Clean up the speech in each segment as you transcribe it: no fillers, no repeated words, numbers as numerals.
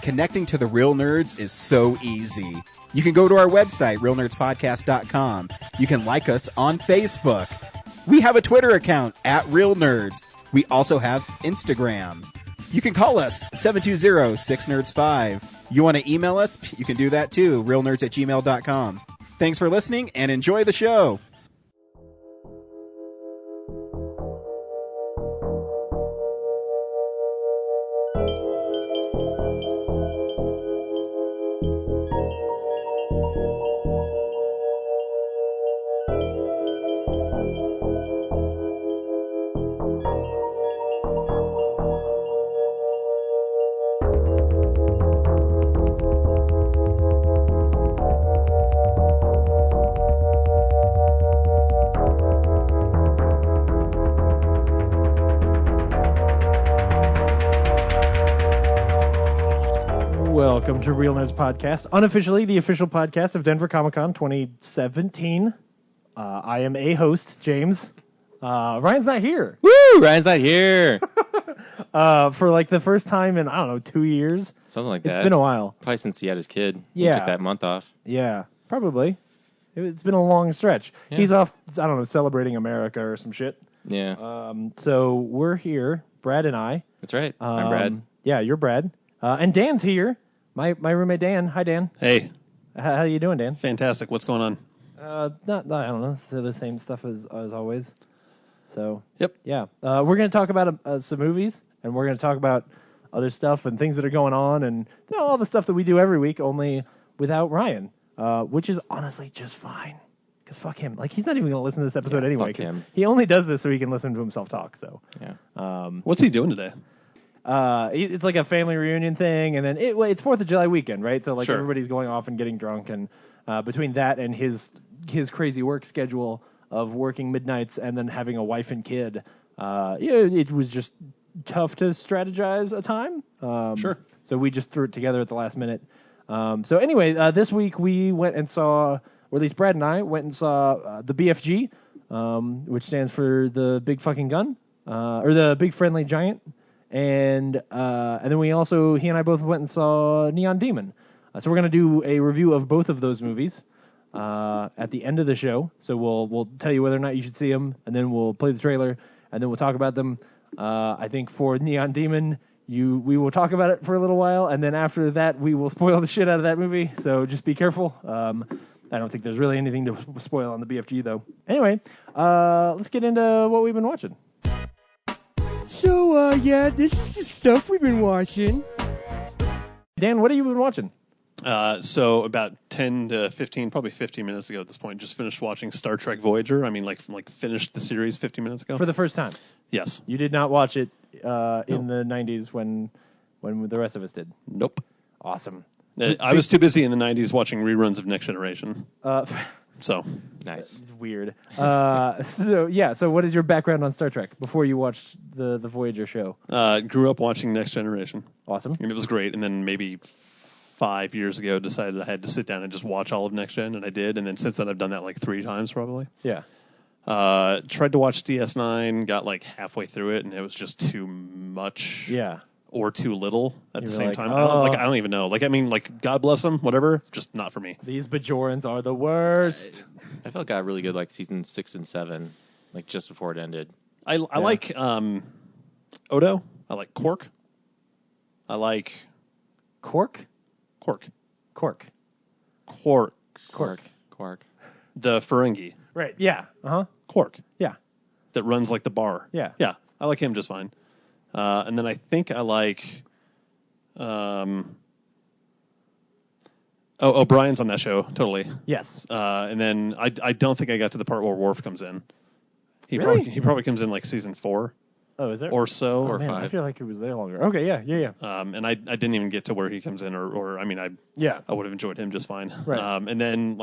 connecting to the real nerds is so easy. You can go to our website, realnerdspodcast.com. You can like us on Facebook. We have a Twitter account, @RealNerds. We also have Instagram. You can call us, 720-6nerds5. You want to email us? You can do that too, realnerds@gmail.com. Thanks for listening, and enjoy the show. Welcome to Real Nerds Podcast, unofficially the official podcast of Denver Comic Con 2017. I am a host, James. Ryan's not here. Woo! Ryan's not here. For like the first time in, 2 years. Something like that. It's been a while. Probably since he had his kid. Yeah. He took that month off. Yeah, probably. It's been a long stretch. Yeah. He's off, celebrating America or some shit. Yeah. So we're here, Brad and I. That's right. I'm Brad. Yeah, you're Brad. And Dan's here. My roommate Dan. Hi, Dan. Hey. How you doing, Dan? Fantastic. What's going on? I don't know. It's the same stuff as always. So. Yep. Yeah. We're going to talk about some movies, and we're going to talk about other stuff and things that are going on, and all the stuff that we do every week, only without Ryan, which is honestly just fine. Because fuck him. Like, he's not even going to listen to this episode anyway. Fuck him. He only does this so he can listen to himself talk. So. Yeah. What's he doing today? It's like a family reunion thing, and then it's 4th of July weekend, right? So like Sure. Everybody's going off and getting drunk, and between that and his crazy work schedule of working midnights and then having a wife and kid, it was just tough to strategize a time. Sure. So we just threw it together at the last minute. So anyway, this week we went and saw, or at least Brad and I went and saw the BFG, which stands for the Big Phucking Gun, or the Big Friendly Giant. And then he and I both went and saw Neon Demon. So we're going to do a review of both of those movies at the end of the show. So we'll tell you whether or not you should see them, and then we'll play the trailer, and then we'll talk about them. I think for Neon Demon, we will talk about it for a little while, and then after that, we will spoil the shit out of that movie. So just be careful. I don't think there's really anything to spoil on the BFG, though. Anyway, let's get into what we've been watching. So, this is the stuff we've been watching. Dan, what have you been watching? So about 10 to 15, probably 15 minutes ago at this point, just finished watching Star Trek Voyager. I mean, like finished the series 15 minutes ago. For the first time? Yes. You did not watch it in the 90s when the rest of us did? Nope. Awesome. I was too busy in the 90s watching reruns of Next Generation. So Nice. It's weird. So what is your background on Star Trek before you watched the Voyager show? grew up watching Next Generation. Awesome. And it was great. And then maybe 5 years ago decided I had to sit down and just watch all of Next Gen, and I did. And then since then I've done that like 3 times probably. Yeah. Tried to watch DS9, got like halfway through it, and it was just too much. Yeah. Or too little at the same time. Oh. I don't even know. God bless them, whatever. Just not for me. These Bajorans are the worst. I felt it got really good like season 6 and 7, like just before it ended. I like Odo. I like Quark. I like Quark. The Ferengi. Right. Yeah. Quark. Yeah. That runs like the bar. Yeah. Yeah. I like him just fine. And then I think I like O'Brien's on that show, totally. Yes. And then I don't think I got to the part where Worf comes in. Really? He probably comes in like season 4. Oh, is there? Or so. 4 or Man, 5. I feel like it was there longer. Okay, yeah. And I didn't even get to where he comes in, I would have enjoyed him just fine. Right. And then,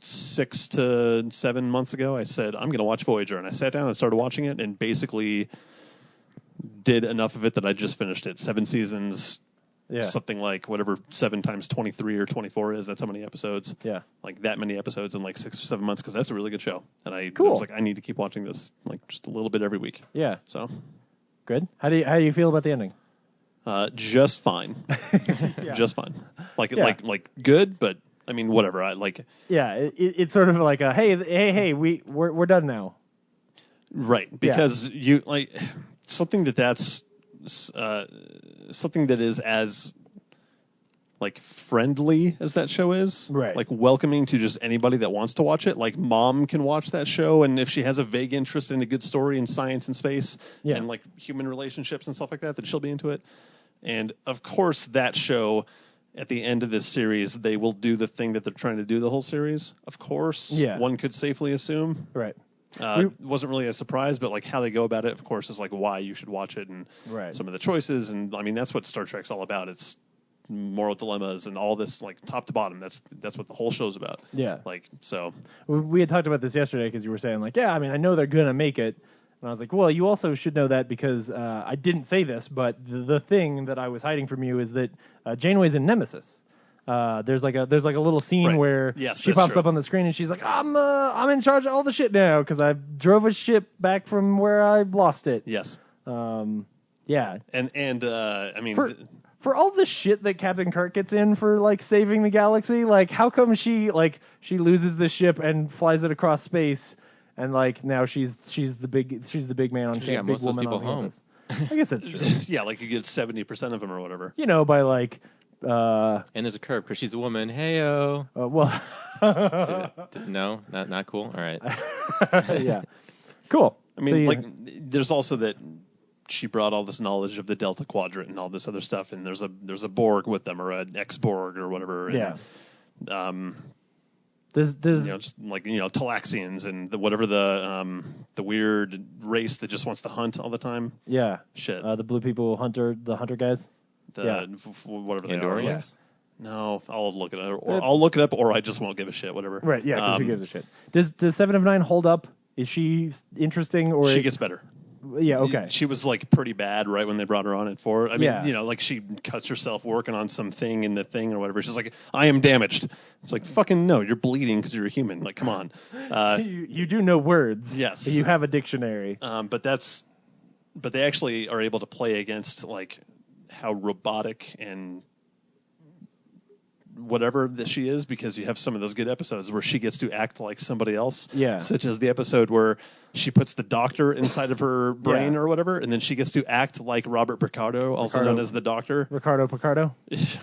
6 to 7 months ago, I said, I'm going to watch Voyager. And I sat down and started watching it and basically did enough of it that I just finished it. 7 seasons, something like whatever 7 times 23 or 24 is. That's how many episodes. Yeah. Like that many episodes in like 6 or 7 months, because that's a really good show. And I Cool. was like, I need to keep watching this like just a little bit every week. Yeah. So Good. How do you feel about the ending? Just fine. Just fine. Like good, but I mean, whatever. I like. Yeah, it's sort of like a hey, we're done now. Right, because you like something that's something that is as like friendly as that show is, right? Like welcoming to just anybody that wants to watch it. Like mom can watch that show, and if she has a vague interest in a good story in science and space and like human relationships and stuff like that, then she'll be into it. And of course, that show at the end of this series, they will do the thing that they're trying to do the whole series. Of course, one could safely assume, right? Wasn't really a surprise, but like how they go about it, of course, is like why you should watch it and some of the choices. And I mean, that's what Star Trek's all about. It's moral dilemmas and all this, like top to bottom. That's what the whole show's about. Yeah. Like, so we had talked about this yesterday because you were saying like, I mean, I know they're gonna make it, and I was like, well, you also should know that because I didn't say this, but the thing that I was hiding from you is that Janeway's in Nemesis. There's like a little scene where she pops up on the screen and she's like, I'm in charge of all the shit now because I drove a ship back from where I lost it. Yes. Yeah. And I mean. For all the shit that Captain Kirk gets in for like saving the galaxy, like how come she loses the ship and flies it across space, and like now she's the big man on ship, big woman on home. I guess that's true. Yeah, like you get 70% of them or whatever. You know, by like. And there's a curve because she's a woman. Heyo. Well. No, not cool. All right. Yeah. Cool. I mean, there's also that. She brought all this knowledge of the Delta Quadrant and all this other stuff, and there's a Borg with them, or an ex-Borg or whatever. Yeah. And, does just like Talaxians and the weird race that just wants to hunt all the time. Yeah. Shit. The blue people the hunter guys. Whatever they Andorians? are. Yeah. No, I'll look it up, or I just won't give a shit. Whatever. Right. Yeah. Because who gives a shit? Does 7 of 9 hold up? Is she interesting or she gets better? Yeah, okay. She was like pretty bad right when they brought her on at 4. I mean, like she cuts herself working on something in the thing or whatever. She's like, I am damaged. It's like, fucking no, you're bleeding because you're a human. Like, come on. You do know words. Yes. You have a dictionary. But they actually are able to play against like how robotic and whatever that she is, because you have some of those good episodes where she gets to act like somebody else. Yeah. Such as the episode where she puts the doctor inside of her brain or whatever, and then she gets to act like Robert Picardo, also known as the Doctor. Ricardo Picardo.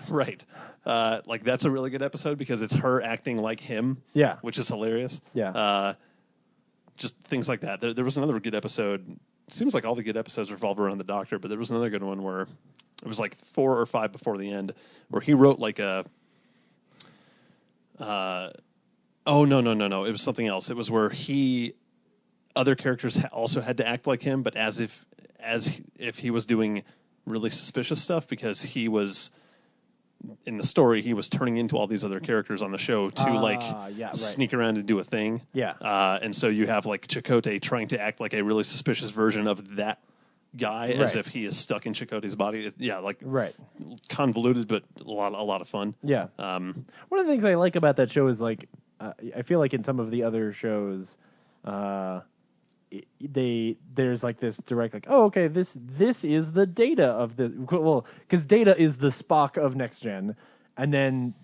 Right. Like that's a really good episode because it's her acting like him. Yeah. Which is hilarious. Yeah. Just things like that. There was another good episode. It seems like all the good episodes revolve around the Doctor, but there was another good one where it was like 4 or 5 before the end, where he wrote like a. No. It was something else. It was where other characters also had to act like him, but as if he was doing really suspicious stuff, because he was in the story, he was turning into all these other characters on the show to sneak around and do a thing. Yeah. And so you have like Chakotay trying to act like a really suspicious version of that guy, as if he is stuck in Chakotay's body. Convoluted, but a lot of fun. Yeah. One of the things I like about that show is like I feel like in some of the other shows, there's like this direct like, oh, okay, this is the Data of the because Data is the Spock of Next Gen, and then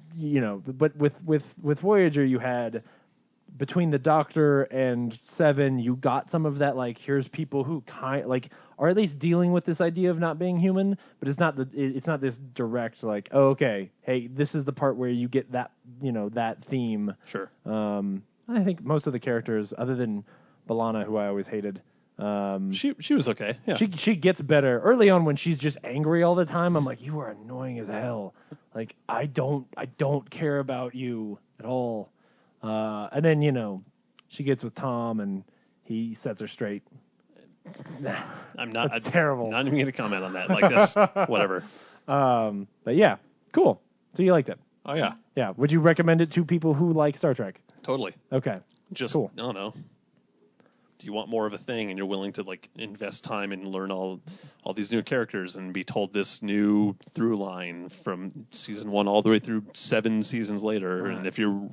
but with Voyager you had. Between the Doctor and 7, you got some of that, like, here's people who are at least dealing with this idea of not being human, but it's not this direct, like, oh, okay, hey, this is the part where you get that, that theme. Sure. I think most of the characters, other than B'Elanna, who I always hated, she was okay. Yeah. She gets better early on when she's just angry all the time. I'm like, you are annoying as hell. Like, I don't care about you at all. And then, she gets with Tom and he sets her straight. That's terrible. Not even going to comment on that. Like, that's whatever. But yeah, cool. So you liked it? Oh, yeah. Yeah. Would you recommend it to people who like Star Trek? Totally. Okay. Just, cool. I don't know. Do you want more of a thing and you're willing to, like, invest time and learn all these new characters and be told this new through line from season 1 all the way through 7 seasons later? Right. And if you're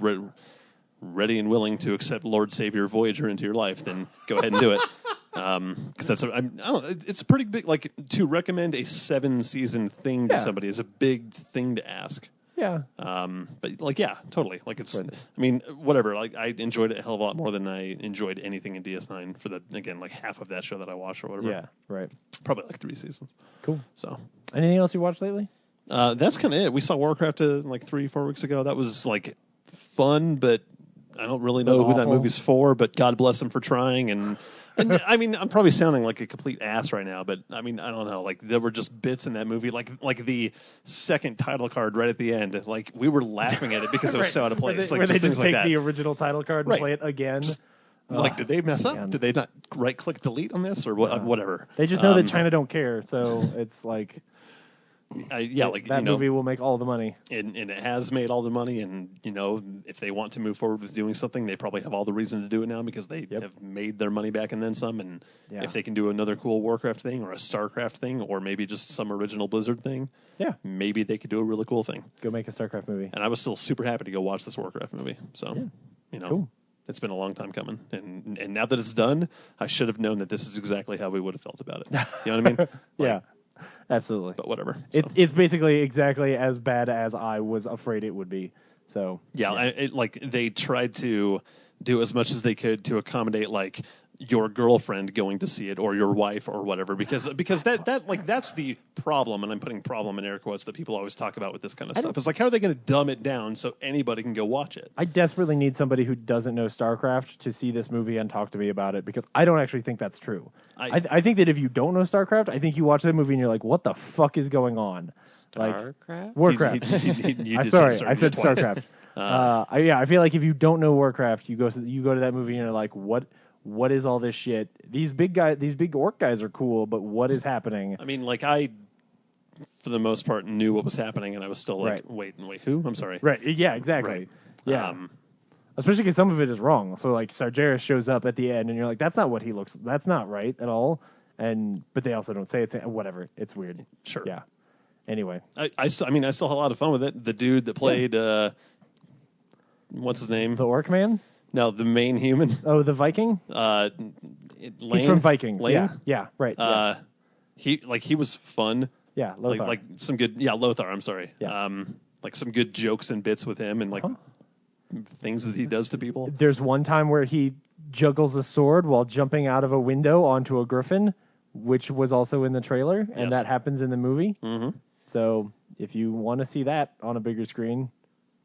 ready and willing to accept Lord Savior Voyager into your life, then go ahead and do it. Because that's I don't know, it's a pretty big, like, to recommend a 7-season thing to Yeah. somebody is a big thing to ask. Yeah. But like, yeah, totally. Like, it's, Right. I mean, whatever. Like, I enjoyed it a hell of a lot more than I enjoyed anything in DS9 for the, again, like half of that show that I watched or whatever. Yeah. Right. Probably like 3 seasons. Cool. So, Anything else you watched lately? that's kind of it. We saw Warcraft like 3-4 weeks ago. That was like fun, but I don't really know who that Awful. movie's for, but God bless him for trying. And I mean, I'm probably sounding like a complete ass right now, but I mean, I don't know. Like, there were just bits in that movie, like the second title card right at the end. Like, we were laughing at it because it was so out of place. Where Like, they just things just like take that. the original title card and Right. play it again. Just, like, did they mess up? man. Did they not right-click delete on this or what? Whatever. They just know that China don't care, so it's like like, that you know, movie will make all the money. and it has made all the money, and you know, if they want to move forward with doing something, they probably have all the reason to do it now because they have made their money back and then some. And Yeah. if they can do another cool Warcraft thing or a StarCraft thing or maybe just some original Blizzard thing, Yeah. maybe they could do a really cool thing. Go make a StarCraft movie. And I was still super happy to go watch this Warcraft movie. So, you know, Cool. it's been a long time coming, and now that it's done, I should have known that this is exactly how we would have felt about it. You know what I mean? Like, Yeah. Absolutely. But whatever. So. It's basically exactly as bad as I was afraid it would be. So Yeah, like they tried to do as much as they could to accommodate like your girlfriend going to see it or your wife or whatever because that like that's the problem, and I'm putting problem in air quotes that people always talk about with this kind of stuff. It's like, how are they going to dumb it down so anybody can go watch it? I desperately need somebody who doesn't know StarCraft to see this movie and talk to me about it because I don't actually think that's true. I think that if you don't know StarCraft, I think you watch that movie and you're like, what the fuck is going on? Like StarCraft? Warcraft. You I'm did sorry, say I said twice. StarCraft. I feel like if you don't know Warcraft, you go to that movie and you're like, what is all this shit? These big orc guys are cool, but what is happening? I mean, like I, for the most part, knew what was happening, and I was still like, Right. wait, who? I'm sorry. Right? Yeah, exactly. Right. Yeah. Especially because some of it is wrong. So like Sargeras shows up at the end, and you're like, that's not what he looks. That's not right at all. But they also don't say it's whatever. It's weird. Sure. Yeah. Anyway. I still had a lot of fun with it. The dude that played, what's his name? The Orc Man? No, the main human. Oh, the Viking? Lane? He's from Vikings. Lane? Yeah. Yeah. Right. Yeah. He was fun. Yeah. Lothar. Like some good. Yeah, Lothar. I'm sorry. Yeah. Like some good jokes and bits with him and like things that he does to people. There's one time where he juggles a sword while jumping out of a window onto a griffin, which was also in the trailer, and Yes. that happens in the movie. Mm-hmm. So if you want to see that on a bigger screen,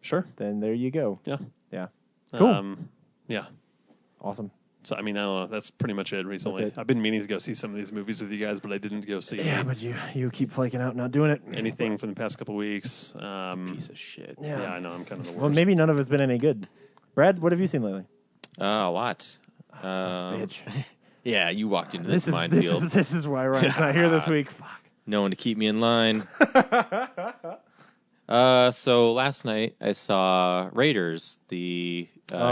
Sure. then there you go. Yeah. Yeah. Cool. Yeah. Awesome. So I mean, I don't know. That's pretty much it recently. That's it. I've been meaning to go see some of these movies with you guys, but I didn't go see Yeah, but you keep flaking out, not doing it. anything from the past couple weeks. Piece of shit. Yeah. Yeah, I know. I'm kind of the worst. Well, maybe none of it's been any good. Brad, what have you seen lately? A lot. Bitch. Yeah, you walked into this This minefield. is why Ryan's not here this week. Fuck. No one to keep me in line. So last night I saw Raiders, the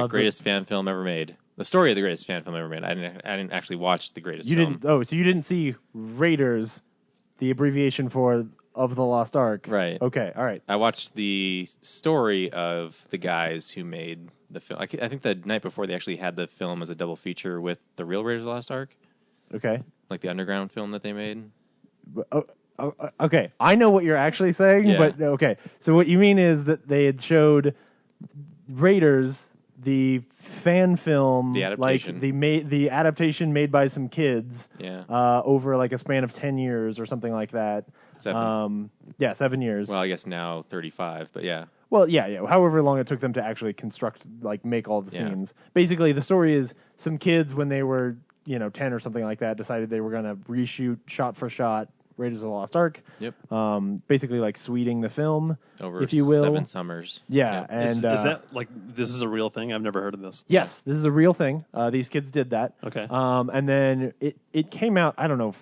greatest fan film ever made. The story of the greatest fan film ever made. I didn't actually watch the greatest You film. didn't. Oh, so you didn't see Raiders, the abbreviation for Of the Lost Ark. Right. Okay. All right. I watched the story of the guys who made the film. I think the night before they actually had the film as a double feature with the real Raiders of the Lost Ark, Okay. like the underground film that they made. Okay. I know what you're actually saying, Yeah. but okay. So what you mean is that they had showed Raiders, the fan film, The adaptation. like the adaptation made by some kids, Yeah. over like a span of 10 years or something like that. 7. 7 years. Well, I guess now 35, but yeah. Well, yeah. However long it took them to actually construct, like, make all the Yeah. scenes. Basically, the story is some kids, when they were, 10 or something like that, decided they were going to reshoot shot for shot Raiders of the Lost Ark. Yep. Basically, like, sweeting the film, Over if you will. 7 summers. Yeah, Yep. and Is that like this is a real thing? I've never heard of this. yes, this is a real thing. These kids did that. Okay. And then it came out, I don't know,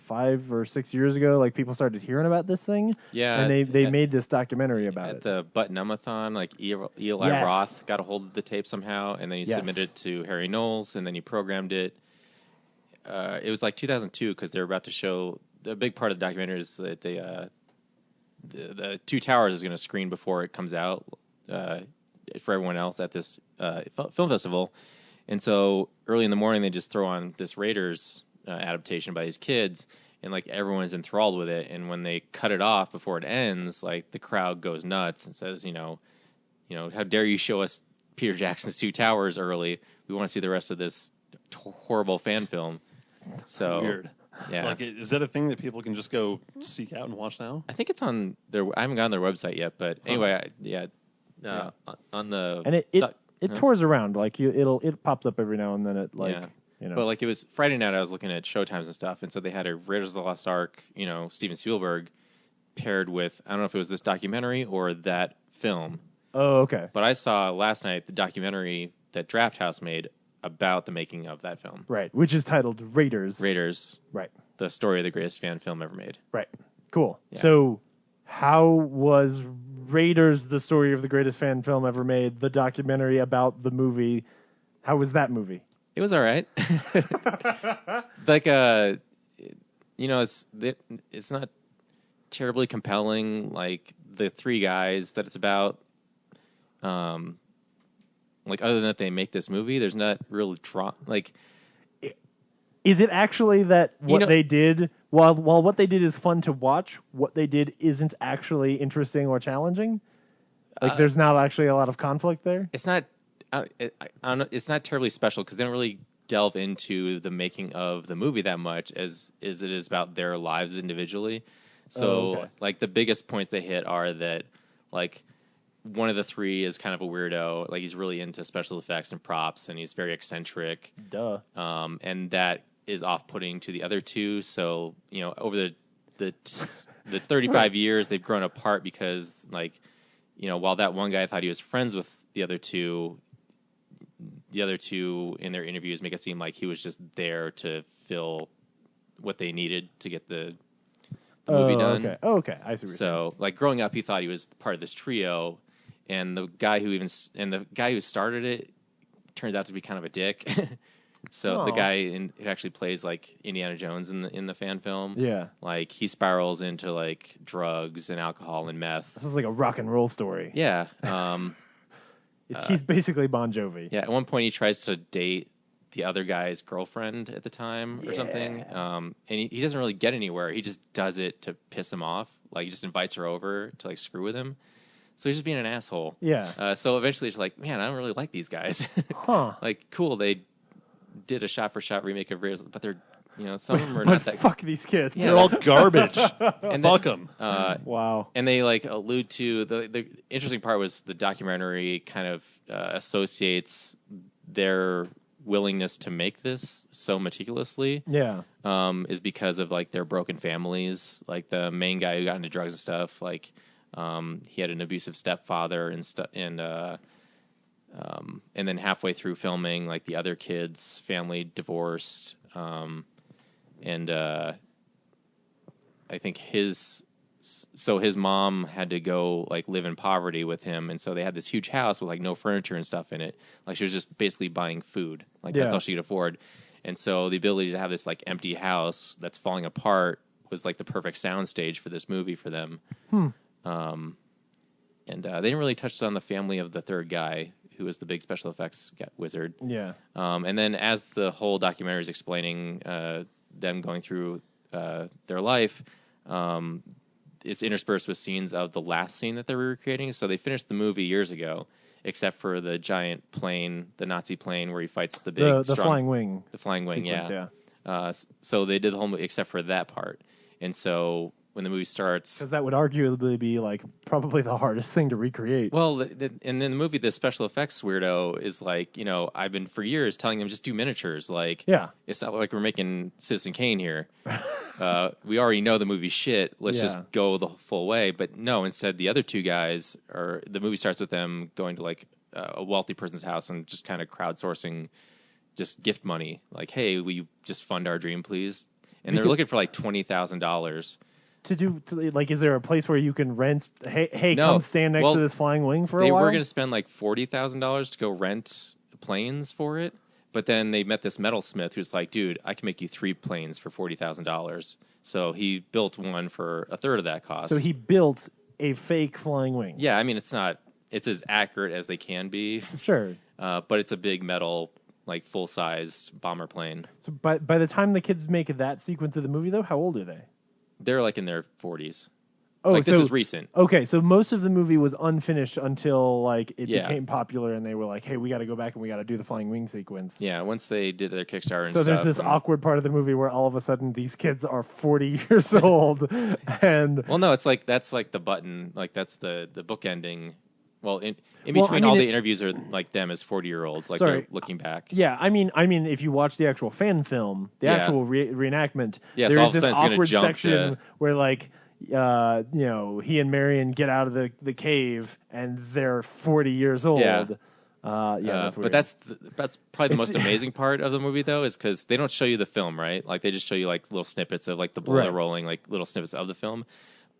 5 or 6 years ago. Like, people started hearing about this thing. Yeah, And they at- made this documentary about At it. the Button-Umathon, like Eli Yes. Roth got a hold of the tape somehow, and then he Yes. submitted it to Harry Knowles, and then he programmed it. It was like 2002 because they were about to show the big part of the documentary is that the Two Towers is going to screen before it comes out for everyone else at this film festival, And so early in the morning, they just throw on this Raiders adaptation by these kids, and like everyone's enthralled with it. And when they cut it off before it ends, like the crowd goes nuts and says, how dare you show us Peter Jackson's Two Towers early? We want to see the rest of this horrible fan film. So Weird. Yeah. Like, is that a thing that people can just go seek out and watch now? I think it's on their. I haven't gotten their website yet, but anyway, on the And it tours around, like it pops up every now and then. But like it was Friday night, I was looking at showtimes and stuff, and so they had a Raiders of the Lost Ark, Steven Spielberg, paired with, I don't know if it was this documentary or that film. Oh, okay. But I saw last night the documentary that Draft House made about the making of that film. Right, which is titled Raiders. Raiders. Right. The story of the greatest fan film ever made. Right. Cool. Yeah. So, how was Raiders the story of the greatest fan film ever made? The documentary about the movie. How was that movie? It was all right. Like, it's not terribly compelling. Like the three guys that it's about. Like other than that, they make this movie. There's not real like. Is it actually that they did, while what they did is fun to watch, what they did isn't actually interesting or challenging? Like, there's not actually a lot of conflict there? It's not. I don't know, it's not terribly special because they don't really delve into the making of the movie that much as it is about their lives individually. So, like, the biggest points they hit are that, like, one of the three is kind of a weirdo. Like, he's really into special effects and props, and he's very eccentric. Duh. And that is off-putting to the other two. So, over the 35 years, they've grown apart because, like, while that one guy thought he was friends with the other two in their interviews make it seem like he was just there to fill what they needed to get the movie done. Okay. Oh, okay. I see what you're saying. So, like, growing up, he thought he was part of this trio, and the guy who started it turns out to be kind of a dick. So the guy who actually plays like Indiana Jones in the fan film, like he spirals into like drugs and alcohol and meth. This is like a rock and roll story. Yeah. He's basically Bon Jovi. Yeah. At one point, he tries to date the other guy's girlfriend at the time or something, and he doesn't really get anywhere. He just does it to piss him off. Like, he just invites her over to like screw with him. So he's just being an asshole. Yeah. So eventually, it's like, man, I don't really like these guys. Huh. Like, cool, they did a shot-for-shot remake of Raiders, but they're, some of them are but not that. Fuck these kids. Yeah, they're all garbage. And Fuck them. Wow. And they like allude to the interesting part was the documentary kind of associates their willingness to make this so meticulously. Yeah. Is because of like their broken families. Like the main guy who got into drugs and stuff. Like he had an abusive stepfather and then halfway through filming, like the other kid's family divorced, and I think his mom had to go like live in poverty with him, and so they had this huge house with like no furniture and stuff in it. Like she was just basically buying food, like that's all she could afford. And so the ability to have this like empty house that's falling apart was like the perfect soundstage for this movie for them. And they didn't really touch on the family of the third guy, who was the big special effects wizard. Yeah. And then as the whole documentary is explaining them going through their life, it's interspersed with scenes of the last scene that they were recreating. So they finished the movie years ago, except for the giant plane, the Nazi plane where he fights the big the flying wing. The flying wing, sequence, yeah. So they did the whole movie except for that part. And so when the movie starts, because that would arguably be like probably the hardest thing to recreate. Well, and in the movie, the special effects weirdo is like, I've been for years telling them just do miniatures. Like, it's not like we're making Citizen Kane here. We already know the movie's shit. Let's just go the full way. But no, instead, the other two guys the movie starts with them going to like a wealthy person's house and just kind of crowdsourcing just gift money. Like, hey, will you just fund our dream, please? And they're looking for like $20,000. Is there a place where you can rent? Hey, come stand next to this flying wing for a while. They were going to spend like $40,000 to go rent planes for it, but then they met this metalsmith who's like, dude, I can make you 3 planes for $40,000. So he built one for a third of that cost. So he built a fake flying wing. Yeah, I mean it's as accurate as they can be. Sure. But it's a big metal like full-sized bomber plane. So by the time the kids make that sequence of the movie, though, how old are they? They're like in their 40s. Oh, like, this is recent. Okay, so most of the movie was unfinished until like it became popular, and they were like, "Hey, we got to go back and we got to do the flying wing sequence." Yeah, once they did their Kickstarter and so stuff. there's this awkward part of the movie where all of a sudden these kids are 40 years old, and well, no, it's like that's like the button, like that's the book ending. Well, in between all the interviews are like them as 40-year-olds, like they're looking back. Yeah, I mean, if you watch the actual fan film, the actual reenactment, so there's all of a this sudden it's awkward jump section to... where like. He and Marion get out of the cave and they're 40 years old. Yeah. That's weird. But that's probably the most amazing part of the movie, though, is because they don't show you the film, right? Like they just show you like little snippets of like the boiler rolling, like little snippets of the film.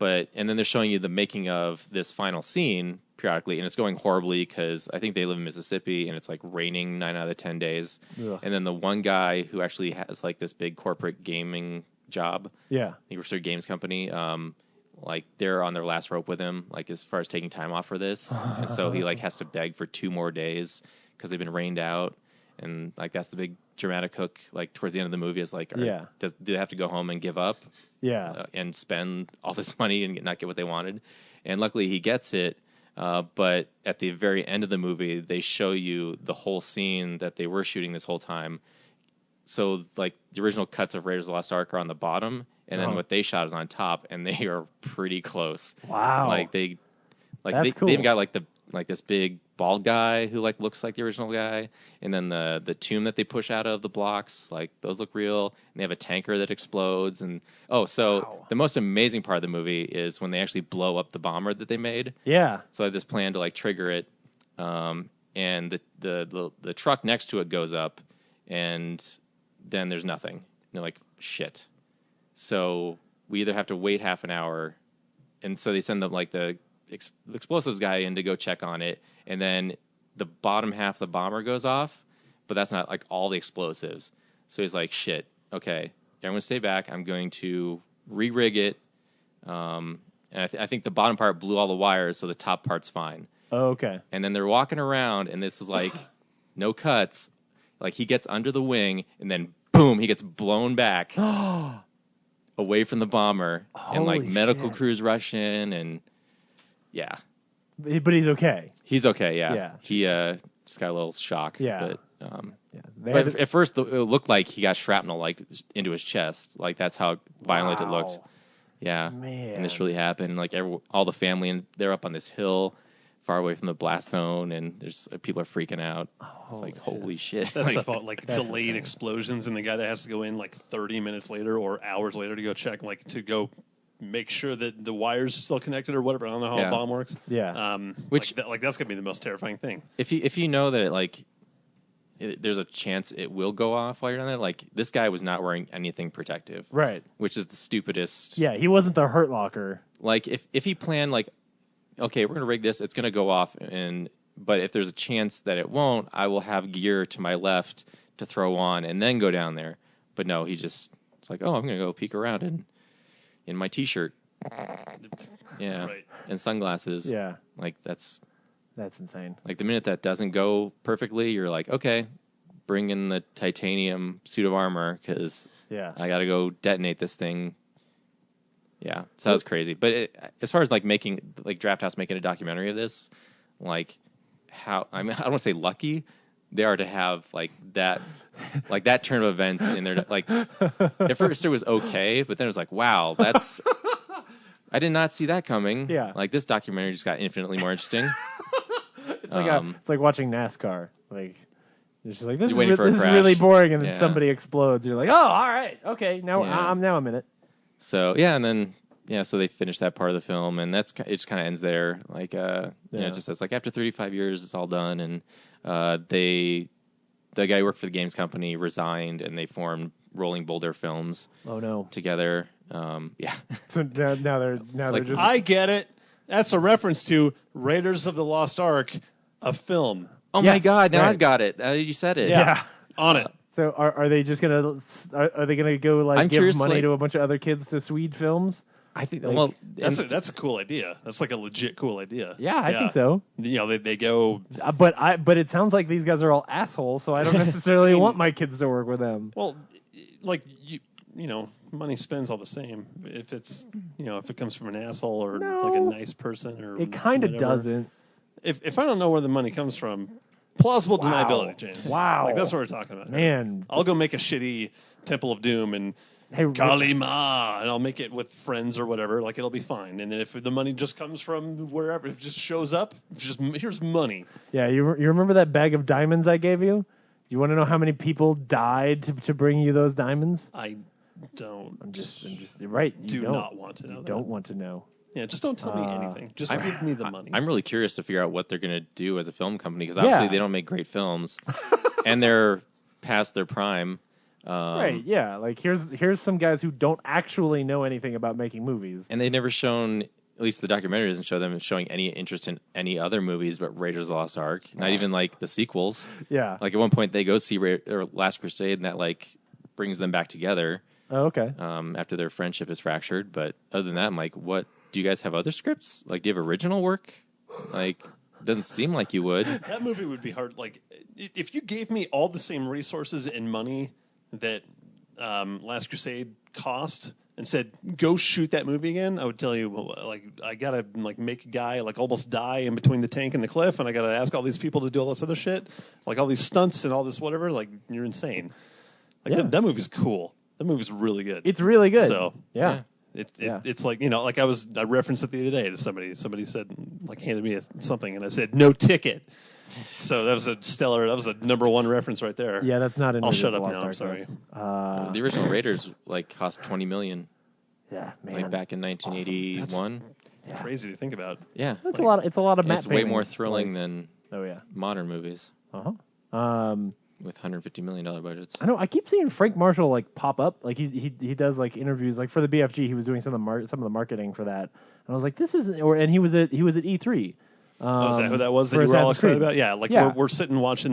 And then they're showing you the making of this final scene periodically, and it's going horribly because I think they live in Mississippi and it's like raining 9 out of 10 days. Ugh. And then the one guy who actually has like this big corporate gaming job. Yeah. He works for a games company. Like they're on their last rope with him, like as far as taking time off for this. And so he like has to beg for 2 more days because they've been rained out. And like that's the big dramatic hook. Like towards the end of the movie is like, do they have to go home and give up? Yeah. And spend all this money and not get what they wanted? And luckily he gets it. But at the very end of the movie, they show you the whole scene that they were shooting this whole time. So, like, the original cuts of Raiders of the Lost Ark are on the bottom, and then what they shot is on top, and they are pretty close. Wow. Like, they cool. even got, like this big bald guy who, like, looks like the original guy, and then the tomb that they push out of the blocks, like, those look real, and they have a tanker that explodes, and, the most amazing part of the movie is when they actually blow up the bomber that they made. Yeah. So I had this plan to, like, trigger it, and the truck next to it goes up, and... then there's nothing. And they're like, shit. So we either have to wait half an hour, and so they send them like the explosives guy in to go check on it, and then the bottom half of the bomber goes off, but that's not like all the explosives. So he's like, shit, okay, I'm going to stay back. I'm going to re-rig it, and I think the bottom part blew all the wires, so the top part's fine. Oh, okay. And then they're walking around, and this is like no cuts. Like, he gets under the wing, and then, boom, he gets blown back away from the bomber. And, like, medical crews rush in, and, yeah. But he's okay. He's okay, yeah. He just got a little shock. Yeah. But at first, it looked like he got shrapnel, like, into his chest. Like, that's how violent it looked. Yeah. Man. And this really happened. Like, all the family, and they're up on this hill far away from the blast zone, and there's people are freaking out. It's like, holy shit. That's stuff about like delayed explosions, and the guy that has to go in like 30 minutes later or hours later to go check, like to go make sure that the wires are still connected or whatever. I don't know how a bomb works. Yeah. Which that's gonna be the most terrifying thing. If you know that there's a chance it will go off while you're on there. Like, this guy was not wearing anything protective. Right. Which is the stupidest. Yeah, he wasn't the Hurt Locker. Like, if he planned, like, okay, we're going to rig this, it's going to go off, but if there's a chance that it won't, I will have gear to my left to throw on and then go down there. But no, it's like, oh, I'm going to go peek around in my T-shirt. Yeah. Right. And sunglasses. Yeah. Like, that's insane. Like, the minute that doesn't go perfectly, you're like, okay, bring in the titanium suit of armor, because I got to go detonate this thing. Yeah, so that was crazy. But as far as like making, like Draft House making a documentary of this, like I don't want to say lucky they are to have like that turn of events in their, like, at first it was okay, but then it was like, wow, that's, I did not see that coming. Yeah. Like, this documentary just got infinitely more interesting. It's like watching NASCAR. Like, it's just like, this is crash. really boring, and then somebody explodes. You're like, oh, all right, okay, now I'm in it. So and then so they finished that part of the film, and it just kind of ends there. Like it just says like after 35 years, it's all done, and the guy who worked for the games company resigned, and they formed Rolling Boulder Films. Oh no! Together, So now they're just. I get it. That's a reference to Raiders of the Lost Ark, a film. Oh my God! Now I've got it. You said it. Yeah. On it. So are they just gonna go like give money to a bunch of other kids to Swede films? I think that's a cool idea. That's like a legit cool idea. Yeah, I think so. They go. But it sounds like these guys are all assholes, so I don't necessarily want my kids to work with them. Well, like money spends all the same. If it's if it comes from an asshole or like a nice person or it kind of doesn't. If I don't know where the money comes from, plausible deniability, James. Wow, like that's what we're talking about. Man, I'll go make a shitty Temple of Doom and Kali Ma, and I'll make it with friends or whatever. Like it'll be fine. And then if the money just comes from wherever, if it just shows up, here's money. Yeah, you remember that bag of diamonds I gave you? You want to know how many people died to bring you those diamonds? I don't. I'm just right. You not want to know. Don't want to know. Yeah, just don't tell me anything. Just give me the money. I'm really curious to figure out what they're going to do as a film company because obviously they don't make great films, and they're past their prime. Right? Yeah. Like here's some guys who don't actually know anything about making movies, and they've never shown. At least the documentary doesn't show them showing any interest in any other movies but Raiders of the Lost Ark. Not even like the sequels. Yeah. Like at one point they go see Last Crusade, and that like brings them back together. Oh, okay. After their friendship is fractured, but other than that, I'm like, what? Do you guys have other scripts? Like, do you have original work? Like, doesn't seem like you would. That movie would be hard. Like, if you gave me all the same resources and money that Last Crusade cost and said, go shoot that movie again, I would tell you, like, I gotta like make a guy like almost die in between the tank and the cliff, and I gotta ask all these people to do all this other shit, like all these stunts and all this whatever. Like, you're insane. Like that movie's cool. That movie's really good. It's really good. So yeah. It's like, like I referenced it the other day to somebody. Somebody said, like, handed me something, and I said, no ticket. So that was a number one reference right there. Yeah, that's not in. I'll shut up now. I'm sorry. The original Raiders like cost $20 million. Yeah, man. Like back in 1981. That's crazy to think about. Yeah, it's a lot. It's a lot of matte It's way more thrilling than modern movies. With $150 million budgets. I know. I keep seeing Frank Marshall like pop up. Like he does like interviews. Like for the BFG, he was doing some of the marketing for that. And I was like, this isn't. And he was at E3. Is that who that was that you were all excited about? Yeah, like we're sitting watching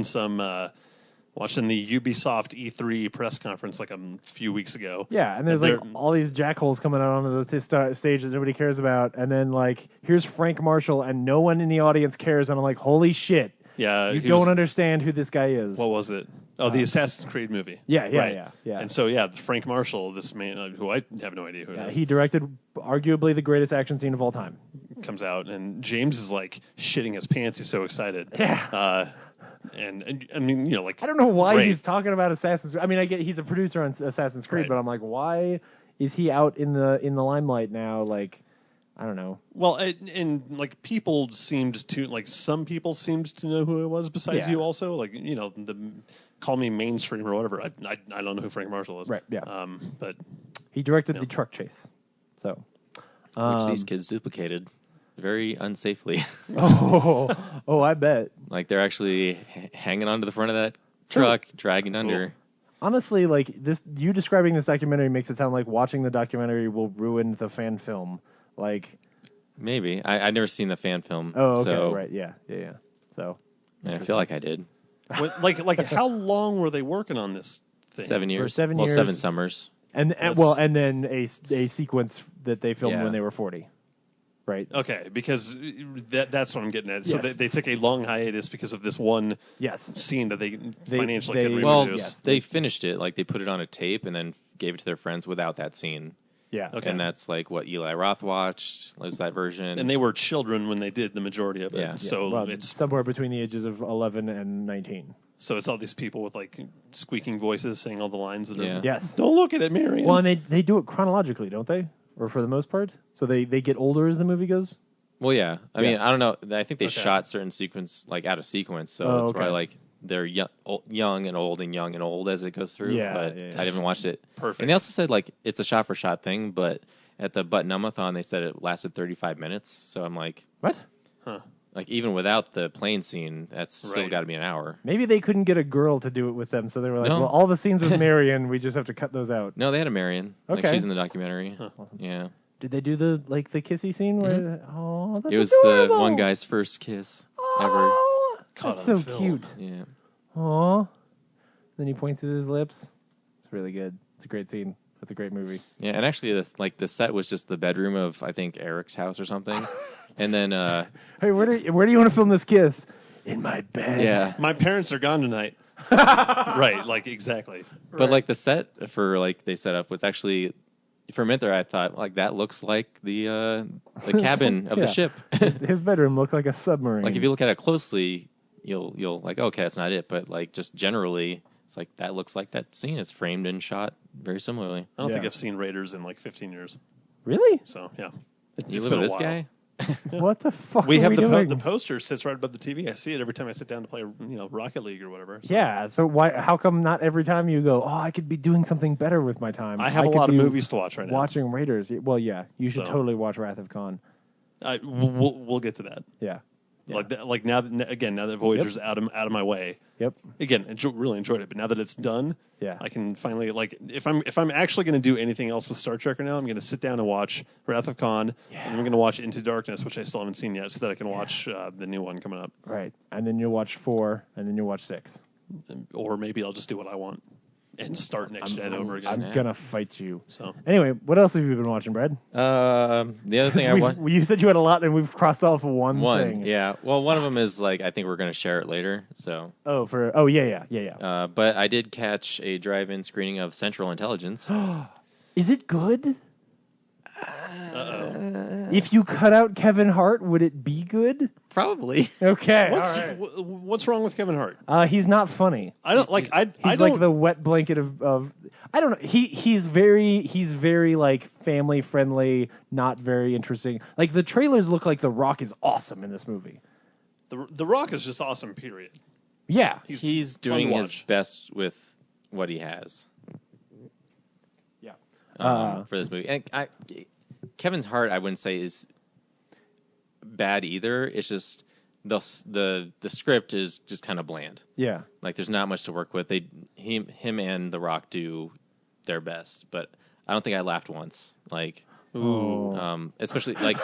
watching the Ubisoft E3 press conference like a few weeks ago. Yeah, and there's like all these jackholes coming out onto the stage that nobody cares about, and then like here's Frank Marshall, and no one in the audience cares, and I'm like, holy shit. Yeah, you don't understand who this guy is. What was it? Oh, the Assassin's Creed movie. Yeah. And so, Frank Marshall, this man who I have no idea who it is. He directed arguably the greatest action scene of all time. Comes out, and James is like shitting his pants. He's so excited. Yeah. And I mean, like I don't know why he's talking about Assassin's Creed. I mean, I get he's a producer on Assassin's Creed, but I'm like, why is he out in the limelight now? Like, I don't know. Well, and like people seemed to some people seemed to know who it was besides you also. Like, call me mainstream or whatever. I don't know who Frank Marshall is. Right. Yeah. But he directed the truck chase. So, which these kids duplicated very unsafely. oh, I bet. Like they're actually hanging onto the front of that truck, dragging under. Honestly, like you describing this documentary makes it sound like watching the documentary will ruin the fan film. Like maybe I've never seen the fan film. Oh, okay, so, right, yeah. So I feel like I did. Like how long were they working on this thing? 7 years. For 7 years. 7 summers. And then a sequence that they filmed when they were 40. Right. Okay, because that's what I'm getting at. So they took a long hiatus because of this one scene that they financially couldn't reproduce. Well, they finished it. Like they put it on a tape and then gave it to their friends without that scene. Yeah. Okay. And that's like what Eli Roth watched, was that version. And they were children when they did the majority of it. Yeah. So it's somewhere between the ages of 11 and 19. So it's all these people with like squeaking voices saying all the lines that are Yes. Don't look at it, Marion. Well, and they do it chronologically, don't they? Or for the most part? So they get older as the movie goes? Well, yeah. I mean, I don't know. I think they shot certain sequence like out of sequence, so it's probably like they're young and old as it goes through. Yeah, but I haven't watched it. Perfect. And they also said like it's a shot for shot thing, but at the Button-Umathon they said it lasted 35 minutes. So I'm like, what? Huh. Like even without the plane scene, that's still got to be an hour. Maybe they couldn't get a girl to do it with them, so they were like, No. well, all the scenes with Marion, we just have to cut those out. No, they had a Marion. Okay. Like she's in the documentary. Huh. Yeah. Did they do the kissy scene where? Oh, that's it was adorable. the one guy's first kiss ever. Oh, Caught that's on so film. cute. Yeah. Aw. Then he points to his lips. It's really good. It's a great scene. That's a great movie. Yeah, and actually, the set was just the bedroom of I think Eric's house or something, and then hey, where do you want to film this kiss? In my bed. Yeah, my parents are gone tonight. Right, like exactly. But like the set for like they set up was actually for a minute there I thought like that looks like the cabin of the ship. His bedroom looked like a submarine. Like if you look at it closely, you'll like okay that's not it, but like just generally it's like that looks like that scene is framed and shot very similarly. I don't think I've seen Raiders in like 15 years. Really? So yeah. You live with this guy? What the fuck? We are have we the doing? the poster sits right above the TV. I see it every time I sit down to play, Rocket League or whatever. So. Yeah. So why? How come not every time you go? Oh, I could be doing something better with my time. I have a lot of movies to watch right now. Watching Raiders. Well, yeah. You should totally watch Wrath of Khan. We'll get to that. Yeah. Like now that Voyager's out of my way. Yep. Again, really enjoyed it, but now that it's done, yeah, I can finally if I'm actually going to do anything else with Star Trek right now, I'm going to sit down and watch Wrath of Khan, and I'm going to watch Into Darkness, which I still haven't seen yet, so that I can watch the new one coming up. Right, and then you'll watch 4, and then you'll watch 6, or maybe I'll just do what I want and start next gen over again. I'm gonna fight you. So anyway, what else have you been watching, Brad? The other thing I watched. You said you had a lot, and we've crossed off one thing. Yeah. Well, one of them is like I think we're gonna share it later. So. Yeah. But I did catch a drive-in screening of Central Intelligence. Is it good? If you cut out Kevin Hart, would it be good? Probably. Okay. What's wrong with Kevin Hart? He's not funny. I don't like. He's like the wet blanket of. I don't know. He's very like family friendly, not very interesting. Like the trailers look like The Rock is awesome in this movie. The Rock is just awesome. Period. Yeah, he's doing his best with what he has. Yeah. For this movie, and Kevin's Hart, I wouldn't say is bad either. It's just the script is just kind of bland. Yeah, like there's not much to work with. Him and The Rock do their best, but I don't think I laughed once. Like, especially like,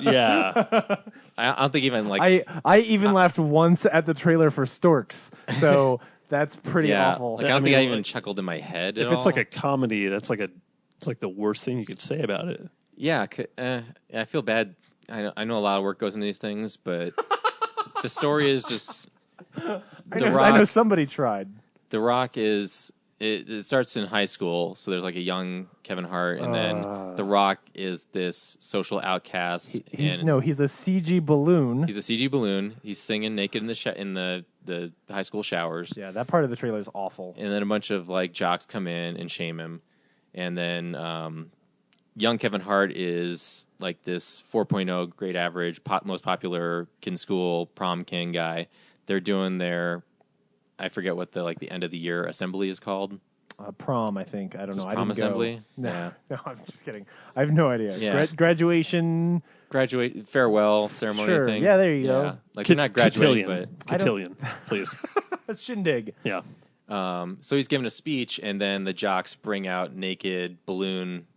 yeah, I don't think even like I even laughed once at the trailer for Storks. So that's pretty awful. Like I don't think I even chuckled in my head. If it's like a comedy, it's like the worst thing you could say about it. Yeah, I feel bad. I know a lot of work goes into these things, but the story is just I know somebody tried. The Rock is it starts in high school, so there's like a young Kevin Hart, and then The Rock is this social outcast. He's a CG balloon. He's a CG balloon. He's singing naked in the high school showers. Yeah, that part of the trailer is awful. And then a bunch of like jocks come in and shame him, and then young Kevin Hart is like this 4.0 grade average, most popular kid in school, prom king guy. They're doing their, I forget what the end of the year assembly is called. Prom, I think. I don't know. Prom assembly? No. Yeah. No, I'm just kidding. I have no idea. Yeah. Graduation. Farewell ceremony thing. Yeah, there you go. Like you're not graduating, but cotillion, please. That's shindig. Yeah. So he's giving a speech, and then the jocks bring out naked balloon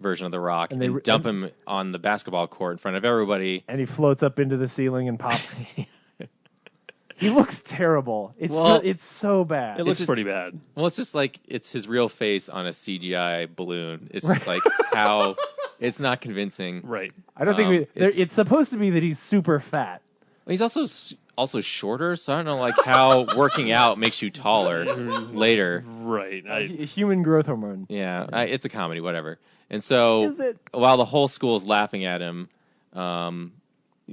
version of The Rock and dump him on the basketball court in front of everybody. And he floats up into the ceiling and pops. He looks terrible. It's so bad. It looks pretty bad. Well, it's just like it's his real face on a CGI balloon. It's just like how it's not convincing. Right. I don't think it's supposed to be that he's super fat. He's also shorter, so I don't know like how working out makes you taller later. Right. Human growth hormone. Yeah, it's a comedy, whatever. And so while the whole school is laughing at him, young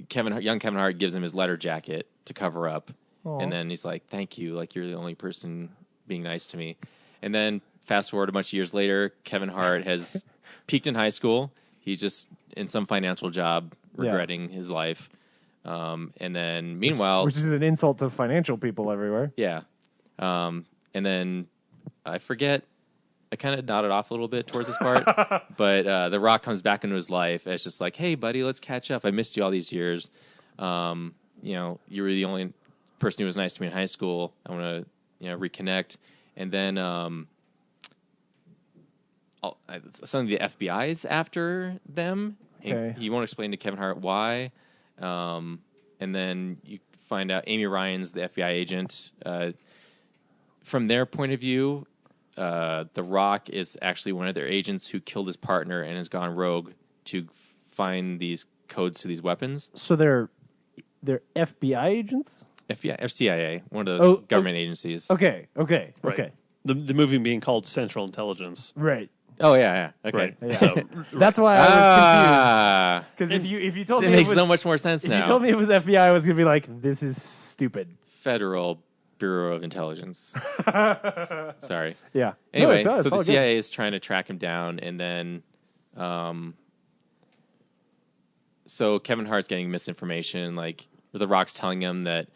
Kevin Hart gives him his letter jacket to cover up. Aww. And then he's like, thank you, like you're the only person being nice to me. And then fast forward a bunch of years later, Kevin Hart has peaked in high school. He's just in some financial job regretting his life. And then meanwhile... Which is an insult to financial people everywhere. Yeah. And then I forget... I kind of nodded off a little bit towards this part, but The Rock comes back into his life. And it's just like, hey, buddy, let's catch up. I missed you all these years. You were the only person who was nice to me in high school. I want to, reconnect. And then some of the FBI's after them. Okay. He won't explain to Kevin Hart why. And then you find out Amy Ryan's the FBI agent. From their point of view, The Rock is actually one of their agents who killed his partner and has gone rogue to find these codes to these weapons. So they're FBI agents? FBI, CIA, one of those government agencies. Okay. Right. The movie being called Central Intelligence. Right. Oh yeah. Okay. Right. Yeah. So That's why I was confused. Because if you told it me makes it was, so much more sense now. If you told me it was FBI, I was gonna be like, this is stupid. Federal Bureau of Intelligence. Sorry. Yeah. Anyway, no, so the good. CIA is trying to track him down, and then, so Kevin Hart's getting misinformation. Like The Rock's telling him that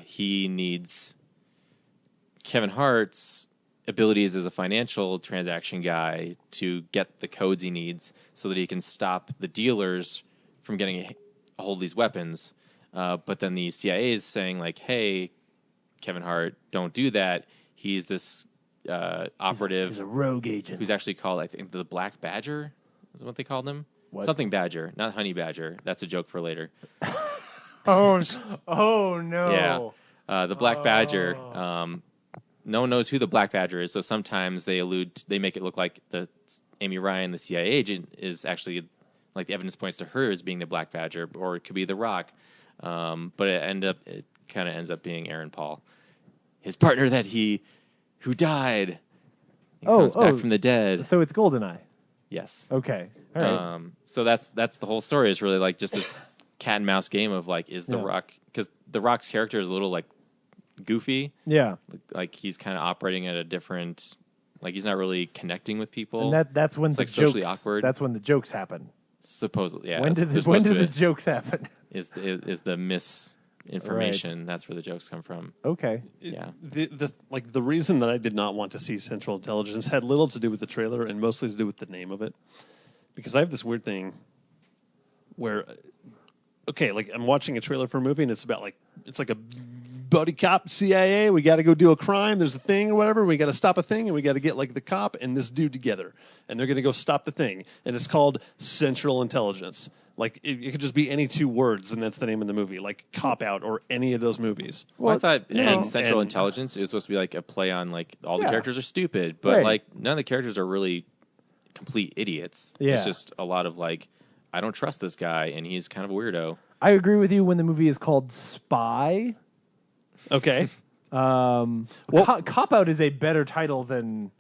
he needs Kevin Hart's abilities as a financial transaction guy to get the codes he needs so that he can stop the dealers from getting a hold of these weapons. But then the CIA is saying, like, hey, Kevin Hart, don't do that. He's this operative. He's a rogue agent. Who's actually called, I think, the Black Badger is what they called him. What? Something Badger, not Honey Badger. That's a joke for later. Oh no. Yeah. The Black Badger. No one knows who the Black Badger is, so sometimes they make it look like the Amy Ryan, the CIA agent, is actually, like, the evidence points to her as being the Black Badger, or it could be The Rock. But it kind of ends up being Aaron Paul, his partner who died. He comes back from the dead. So it's GoldenEye. Yes. Okay. All right. So that's the whole story. Is really like just this cat and mouse game of, like, is The Rock, because The Rock's character is a little, like, goofy. Yeah. Like he's kind of operating at a different, like, he's not really connecting with people. And that's when it's the like socially jokes, awkward. That's when the jokes happen. Supposedly, yeah. When did the jokes happen? Is the misinformation? Right. That's where the jokes come from. Okay. Yeah. The reason that I did not want to see Central Intelligence had little to do with the trailer and mostly to do with the name of it, because I have this weird thing where, okay, like, I'm watching a trailer for a movie and it's about, like, it's like a buddy cop CIA. We got to go do a crime. There's a thing or whatever. We got to stop a thing, and we got to get, like, the cop and this dude together, and they're going to go stop the thing. And it's called Central Intelligence. Like, it could just be any two words, and that's the name of the movie, like Cop Out or any of those movies. Well, I thought Central Intelligence is supposed to be like a play on, like, all the characters are stupid, but like none of the characters are really complete idiots. Yeah. It's just a lot of, like, I don't trust this guy, and he's kind of a weirdo. I agree with you when the movie is called Spy. Okay. Cop Out is a better title than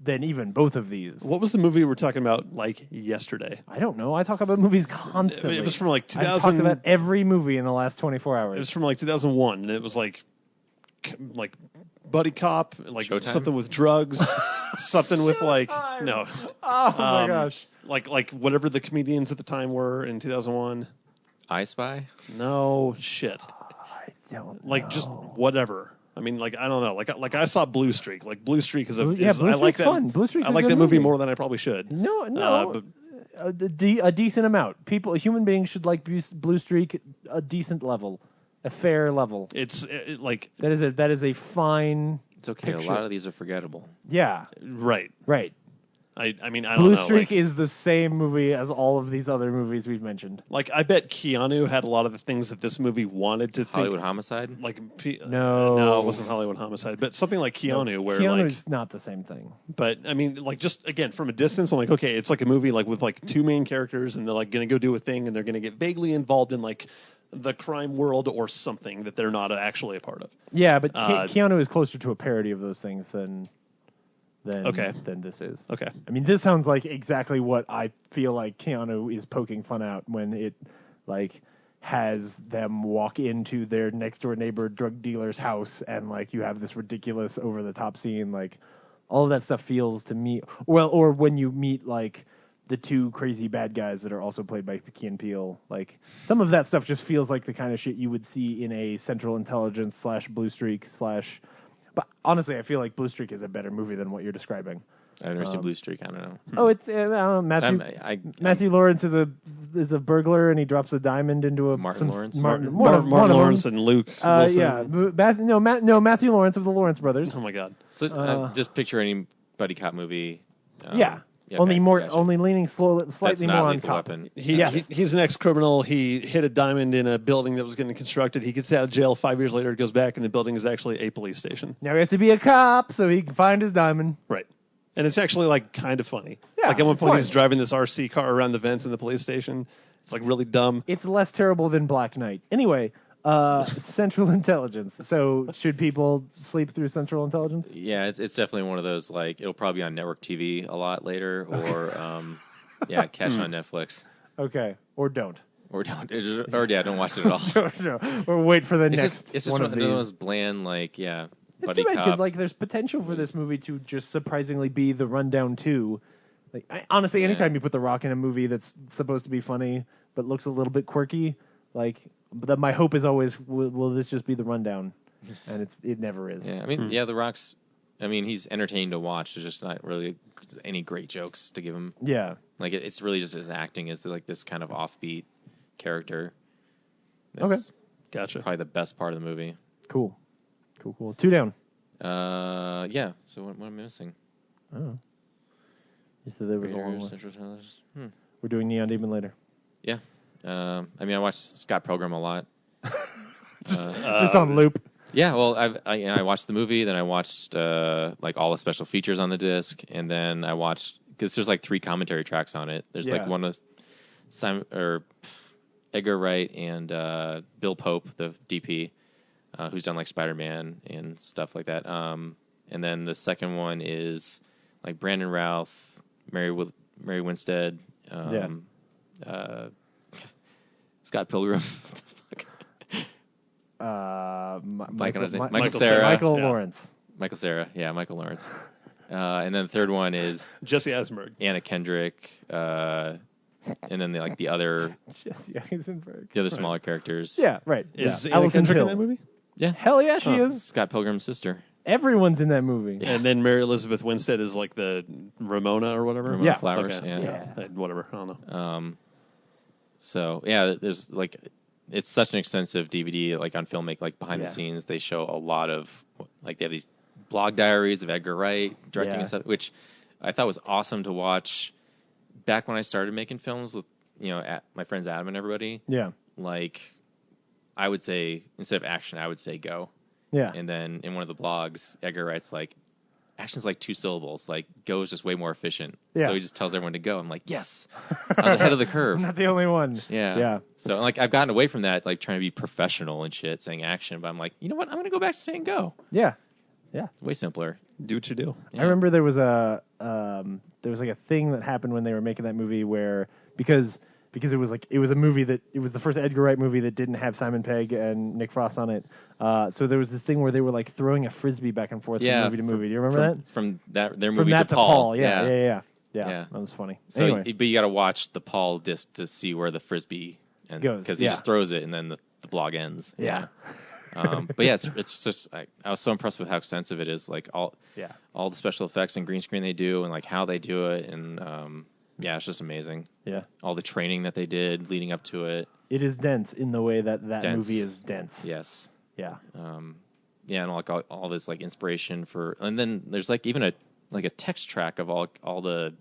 even both of these. What was the movie we were talking about, like, yesterday? I don't know. I talk about movies constantly. It was from, like, 2000. I've talked about every movie in the last 24 hours. It was from, like, 2001, and it was like buddy cop, like Showtime? Something with drugs, something with, like, no. Oh my gosh. Like whatever the comedians at the time were in 2001. I Spy? No, shit. I don't like know. Just whatever. I mean, like, I don't know. Like I saw Blue Streak. Like, Blue Streak is Blue I like Streak's that. fun. Blue Streak's I like a good that movie movie more than I probably should. No. A decent amount. Human beings should like Blue Streak a decent level, a fair level. It's like that is a fine. It's okay. Picture. A lot of these are forgettable. Yeah. Right. I mean, I don't Blue know. Streak is the same movie as all of these other movies we've mentioned. Like, I bet Keanu had a lot of the things that this movie wanted to Hollywood think. Homicide? Like, no, it wasn't Hollywood Homicide, but something like Keanu, where Keanu's like, not the same thing. But I mean, like, just again from a distance, I'm like, okay, it's like a movie like with like two main characters, and they're like going to go do a thing, and they're going to get vaguely involved in like the crime world or something that they're not actually a part of. Yeah, but Keanu is closer to a parody of those things than this is. Okay. I mean, this sounds like exactly what I feel like Keanu is poking fun at when it, like, has them walk into their next door neighbor drug dealer's house and, like, you have this ridiculous over the top scene. Like, all of that stuff feels to me, or when you meet, like, the two crazy bad guys that are also played by Key and Peele, like, some of that stuff just feels like the kind of shit you would see in a Central Intelligence / Blue Streak / But honestly, I feel like Blue Streak is a better movie than what you're describing. I've never seen Blue Streak. I don't know. Oh, it's I don't know, Matthew Lawrence is a burglar and he drops a diamond into a Martin Lawrence and Luke Wilson. Yeah, Matthew Lawrence of the Lawrence brothers. Oh my god! So just picture any buddy cop movie. Yeah. Yeah, only okay, gotcha. only leaning slightly That's more not on Lethal cop. Weapon. He's an ex-criminal. He hit a diamond in a building that was getting constructed. He gets out of jail 5 years later, goes back, and the building is actually a police station. Now he has to be a cop so he can find his diamond. Right. And it's actually like kind of funny. Yeah, like at one it's point fun. he's driving this RC car around the vents in the police station. It's like really dumb. It's less terrible than Black Knight. Anyway, Central Intelligence. So should people sleep through Central Intelligence? Yeah, it's definitely one of those, like, it'll probably be on network TV a lot later, or catch it on Netflix. Okay, or don't. Or don't watch it at all. No. Or wait for the next It's just one one of of these. those bland, like, It's buddy too bad cop. because like there's potential for this movie to just surprisingly be The Rundown 2. Like honestly, anytime you put The Rock in a movie that's supposed to be funny but looks a little bit quirky, like my hope is always will this just be The Rundown, and it never is. Yeah, I mean, The Rock's. I mean, he's entertaining to watch. There's just not really any great jokes to give him. Yeah, like it's really just his acting is like this kind of offbeat character. That's Okay, gotcha. Probably the best part of the movie. Cool. 2 down. Yeah. So what am I missing? Oh, you said there was a long list. Central Intelligence. We're doing Neon Demon later. Yeah. I mean, I watched Scott Pilgrim a lot. Just on loop. Yeah, well, I watched the movie, then I watched like all the special features on the disc, and then I watched because there's like 3 commentary tracks on it. There's like one of Edgar Wright and Bill Pope, the DP, who's done like Spider-Man and stuff like that. And then the second one is like Brandon Routh, Mary Winstead, Scott Pilgrim. Michael Cera. Michael Lawrence. Michael Cera, yeah, Michael Lawrence. And then the third one is Jesse Eisenberg, Anna Kendrick, and then the other Jesse Eisenberg, the other smaller characters. Yeah, right. Is Anna Allison Kendrick Hill. in that movie? Yeah, hell yeah, she is. Scott Pilgrim's sister. Everyone's in that movie. Yeah. And then Mary Elizabeth Winstead is like the Ramona or whatever. Ramona Flowers. Okay. Yeah. Whatever. I don't know. So yeah, there's like. It's such an extensive DVD, like on Filmic, like behind the scenes. They show a lot of, like they have these blog diaries of Edgar Wright directing and stuff, which I thought was awesome to watch. Back when I started making films with, my friends Adam and everybody. Yeah. Like, I would say instead of action, I would say go. Yeah. And then in one of the blogs, Edgar Wright's like, action's like 2 syllables. Like, go is just way more efficient. Yeah. So he just tells everyone to go. I'm like, yes, I was ahead of the curve. I'm not the only one. Yeah. Yeah. So like I've gotten away from that, like trying to be professional and shit, saying action, but I'm like, you know what? I'm gonna go back to saying go. Yeah. Yeah. It's way simpler. Do what you do. I remember there was a thing that happened when they were making that movie where because it was a movie that it was the first Edgar Wright movie that didn't have Simon Pegg and Nick Frost on it. So there was this thing where they were like throwing a frisbee back and forth from movie to movie. Do you remember that? From their From movie that to Paul. Yeah. That was funny. So, anyway. but you got to watch the Paul disc to see where the frisbee ends, goes because he just throws it and then the blog ends. Yeah. But yeah, it's just I was so impressed with how extensive it is, like all the special effects and green screen they do and like how they do it, and it's just amazing. Yeah. All the training that they did leading up to it. It is dense in the way that Dense. movie is dense. Yes. Yeah. And like all this like inspiration for, and then there's like even a text track of all the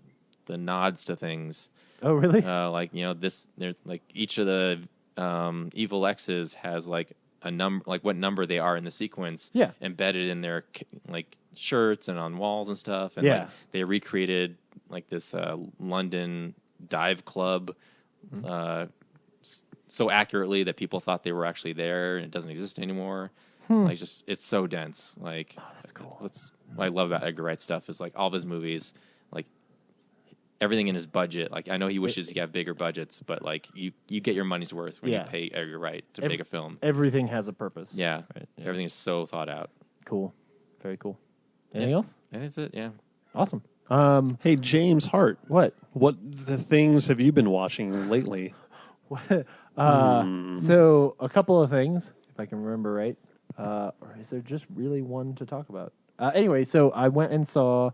nods to things. Oh really? Like there's like each of the evil X's has like a number, like what number they are in the sequence. Yeah. Embedded in their like shirts and on walls and stuff. And like they recreated like this London dive club so accurately that people thought they were actually there, and it doesn't exist anymore. Like just it's so dense. Like that's cool. What I love about Edgar Wright stuff is like all of his movies, like everything in his budget. Like I know he wishes he had bigger budgets, but like you get your money's worth when you pay Edgar Wright to make a film. Everything has a purpose. Yeah, everything is so thought out. Cool, very cool. Anything else? I think that's it. Yeah. Awesome. Hey James Hart, what the things have you been watching lately? So a couple of things, if I can remember right. Or is there just really one to talk about? Anyway, so I went and saw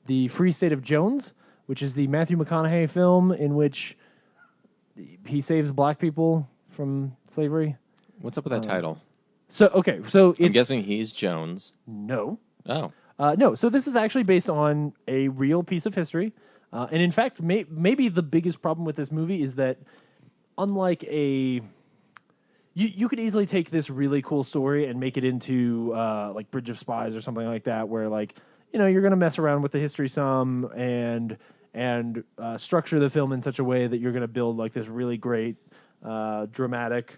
The Free State of Jones, which is the Matthew McConaughey film in which he saves black people from slavery. What's up with that title? So it's... I'm guessing he's Jones. No. Oh. No, so this is actually based on a real piece of history. And in fact, maybe the biggest problem with this movie is that unlike you could easily take this really cool story and make it into like Bridge of Spies or something like that, where like, you know, you're going to mess around with the history some and structure the film in such a way that you're going to build like this really great, dramatic,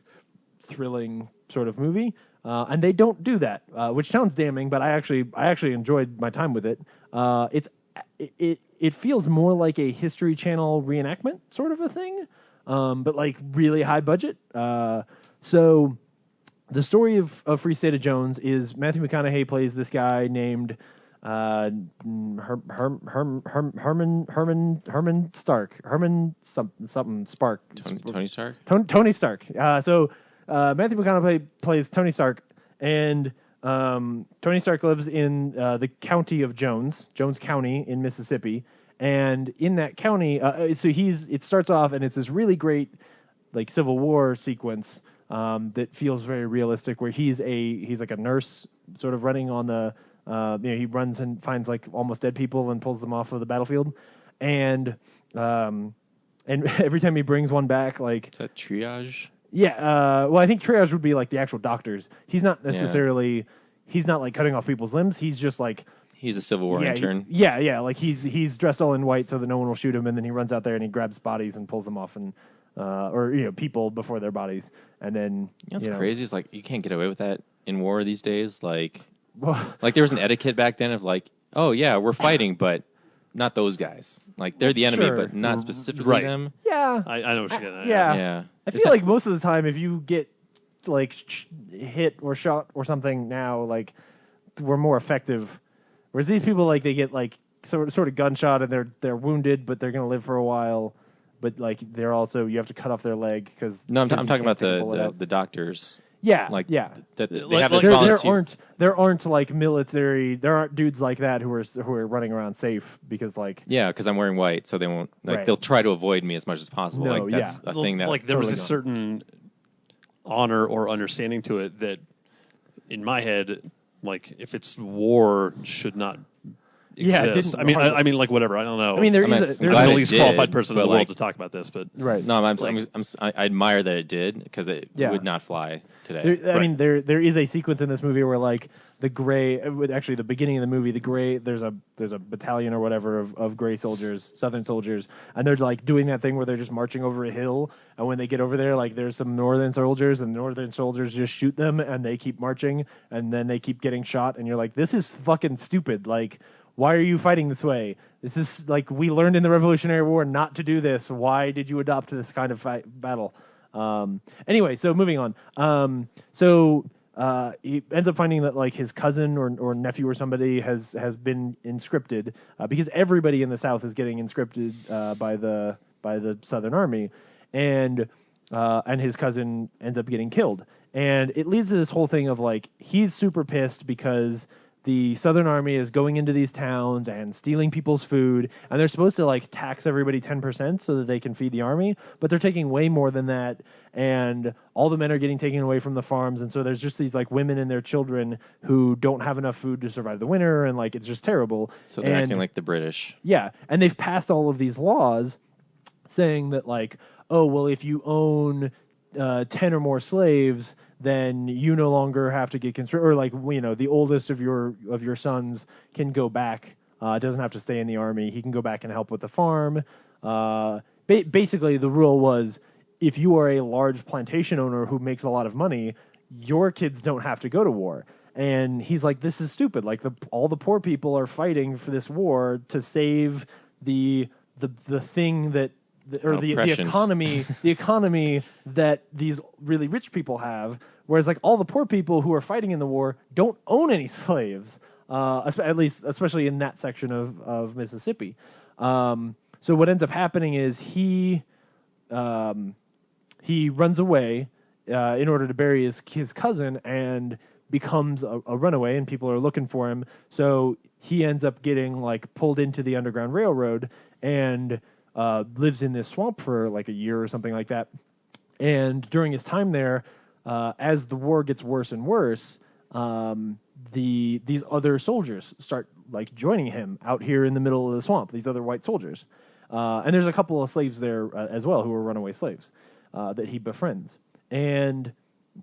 thrilling sort of movie. And they don't do that, which sounds damning, but I actually enjoyed my time with it. It feels more like a History Channel reenactment sort of a thing, but like really high budget. So the story of Free State of Jones is Matthew McConaughey plays this guy named Herman Spark. Tony Stark? Tony Stark. So Matthew McConaughey plays Tony Stark, and Tony Stark lives in the county of Jones County in Mississippi. And in that county, so it starts off and it's this really great like Civil War sequence that feels very realistic, where he's like a nurse sort of running on the, he runs and finds like almost dead people and pulls them off of the battlefield. And every time he brings one back, like... Is that triage? Yeah, well, I think triage would be like the actual doctors. He's not necessarily, he's not like cutting off people's limbs. He's just like... He's a Civil War intern. Yeah, like he's dressed all in white so that no one will shoot him, and then he runs out there and he grabs bodies and pulls them off, and or people before their bodies, and then crazy. It's like you can't get away with that in war these days. Like there was an etiquette back then of like, oh yeah, we're fighting, but not those guys. Like they're the enemy, but not specifically them. Yeah, I know what you're getting at. Yeah. I feel like most of the time, if you get like hit or shot or something now, like we're more effective. Whereas these people, like, they get like sort of gunshot and they're wounded, but they're gonna live for a while. But like they're also, you have to cut off their leg because I'm talking about the doctors. Yeah, like yeah. They have this volunteer. There aren't like military. There aren't dudes like that who are running around safe because like because I'm wearing white, so they won't they'll try to avoid me as much as possible. No, like that's a thing that like there was a certain honor or understanding to it that in my head, like if it's war, should not exist. I mean, like whatever. I don't know. I mean, there's the least qualified person in the world to talk about this, but right. No, I admire that it did because it would not fly today. I mean, there is a sequence in this movie where like the gray, actually the beginning of the movie, the gray, there's a battalion or whatever of gray soldiers, Southern soldiers, and they're like doing that thing where they're just marching over a hill, and when they get over there, like there's some Northern soldiers, and the Northern soldiers just shoot them, and they keep marching, and then they keep getting shot, and you're like, this is fucking stupid, like. Why are you fighting this way? This is like we learned in the Revolutionary War not to do this. Why did you adopt this kind of battle? Anyway, so moving on. So he ends up finding that like his cousin or nephew or somebody has been conscripted because everybody in the South is getting conscripted by the Southern Army, and his cousin ends up getting killed. And it leads to this whole thing of like he's super pissed because the Southern Army is going into these towns and stealing people's food, and they're supposed to like tax everybody 10% so that they can feed the army, but they're taking way more than that, and all the men are getting taken away from the farms, and so there's just these like women and their children who don't have enough food to survive the winter, and like it's just terrible. So they're acting like the British. Yeah, and they've passed all of these laws saying that like, oh well, if you own 10 or more slaves, then you no longer have to get conscripted, or like the oldest of your sons can go back. Doesn't have to stay in the army. He can go back and help with the farm. Basically, the rule was if you are a large plantation owner who makes a lot of money, your kids don't have to go to war. And he's like, this is stupid. Like all the poor people are fighting for this war to save the thing that. The economy that these really rich people have, whereas like all the poor people who are fighting in the war don't own any slaves, at least especially in that section of Mississippi. So what ends up happening is he runs away in order to bury his cousin and becomes a runaway, and people are looking for him. So he ends up getting like pulled into the Underground Railroad and lives in this swamp for like a year or something like that. And during his time there, as the war gets worse and worse, these other soldiers start like joining him out here in the middle of the swamp, these other white soldiers. And there's a couple of slaves there as well who are runaway slaves that he befriends. And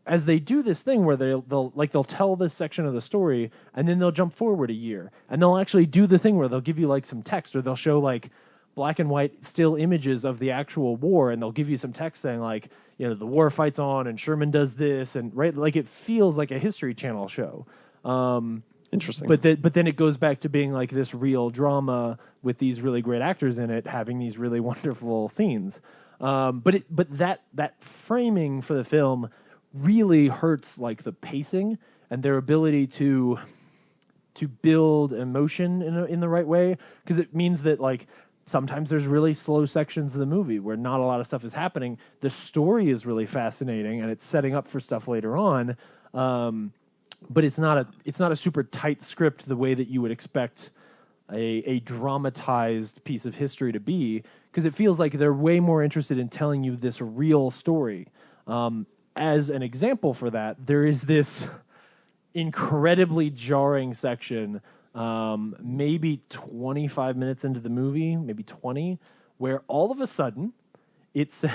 as they do this thing where they'll tell this section of the story and then they'll jump forward a year and they'll actually do the thing where they'll give you like some text, or they'll show like black and white still images of the actual war, and they'll give you some text saying like, you know, the war fights on and Sherman does this, and right, like it feels like a History Channel show. Interesting. But then it goes back to being like this real drama with these really great actors in it, having these really wonderful scenes. But that framing for the film really hurts like the pacing and their ability to build emotion in the right way, because it means that like sometimes there's really slow sections of the movie where not a lot of stuff is happening. The story is really fascinating and it's setting up for stuff later on, but it's not a super tight script the way that you would expect a dramatized piece of history to be, because it feels like they're way more interested in telling you this real story. As an example for that, there is this incredibly jarring section, maybe 25 minutes into the movie, maybe 20, where all of a sudden it's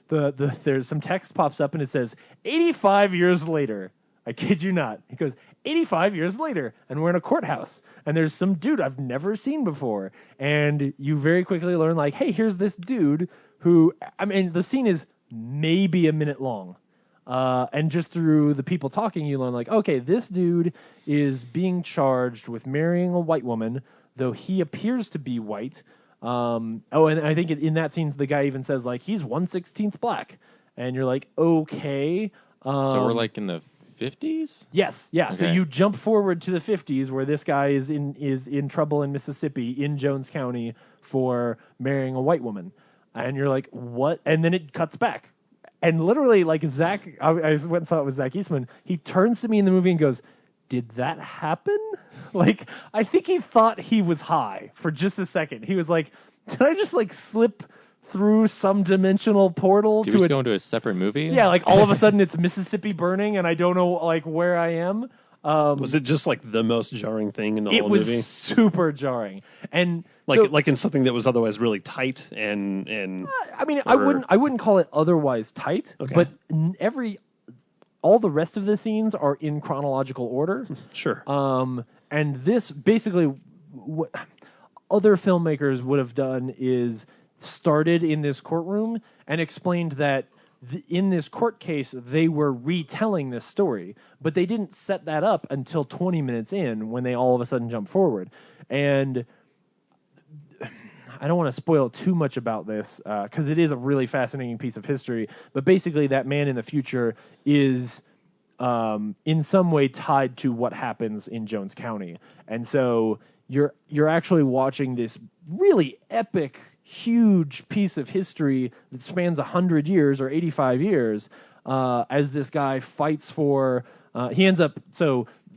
there's some text pops up and it says 85 years later. I kid you not. It goes 85 years later, and we're in a courthouse, and there's some dude I've never seen before, and you very quickly learn like, hey, here's this dude who, I mean, the scene is maybe a minute long. And just through the people talking, you learn like, okay, this dude is being charged with marrying a white woman, though he appears to be white. And I think in that scene, the guy even says like, he's 1/16 black. And you're like, okay. So we're like in the 50s? Yes. Yeah. Okay. So you jump forward to the 50s where this guy is in trouble in Mississippi, in Jones County, for marrying a white woman. And you're like, what? And then it cuts back. And literally, like Zach, I went and saw it with Zach Eastman. He turns to me in the movie and goes, "Did that happen?" Like, I think he thought he was high for just a second. He was like, "Did I just like slip through some dimensional portal Did we go into a separate movie?" Yeah, like all of a sudden it's Mississippi burning, and I don't know like where I am. Was it just like the most jarring thing in the whole movie? It was super jarring, and like in something that was otherwise really tight and. I mean, I wouldn't call it otherwise tight, okay. But all the rest of the scenes are in chronological order. Sure. And this basically, what other filmmakers would have done is started in this courtroom and explained that in this court case, they were retelling this story, but they didn't set that up until 20 minutes in when they all of a sudden jump forward. And I don't want to spoil too much about this because it is a really fascinating piece of history. But basically, that man in the future is in some way tied to what happens in Jones County, and so you're actually watching this really epic, huge piece of history that spans 100 years or 85 years as this guy fights for. He ends up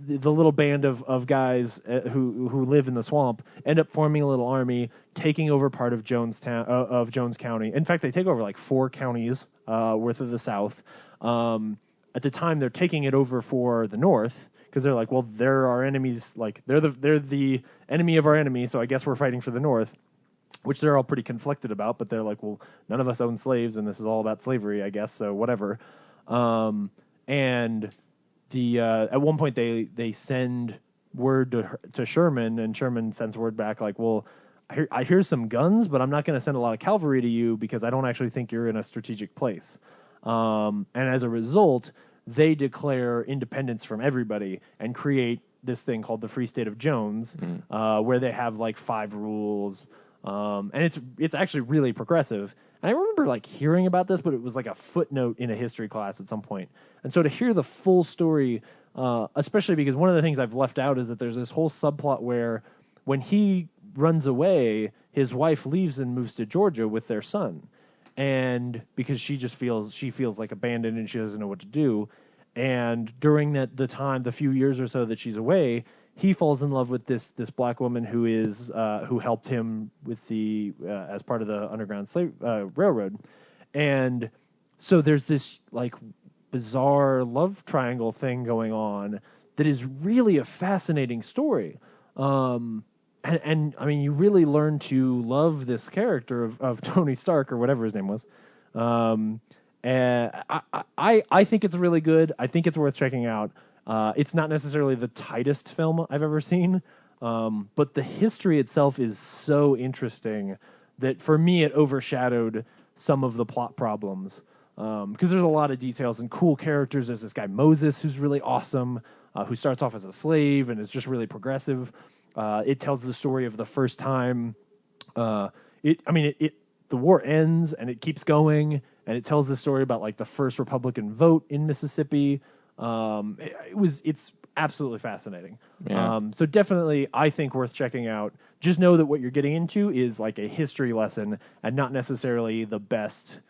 the little band of guys who live in the swamp end up forming a little army, taking over part of Jones County. In fact, they take over like 4 counties worth of the South. At the time, they're taking it over for the North because they're like, well, they're our enemies. Like they're the enemy of our enemy, so I guess we're fighting for the North, which they're all pretty conflicted about. But they're like, well, none of us own slaves, and this is all about slavery, I guess. So whatever. And at one point they send word to Sherman, and Sherman sends word back like, well, I hear some guns, but I'm not going to send a lot of cavalry to you because I don't actually think you're in a strategic place. And as a result, they declare independence from everybody and create this thing called the Free State of Jones, where they have like 5 rules. And it's actually really progressive. And I remember like hearing about this, but it was like a footnote in a history class at some point. And so to hear the full story, especially because one of the things I've left out is that there's this whole subplot where when he runs away, his wife leaves and moves to Georgia with their son. And because she feels like abandoned and she doesn't know what to do. And during the few years or so that she's away, he falls in love with this black woman who helped him with as part of the Underground Railroad. And so there's this like bizarre love triangle thing going on that is really a fascinating story. and I mean, you really learn to love this character of Tony Stark or whatever his name was. And I think it's really good. I think it's worth checking out. It's not necessarily the tightest film I've ever seen, but the history itself is so interesting that for me it overshadowed some of the plot problems. Because there's a lot of details and cool characters. There's this guy Moses who's really awesome, who starts off as a slave and is just really progressive. It tells the story of the first time. The war ends and it keeps going, and it tells the story about like the first Republican vote in Mississippi. It's absolutely fascinating. Yeah. So definitely, I think worth checking out. Just know that what you're getting into is like a history lesson and not necessarily the best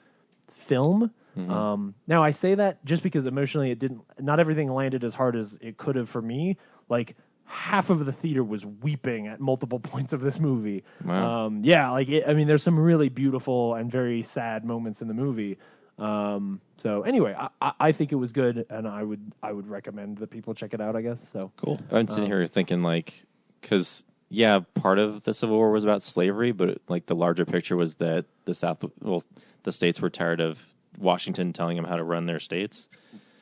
film. Mm-hmm. Now I say that just because emotionally not everything landed as hard as it could have for me. Like half of the theater was weeping at multiple points of this movie. Wow. There's some really beautiful and very sad moments in the movie. So anyway, I think it was good, and I would recommend that people check it out, I guess. So cool. I've been sitting here thinking because part of the Civil War was about slavery, but like the larger picture was that the states were tired of Washington telling them how to run their states.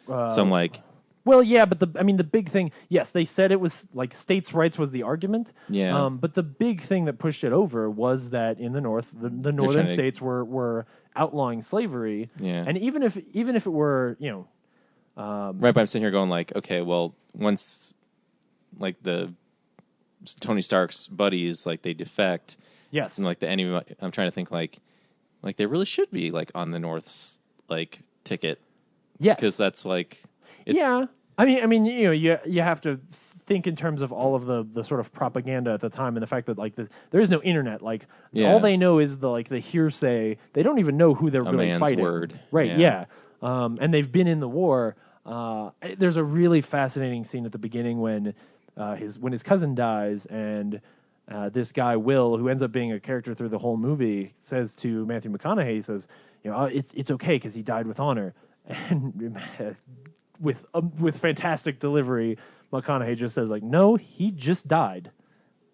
So I'm like, well, yeah, but the big thing, yes, they said it was like states' rights was the argument. Yeah. But the big thing that pushed it over was that in the North, the northern states were outlawing slavery. Yeah. And even if it were, right, but I'm sitting here going like, okay, well, once like the Tony Stark's buddies, like they defect. Yes. And like the enemy, I'm trying to think like they really should be like on the North's like ticket. Yes. Because that's like. Yeah. I mean, you have to think in terms of all of the sort of propaganda at the time and the fact that like there is no internet. Like all they know is the hearsay. They don't even know who they're really man's fighting. Word. Right. Yeah. And they've been in the war. There's a really fascinating scene at the beginning when his cousin dies and this guy Will, who ends up being a character through the whole movie, says to Matthew McConaughey, he says, it's okay because he died with honor. And with fantastic delivery, McConaughey just says like, no, he just died,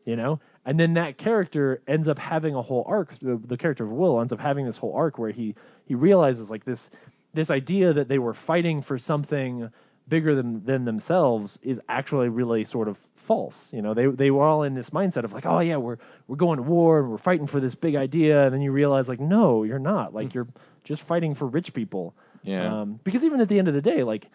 and then that character ends up having a whole arc. The character of Will ends up having this whole arc where he realizes like this idea that they were fighting for something bigger than themselves is actually really sort of false. They were all in this mindset of like, oh yeah, we're going to war and we're fighting for this big idea, and then you realize like, no, you're not. Like you're just fighting for rich people. Yeah. Because even at the end of the day, like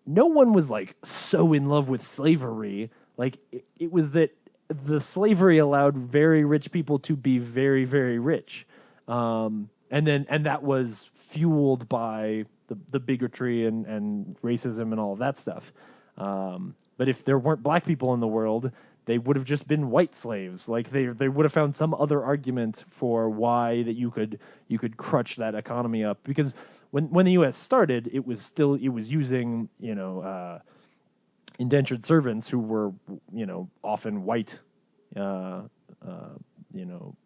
no one was like so in love with slavery. Like it was that the slavery allowed very rich people to be very, very rich. And that was fueled by the bigotry and racism and all of that stuff. But if there weren't black people in the world, they would have just been white slaves. Like they would have found some other argument for why that you could crutch that economy up. Because when the U.S. started, it was using indentured servants who were often white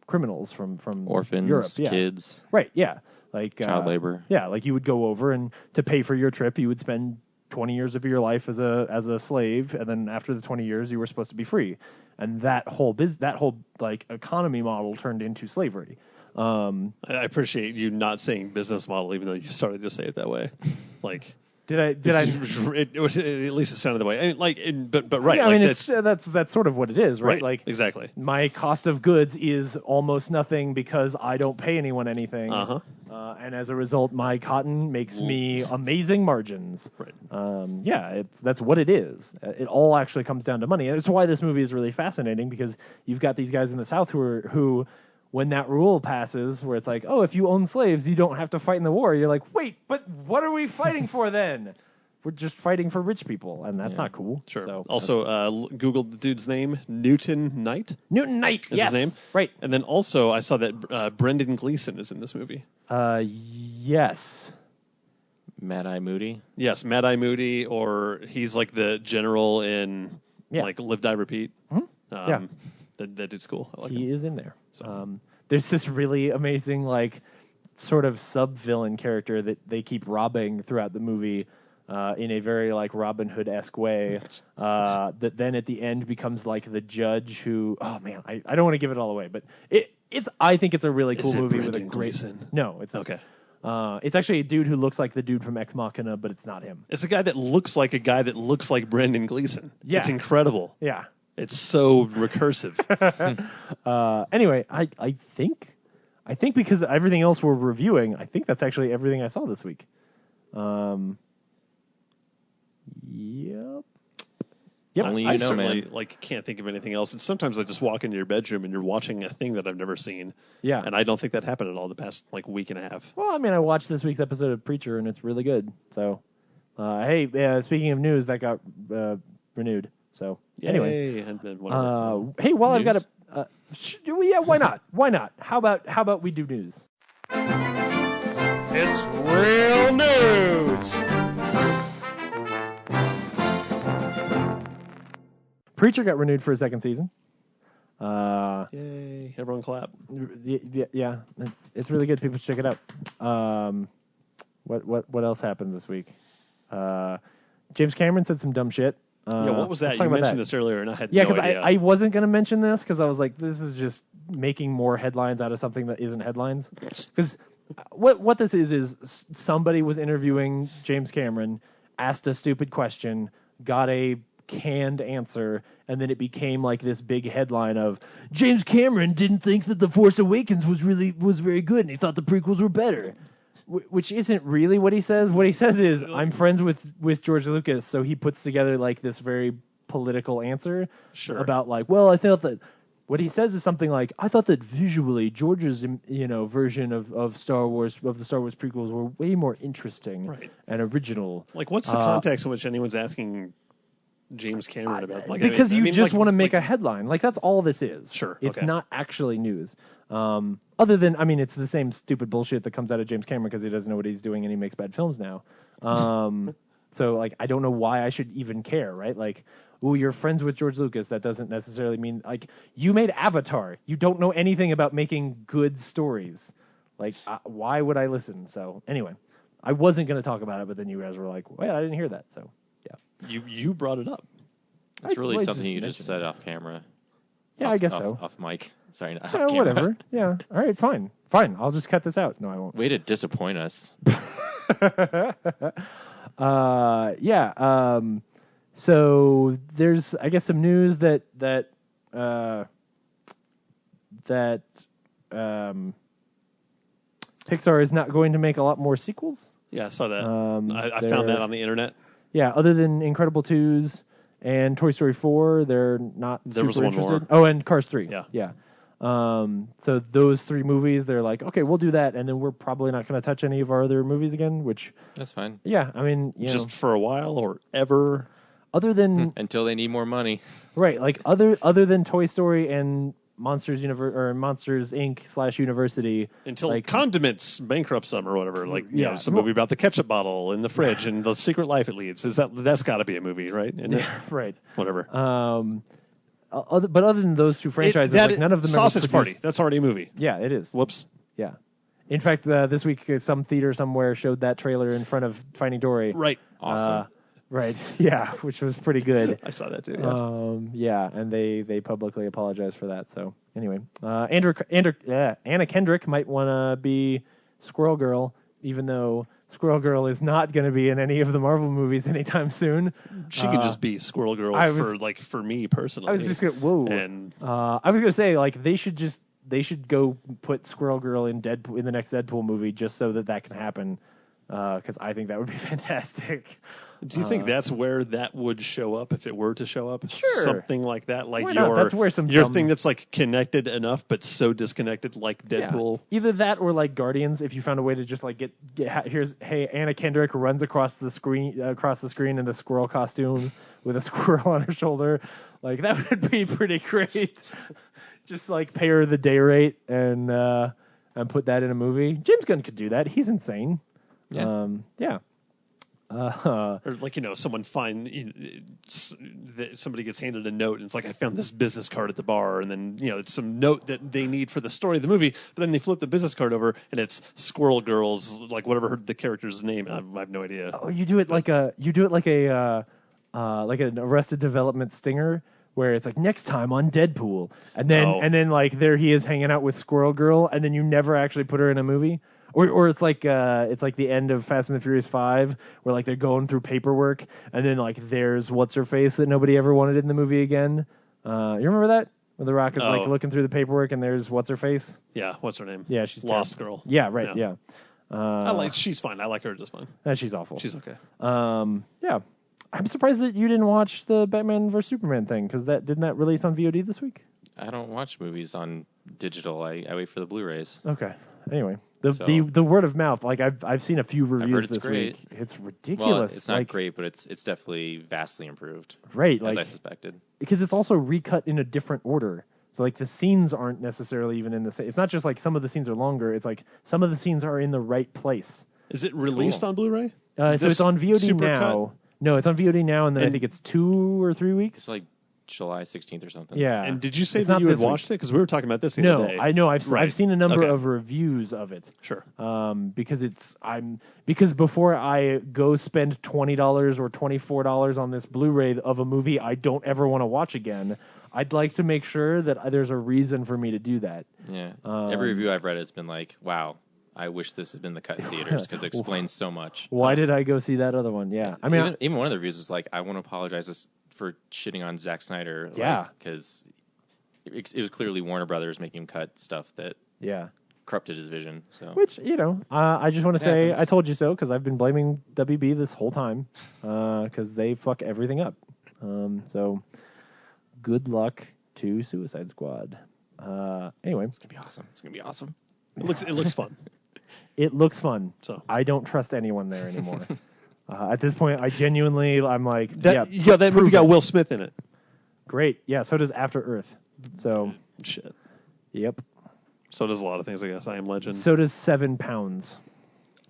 criminals from orphans, Europe, kids, right? Yeah, like child labor. Yeah, like you would go over and to pay for your trip, you would spend 20 years of your life as a slave, and then after the 20 years, you were supposed to be free. And that whole like economy model turned into slavery. I appreciate you not saying business model, even though you started to say it that way. Like, did I? At least it sounded that way. But right. Yeah, like that's sort of what it is, right? Like exactly. My cost of goods is almost nothing because I don't pay anyone anything. And as a result, my cotton makes me amazing margins. Right. That's what it is. It all actually comes down to money. And it's why this movie is really fascinating, because you've got these guys in the South who when that rule passes, where it's like, oh, if you own slaves, you don't have to fight in the war. You're like, wait, but what are we fighting for then? We're just fighting for rich people, and that's not cool. Sure. So, also, Googled the dude's name, Newton Knight. Newton Knight, is his name. Right. And then also, I saw that Brendan Gleeson is in this movie. Yes. Mad Eye Moody? Yes, Mad Eye Moody, or he's like the general in like Live, Die, Repeat. Mm-hmm. That dude's cool. I like he him. is in there. So. There's this really amazing, like, sort of sub-villain character that they keep robbing throughout the movie. in a very like Robin Hood-esque way, that then at the end becomes like the judge who, oh man, I don't want to give it all away, but I think it's a really cool movie with a great. Gleeson? No, it's not. Okay. It's actually a dude who looks like the dude from Ex Machina, but it's not him. It's a guy that looks like a guy that looks like Brendan Gleeson. Yeah. It's incredible. Yeah. It's so recursive. Anyway, I think because everything else we're reviewing, I think that's actually everything I saw this week. Yep. Only I know, certainly man. can't think of anything else. And sometimes I just walk into your bedroom and you're watching a thing that I've never seen. Yeah. And I don't think that happened at all the past week and a half. Well, I mean, I watched this week's episode of Preacher, and it's really good. So, hey, speaking of news, that got renewed. So, anyway. And then whatever. Hey, well, I've got a... yeah, why not? Why not? How about we do news? It's real news. Preacher got renewed for a second season. Yay! Everyone clap. Yeah, it's really good. People should check it out. What else happened this week? James Cameron said some dumb shit. What was that? You mentioned this earlier, and I had no because idea. I wasn't going to mention this because I was like, this is just making more headlines out of something that isn't headlines. Because what this is somebody was interviewing James Cameron, asked a stupid question, got a canned answer, and then it became like this big headline of James Cameron didn't think that The Force Awakens was very good, and he thought the prequels were better. Which isn't really what he says. What he says is, I'm friends with George Lucas, so he puts together like this very political answer about like, well, I thought that. What he says is something like, I thought that visually George's version of Star Wars, of the Star Wars prequels, were way more interesting and original. Like, what's the context in which anyone's asking James Cameron about? Like, because you just want to make a headline. Like, that's all this is. Sure. It's not actually news. Other than, I mean, it's the same stupid bullshit that comes out of James Cameron because he doesn't know what he's doing and he makes bad films now. So, like, I don't know why I should even care, right? Like, ooh, you're friends with George Lucas. That doesn't necessarily mean, like, you made Avatar. You don't know anything about making good stories. Like, why would I listen? So, anyway, I wasn't going to talk about it, but then you guys were like, well, I didn't hear that. So, yeah. You brought it up. It's really something you just said off camera. Yeah, I guess so. Off mic. Sorry, not off yeah, camera. Whatever. Yeah. All right, fine. I'll just cut this out. No, I won't. Way to disappoint us. Yeah. So there's, I guess, some news that Pixar is not going to make a lot more sequels. Yeah, I saw that. I found that on the internet. Yeah, other than Incredible 2s and Toy Story 4, they're not super was one interested. more. Oh, and Cars 3. Yeah. So those three movies, they're like, okay, we'll do that, and then we're probably not going to touch any of our other movies again, which... That's fine. Yeah, I mean, Just for a while or ever? Other than... Until they need more money. Right, like other than Toy Story and Monsters Inc. / University. Until like, Condiments bankrupt some or whatever. Like, some well, movie about the ketchup bottle in the fridge and the secret life it leads. That's got to be a movie, right? Right. Whatever. But other than those two franchises, none of them Sausage Party. That's already a movie. Yeah, it is. Whoops. Yeah. In fact, this week some theater somewhere showed that trailer in front of Finding Dory. Right. Awesome. Right. Yeah, which was pretty good. I saw that too. Yeah. And they publicly apologized for that. So anyway, Anna Kendrick might want to be Squirrel Girl, even though Squirrel Girl is not going to be in any of the Marvel movies anytime soon. She can just be Squirrel Girl for me personally. I was just going whoa. And I was going to say like they should go put Squirrel Girl in the next Deadpool movie just so that can happen. Because I think that would be fantastic. Do you think that's where that would show up if it were to show up? Sure. Something like that, like that's where your thing that's like connected enough but so disconnected, like Deadpool. Yeah. Either that or like Guardians. If you found a way to just like get Anna Kendrick runs across the screen in a squirrel costume with a squirrel on her shoulder, like that would be pretty great. Just like pay her the day rate and put that in a movie. James Gunn could do that. He's insane. Yeah. Yeah. Or like, someone somebody gets handed a note and it's like, I found this business card at the bar, and then it's some note that they need for the story of the movie, but then they flip the business card over and it's Squirrel Girl's, like whatever the character's name. I have no idea. Oh, you do it like an Arrested Development stinger, where it's like, next time on Deadpool, and then like there he is hanging out with Squirrel Girl, and then you never actually put her in a movie. Or it's like the end of Fast and the Furious 5, where like they're going through paperwork, and then like there's what's her face that nobody ever wanted in the movie again. You remember that? Where The Rock is like looking through the paperwork, and there's what's her face? Yeah, what's her name? Yeah, she's Lost Girl. Yeah, right. Yeah. She's fine. I like her just fine. She's awful. She's okay. Yeah. I'm surprised that you didn't watch the Batman vs Superman thing, because didn't that release on VOD this week? I don't watch movies on digital. I wait for the Blu-rays. Okay. Anyway, the word of mouth, like I've seen a few reviews this week. It's ridiculous. Well, it's not great, but it's definitely vastly improved. Right, as I suspected. Because it's also recut in a different order. So like the scenes aren't necessarily even in the same. It's not just like some of the scenes are longer. It's like some of the scenes are in the right place. Is it released on Blu-ray? So it's on VOD now. No, it's on VOD now, and then I think it's 2 or 3 weeks. It's like July 16th or something. Yeah. And did you say that you had watched it? Because we were talking about this the other day. No, I know. I've seen a number of reviews of it. Sure. Because before I go spend $20 or $24 on this Blu-ray of a movie I don't ever want to watch again, I'd like to make sure that there's a reason for me to do that. Yeah. Every review I've read has been like, wow, I wish this had been the cut in theaters because it explains so much. Why did I go see that other one? Yeah. I mean, even one of the reviews was like, I want to apologize for shitting on Zack Snyder. Yeah. Because it was clearly Warner Brothers making him cut stuff that corrupted his vision. So. Which, I just want to say, I told you so, because I've been blaming WB this whole time, because they fuck everything up. So, good luck to Suicide Squad. Anyway. It's going to be awesome. It's going to be awesome. It looks fun. It looks fun. So I don't trust anyone there anymore. At this point, I'm like, that movie got Will Smith in it. Great. Yeah, so does After Earth. So shit. Yep. So does a lot of things, I guess. I Am Legend. So does 7 Pounds.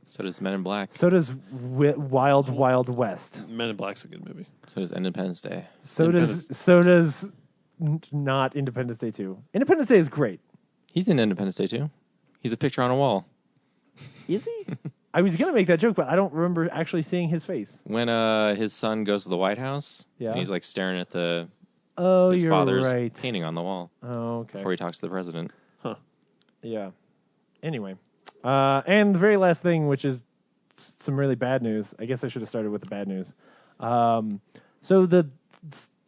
So does Men in Black. So does Wild Wild West. Men in Black's a good movie. So does Independence Day. So does not Independence Day 2. Independence Day is great. He's in Independence Day 2. He's a picture on a wall. Is he? I was going to make that joke, but I don't remember actually seeing his face. When his son goes to the White House, and he's like staring at his father's painting on the wall. Oh, okay. Before he talks to the president. Huh. Yeah. Anyway. And the very last thing, which is some really bad news. I guess I should have started with the bad news. So the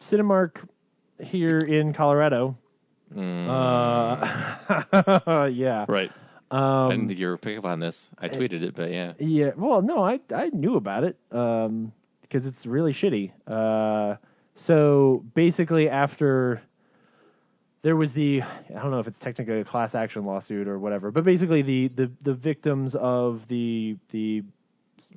Cinemark here in Colorado. Yeah. Right. I didn't think you were picking up on this. I tweeted it, but yeah. Yeah. Well, no, I knew about it because it's really shitty. So basically, after there was I don't know if it's technically a class action lawsuit or whatever, but basically the victims of the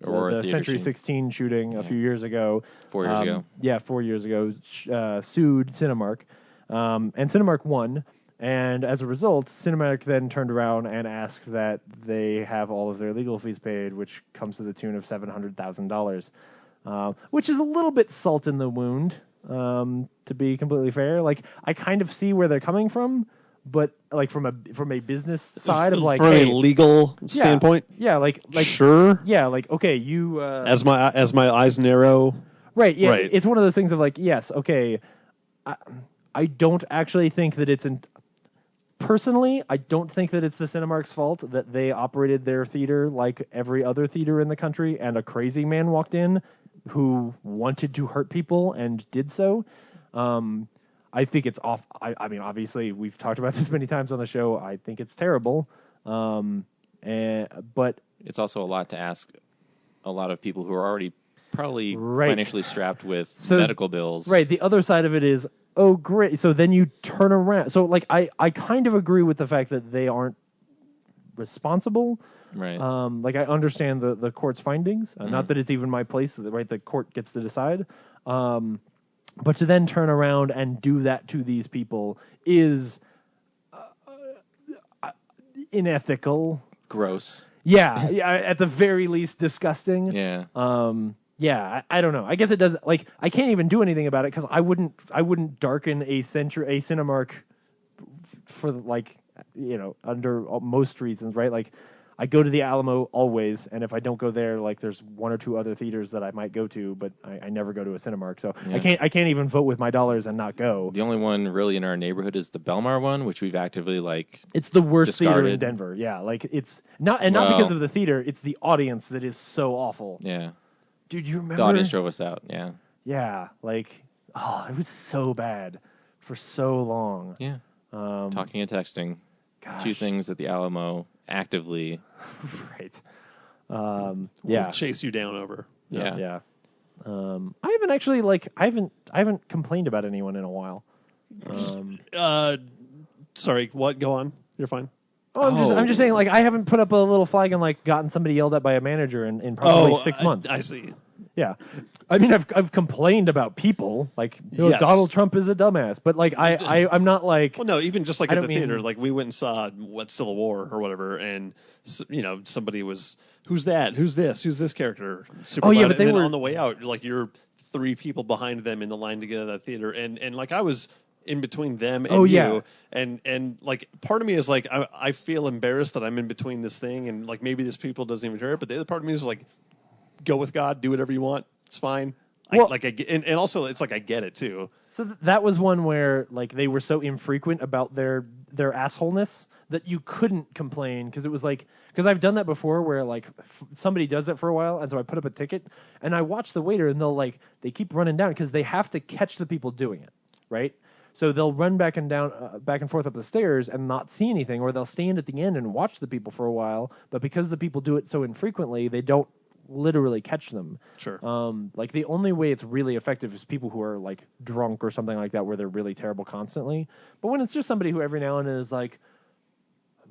Century 16 shooting a few years ago. 4 years ago. Yeah, 4 years ago, sued Cinemark, and Cinemark won. And as a result, Cinemark then turned around and asked that they have all of their legal fees paid, which comes to the tune of $700,000, which is a little bit salt in the wound, to be completely fair. Like, I kind of see where they're coming from, but like from a business side of like from a legal standpoint, like sure, like okay, you as my eyes narrow, right? Yeah, right. It's one of those things of like, yes, okay, I don't actually think that it's personally, I don't think that it's the Cinemark's fault that they operated their theater like every other theater in the country, and a crazy man walked in who wanted to hurt people and did so. I think it's off. I mean, obviously, we've talked about this many times on the show. I think it's terrible. But it's also a lot to ask a lot of people who are already probably financially strapped with medical bills. Right. The other side of it is, oh, great. So then you turn around. So, like, I kind of agree with the fact that they aren't responsible. Right. Like, I understand the court's findings. Not that it's even my place. Right. The court gets to decide. But to then turn around and do that to these people is unethical. Gross. Yeah. At the very least, disgusting. Yeah. Yeah, I don't know. I guess it does. Like, I can't even do anything about it because I wouldn't darken a Cinemark for like, under most reasons, right? Like, I go to the Alamo always, and if I don't go there, like, there's one or two other theaters that I might go to, but I never go to a Cinemark, so yeah. I can't even vote with my dollars and not go. The only one really in our neighborhood is the Belmar one, which we've actively It's the worst discarded. Theater in Denver. Yeah, like it's not because of the theater. It's the audience that is so awful. Yeah, dude, you remember? The audience drove us out. Yeah. Yeah, like it was so bad for so long. Yeah. Talking and texting. Gosh. Two things at the Alamo actively. Right. We'll chase you down over. Yeah. I haven't actually I haven't complained about anyone in a while. Sorry, what? Go on. You're fine. I'm just saying, like, I haven't put up a little flag and like gotten somebody yelled at by a manager in probably 6 months. I see. Yeah, I mean, I've complained about people, like, yes. Donald Trump is a dumbass, but like I'm not like. Well, no, even just like at the theater, like we went and saw Civil War or whatever, and somebody was, who's that? Who's this? Who's this character? Super loud. But they were on the way out. Like, you're 3 people behind them in the line to get out of that theater, and like I was in between them and you, and like part of me is like I feel embarrassed that I'm in between this thing, and like maybe this people doesn't even hear it, but the other part of me is like, go with God, do whatever you want, it's fine. Well, and also it's like I get it too. So that was one where like they were so infrequent about their assholeness that you couldn't complain, because it was like, because I've done that before where like somebody does it for a while, and so I put up a ticket and I watch the waiter, and they keep running down because they have to catch the people doing it, right? So they'll run back and forth up the stairs and not see anything, or they'll stand at the end and watch the people for a while. But because the people do it so infrequently, they don't literally catch them. Sure. Like the only way it's really effective is people who are like drunk or something like that, where they're really terrible constantly. But when it's just somebody who every now and then is like,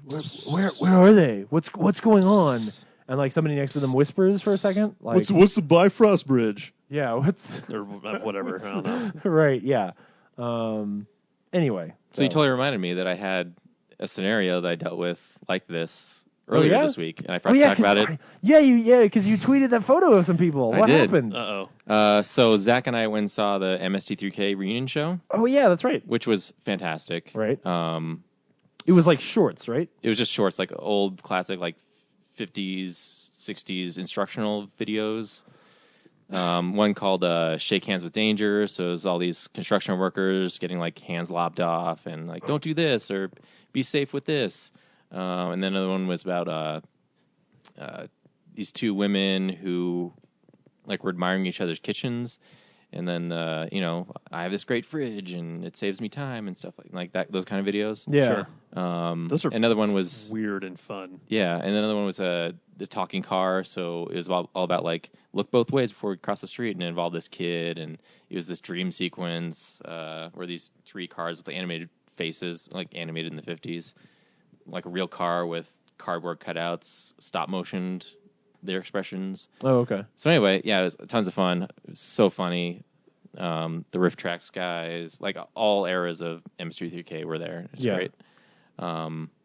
where are they? What's going on? And like somebody next to them whispers for a second, like, what's the Bifrost Bridge? Yeah, or whatever. I don't know. Right. Yeah. Anyway. So you totally reminded me that I had a scenario that I dealt with like this earlier this week, and I forgot to talk about it. Because you tweeted that photo of some people. What happened? So Zach and I went and saw the MST3K reunion show. Oh yeah, that's right. Which was fantastic. Right. It was like shorts, right? It was just shorts, like old classic, like 50s, 60s instructional videos. One called Shake Hands with Danger. So it was all these construction workers getting like hands lopped off and like, don't do this or be safe with this. And then another one was about these 2 women who like were admiring each other's kitchens. And then, I have this great fridge and it saves me time and stuff like that. Those kind of videos. Yeah. Sure. Those are another one was weird and fun. Yeah. And another one was the talking car. So it was all about like, look both ways before we cross the street, and it involved this kid. And it was this dream sequence where these 3 cars with the animated faces, like animated in the 50s, like a real car with cardboard cutouts, stop motioned their expressions. Oh, okay. So anyway, yeah, it was tons of fun. It was so funny. The Riff Tracks guys, like all eras of MS3K were there. It's great.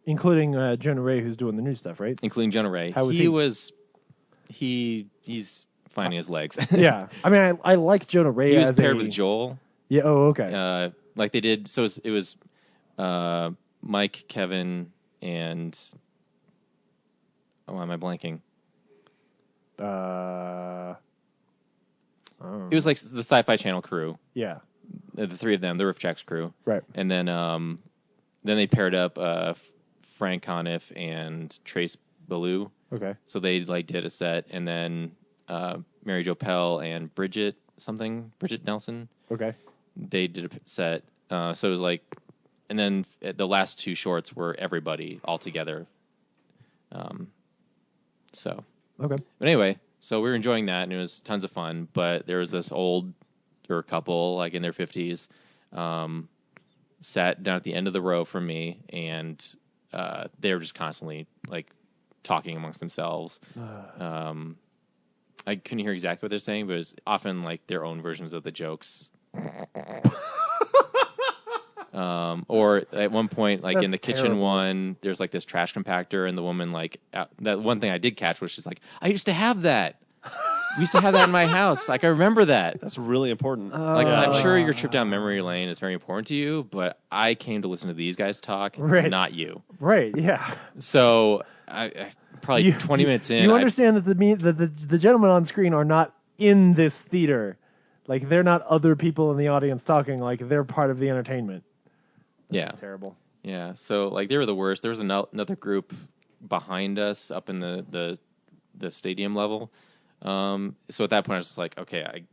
Including Jonah Ray, who's doing the new stuff, right? Including Jonah Ray. How was he? He's finding his legs. Yeah. I mean, I like Jonah Ray. He was paired with Joel. Yeah. Oh, okay. Like they did. So it was Mike, Kevin, and why am I blanking? It was like the Sci-Fi Channel crew. Yeah. The 3 of them, the Riff Tracks crew. Right. And then they paired up Frank Conniff and Trace Ballou. Okay. So they like did a set, and then Mary Jo Pell and Bridget Nelson. Okay. They did a set. So it was like, and then the last 2 shorts were everybody all together. So. Okay. But anyway, so we were enjoying that, and it was tons of fun. But there was this older couple, like in their 50s, sat down at the end of the row from me, and they were just constantly like talking amongst themselves. I couldn't hear exactly what they're saying, but it was often like their own versions of the jokes. Or at one point, like in the kitchen one, there's like this trash compactor, and the woman like that one thing I did catch was she's like, I used to have that. We used to have that in my house. Like, I remember that. That's really important. I'm sure your trip down memory lane is very important to you, but I came to listen to these guys talk, not you. Right, yeah. So, I probably 20 minutes in. You understand that the gentlemen on screen are not in this theater. Like, they're not other people in the audience talking. Like, they're part of the entertainment. That's terrible. Yeah, so, like, they were the worst. There was another group behind us up in the stadium level. So at that point, I was just like, okay,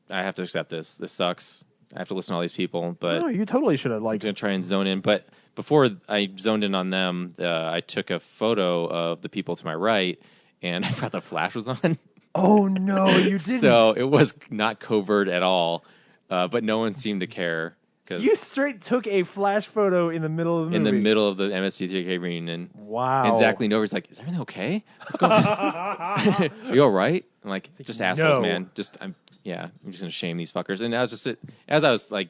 I have to accept this. This sucks. I have to listen to all these people. But no, you totally should have. Like, I'm going to try and zone in. But before I zoned in on them, I took a photo of the people to my right, and I forgot the flash was on. Oh, no, you didn't. So it was not covert at all, but no one seemed to care. You straight took a flash photo in the middle of the movie. In the middle of the MST3K reunion. Wow. And Zach leaned over. He's like, "Is everything okay? What's going on? Are you all right?" I'm like, "Just assholes, man. I'm just gonna shame these fuckers." And I was just as I was like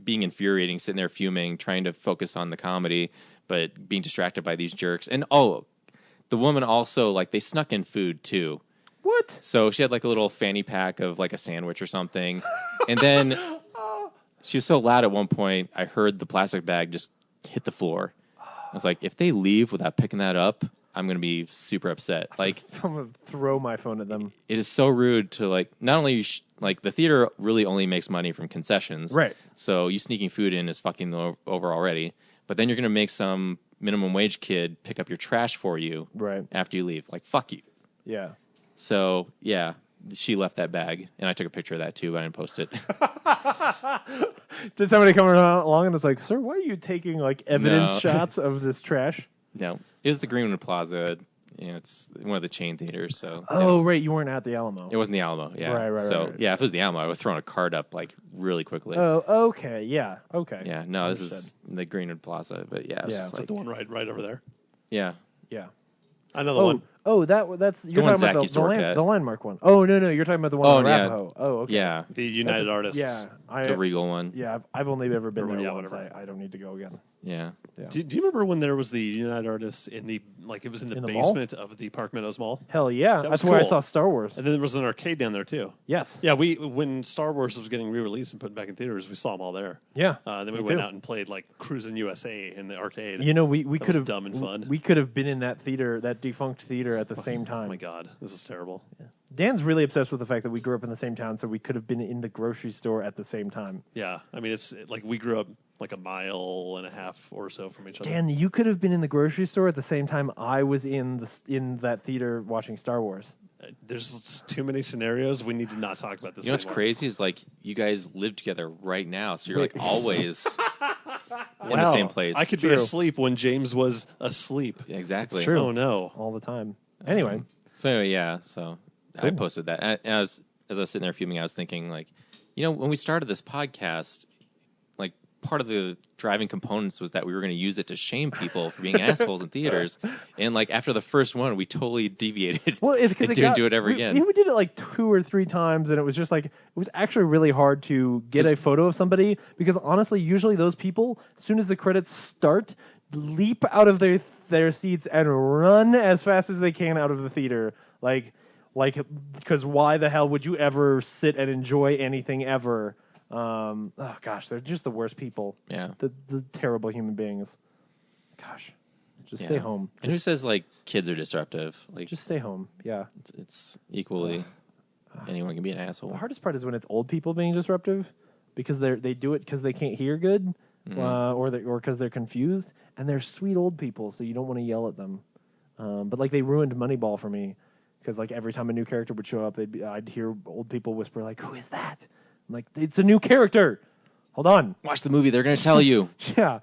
being infuriating, sitting there fuming, trying to focus on the comedy, but being distracted by these jerks. And the woman also, like, they snuck in food too. What? So she had like a little fanny pack of like a sandwich or something, and then. She was so loud at one point, I heard the plastic bag just hit the floor. I was like, if they leave without picking that up, I'm going to be super upset. Like, I'm going to throw my phone at them. It is so rude to, like, not only, like, the theater really only makes money from concessions. Right. So you sneaking food in is fucking over already. But then you're going to make some minimum wage kid pick up your trash for you after you leave. Like, fuck you. Yeah. So, yeah. She left that bag, and I took a picture of that too, but I didn't post it. Did somebody come along and was like, "Sir, why are you taking like evidence shots of this trash?" No, it was the Greenwood Plaza. It's one of the chain theaters. So. Oh, right, you weren't at the Alamo. It wasn't the Alamo. Yeah. Right. So yeah, if it was the Alamo, I would have thrown a card up like really quickly. Oh, okay, yeah, okay. Yeah, no, this is the Greenwood Plaza, but yeah, it's like the one right over there. Yeah. Yeah. Another one. Oh, that's you're talking about the landmark one. Oh no, you're talking about the one on Arapahoe. Oh, okay. Yeah, the United Artists. Yeah, the Regal one. Yeah, I've only ever been there once. I don't need to go again. Yeah. Do you remember when there was the United Artists in the it was in the basement of the Park Meadows Mall? Hell yeah, that's where I saw Star Wars. And then there was an arcade down there too. Yes. Yeah, when Star Wars was getting re-released and put back in theaters, we saw them all there. Yeah. Then we went out and played like Cruisin' USA in the arcade. You know, we could have dumb and fun. We could have been in that theater, that defunct theater, at the same time. Oh my god, this is terrible. Yeah. Dan's really obsessed with the fact that we grew up in the same town, so we could have been in the grocery store at the same time. Yeah, I mean, it's like we grew up like a mile and a half or so from each other. Dan, you could have been in the grocery store at the same time I was in that theater watching Star Wars. There's too many scenarios. We need to not talk about this. You know what's crazy is like you guys live together right now, so you're like always in the same place. I could be asleep when James was asleep. Yeah, exactly. It's true. Oh no, all the time. Anyway, so cool. I posted that. And as I was sitting there fuming, I was thinking like, when we started this podcast, like part of the driving components was that we were going to use it to shame people for being assholes in theaters. And like after the first one, we totally deviated. Well, it's because didn't do it ever again. We did it like 2 or 3 times, and it was just like it was actually really hard to get a photo of somebody because honestly, usually those people, as soon as the credits start, leap out of their seats and run as fast as they can out of the theater. Like, because why the hell would you ever sit and enjoy anything ever? Oh gosh, they're just the worst people. Yeah. The terrible human beings. Gosh, just stay home. And who says like kids are disruptive? Like just stay home. Yeah. It's equally anyone can be an asshole. The hardest part is when it's old people being disruptive because they do it because they can't hear good, or because they're confused, and they're sweet old people, so you don't want to yell at them. But like they ruined Moneyball for me. Because like every time a new character would show up, I'd hear old people whisper like, "Who is that?" I'm like, "It's a new character. Hold on, watch the movie. They're gonna tell you." Yeah,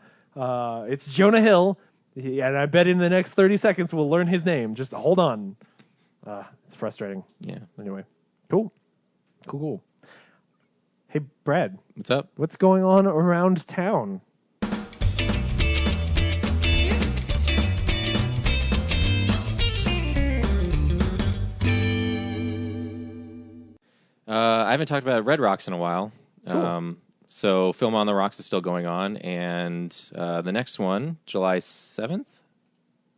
it's Jonah Hill, and I bet in the next 30 seconds we'll learn his name. Just hold on. It's frustrating. Yeah. Anyway, cool. Hey, Brad. What's up? What's going on around town? I haven't talked about Red Rocks in a while. Cool. So Film on the Rocks is still going on, and the next one, July 7th,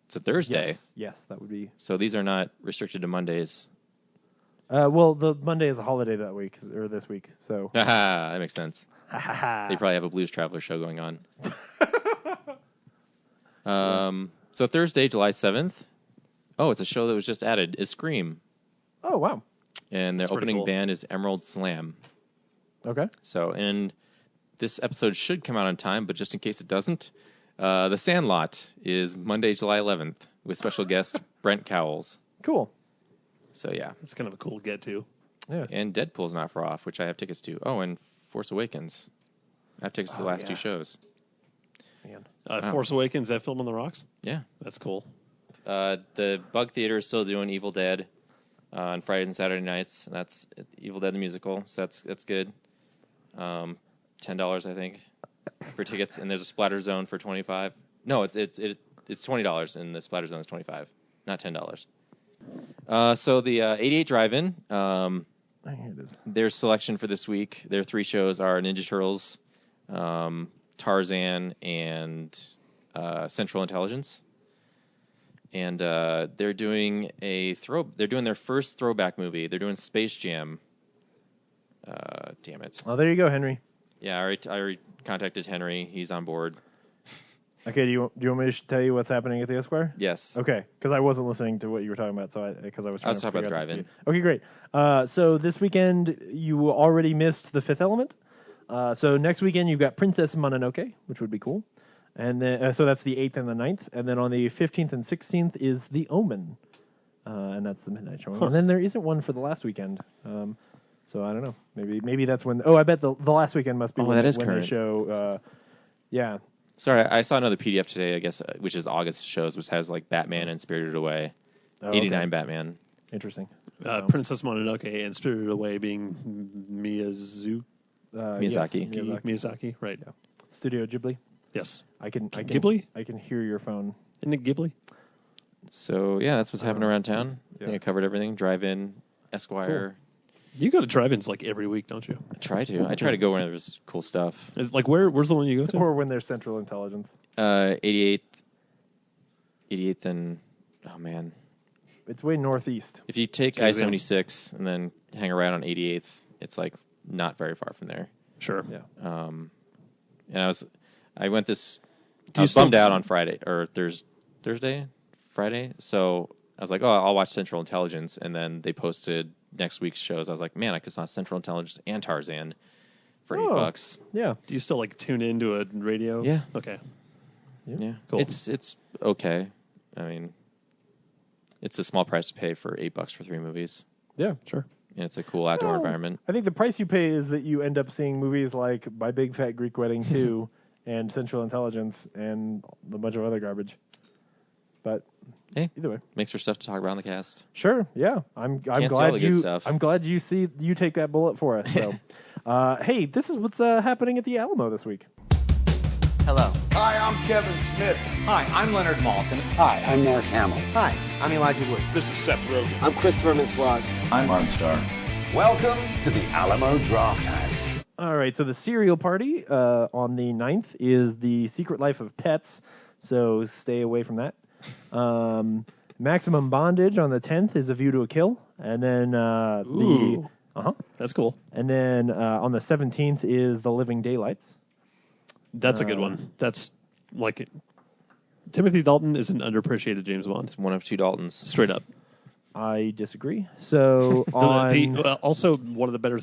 it's a Thursday. Yes, that would be. So these are not restricted to Mondays Well, the Monday is a holiday that week or this week, so that makes sense. They probably have a Blues Traveler show going on. So Thursday, July 7th. Oh, it's a show that was just added. Is Scream. Oh, wow. And their opening band is Emerald Slam. Okay. So, and this episode should come out on time, but just in case it doesn't, The Sandlot is Monday, July 11th, with special guest Brent Cowles. Cool. So, yeah. That's kind of a cool get to. Yeah. And Deadpool's not far off, which I have tickets to. Oh, and Force Awakens. I have tickets to the last two shows. Man. Force Awakens, that film on the rocks? Yeah. That's cool. The Bug Theater is still doing Evil Dead on Fridays and Saturday nights. That's Evil Dead the musical, so that's good. $10, I think, for tickets, and there's a splatter zone for $25. No, it's $20, and the splatter zone is $25, not $10. So the 88 Drive-In, Here it is. their selection for this week, their three shows are Ninja Turtles, Tarzan, and Central Intelligence. And they're doing their first throwback movie. They're doing Space Jam. Damn it. Oh, there you go, Henry. Yeah, I already contacted Henry. He's on board. Okay, do you want me to tell you what's happening at the Esquire? Yes. Okay, because I wasn't listening to what you were talking about, because I was trying to talking about figure out Drive-In. Okay, great. So this weekend you already missed The Fifth Element. So next weekend you've got Princess Mononoke, which would be cool. And then, so that's the 8th and the 9th. And then on the 15th and 16th is The Omen. And that's the midnight showing. And then there isn't one for the last weekend. So I don't know. Maybe that's when... Oh, I bet the last weekend must be when they show... yeah. Sorry, I saw another PDF today, I guess, which is August shows, which has like Batman and Spirited Away. 89 Batman. Interesting. Princess Mononoke and Spirited Away being Miyazaki. Yes, Miyazaki, right. Yeah. Studio Ghibli. Yes. Ghibli? I can hear your phone. Isn't it Ghibli? So, yeah, that's what's happening around town. Yeah. I think I covered everything. Drive-In, Esquire. Cool. You go to drive-ins like every week, don't you? I try to go when there's cool stuff. Is like where's the one you go to? Or when there's Central Intelligence. 88th and... Oh, man. It's way northeast. If you take I-76 and then hang around on 88th, it's like not very far from there. Sure. Yeah. And I was bummed out on Friday or Friday. So I was like, oh, I'll watch Central Intelligence, and then they posted next week's shows. I was like, man, I could saw Central Intelligence and Tarzan for $8. Yeah. Do you still like tune into a radio? Yeah. Okay. Yeah. Cool. It's okay. I mean, it's a small price to pay for $8 for 3 movies. Yeah, sure. And it's a cool outdoor environment. I think the price you pay is that you end up seeing movies like My Big Fat Greek Wedding 2 and Central Intelligence and a bunch of other garbage. But hey, either way, makes for stuff to talk about on the cast. Sure, yeah. I'm glad you take that bullet for us. So, hey, this is what's happening at the Alamo this week. Hello. Hi, I'm Kevin Smith. Hi, I'm Leonard Maltin. Hi, I'm Mark Hamill. Hi, I'm Elijah Wood. This is Seth Rogen. I'm Christopher Mintz-Plasse. I'm Martin Starr. Welcome to the Alamo Draft House. All right, so the cereal party on the 9th is The Secret Life of Pets, so stay away from that. Maximum Bondage on the 10th is A View to a Kill, and then that's cool. And then on the 17th is The Living Daylights. That's a good one. That's like Timothy Dalton is an underappreciated James Bond. It's one of 2 Daltons. Straight up. I disagree. So also one of the better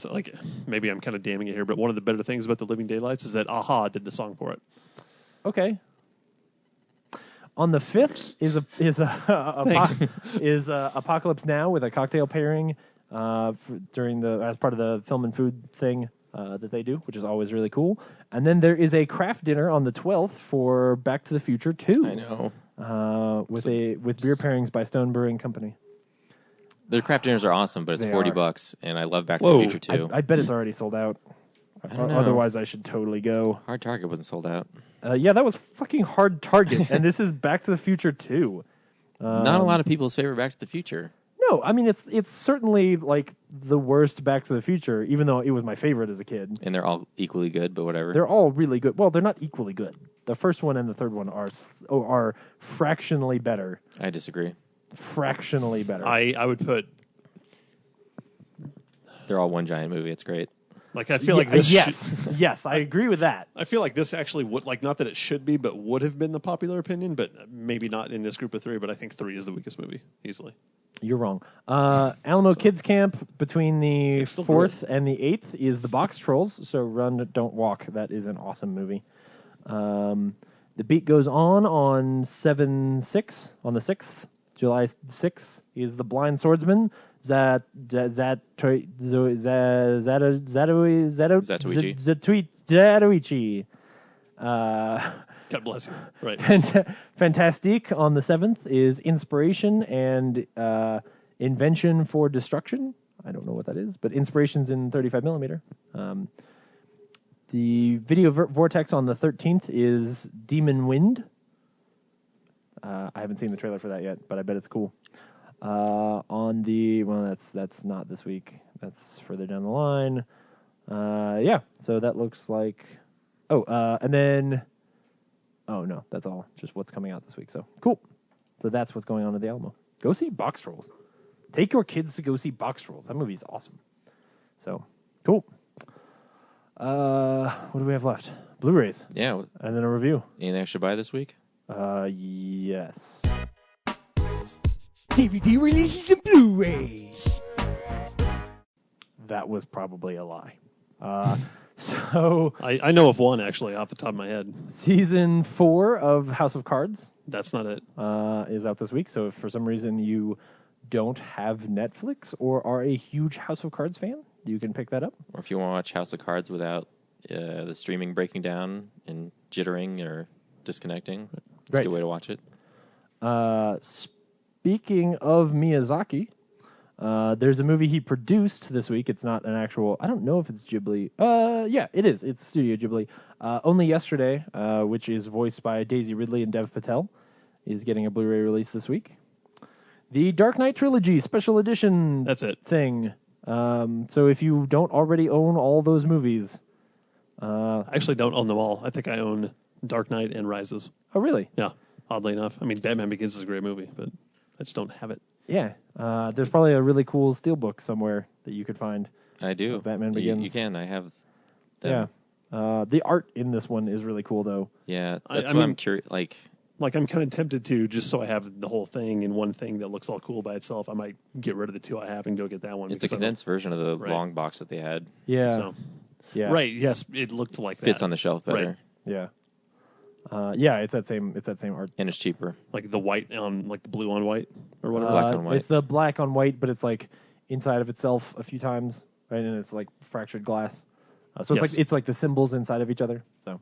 maybe I'm kind of damning it here, but one of the better things about The Living Daylights is that Aha did the song for it. Okay. On the 5th is Apocalypse Now with a cocktail pairing as part of the film and food thing that they do, which is always really cool. And then there is a craft dinner on the 12th for Back to the Future 2. I know. With beer pairings by Stone Brewing Company. Their craft dinners are awesome, but it's $40, and I love Back to the Future 2. I bet it's already sold out. Otherwise, I should totally go. Hard Target wasn't sold out. Yeah, that was fucking Hard Target, and this is Back to the Future 2. Not a lot of people's favorite Back to the Future. No, I mean it's certainly like the worst Back to the Future, even though it was my favorite as a kid. And they're all equally good, but whatever. They're all really good. Well, they're not equally good. The first one and the third one are fractionally better. I disagree. Fractionally better. I would put They're all one giant movie. It's great. Like I feel like this. Yes, I agree with that. I feel like this actually would not that it should be, but would have been the popular opinion, but maybe not in this group of 3. But I think 3 is the weakest movie easily. You're wrong. Alamo Kids Camp between the 4th and the 8th is The Box Trolls. So Run, Don't Walk. That is an awesome movie. The Beat Goes On 7/6 on the 6th. July 6th is The Blind Swordsman. Zatoichi. God bless you. Right. Fantastique on the 7th is Inspiration and Invention for Destruction. I don't know what that is, but Inspiration's in 35mm. The Video Vortex on the 13th is Demon Wind. I haven't seen the trailer for that yet, but I bet it's cool. That's not this week. That's further down the line. So that looks like. And then. Oh no, that's all. Just what's coming out this week. So cool. So that's what's going on at the Alamo. Go see Box Trolls. Take your kids to go see Box Trolls. That movie's awesome. So cool. What do we have left? Blu-rays. Yeah. And then a review. Anything I should buy this week? Yes. DVD releases and Blu-rays. That was probably a lie. So I know of one actually off the top of my head. Season 4 of House of Cards. That's not it. Is out this week. So if for some reason you don't have Netflix or are a huge House of Cards fan, you can pick that up. Or if you want to watch House of Cards without the streaming breaking down and jittering or disconnecting, it's a good way to watch it. Speaking of Miyazaki, there's a movie he produced this week. It's not an actual. I don't know if it's Ghibli. Yeah, it is. It's Studio Ghibli. Only Yesterday, which is voiced by Daisy Ridley and Dev Patel, is getting a Blu-ray release this week. The Dark Knight Trilogy Special Edition. That's it. Thing. So if you don't already own all those movies, I actually don't own them all. I think I own Dark Knight and Rises. Oh, really? Yeah. Oddly enough, I mean, Batman Begins is a great movie, but I just don't have it. Yeah, there's probably a really cool steelbook somewhere that you could find. I do. Batman Begins. You can. I have them. Yeah. The art in this one is really cool, though. Yeah, that's what I'm curious. Like I'm kind of tempted to, just so I have the whole thing in one thing that looks all cool by itself. I might get rid of the 2 I have and go get that one. It's a condensed version of the long box that they had. Yeah. So, yeah. Right. Yes, it looked like that. Fits on the shelf better. Right. Yeah. Yeah, it's that same art. And it's cheaper. Like the white on, like the blue on white or whatever. Black on white. It's the black on white, but it's like inside of itself a few times, right? And it's like fractured glass. So it's like the symbols inside of each other. So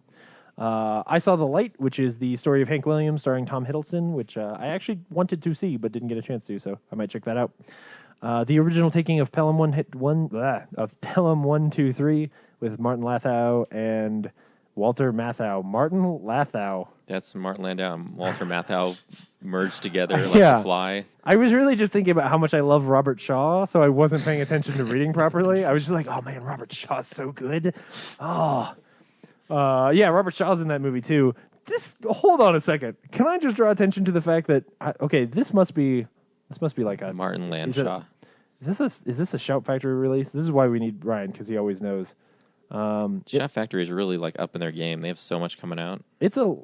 I saw The Light, which is the story of Hank Williams starring Tom Hiddleston, which I actually wanted to see but didn't get a chance to, so I might check that out. The original taking of Pelham 123 with Martin Landau and Walter Matthau. Martin Landau. That's Martin Landau and Walter Matthau merged together like a fly. I was really just thinking about how much I love Robert Shaw, so I wasn't paying attention to reading properly. I was just like, oh man, Robert Shaw's so good. Oh. Yeah, Robert Shaw's in that movie too. Hold on a second. Can I just draw attention to the fact that this must be like a Martin Landshaw. Is this a Shout Factory release? This is why we need Ryan, because he always knows. Shout Factory is really like up in their game. They have so much coming out. It's a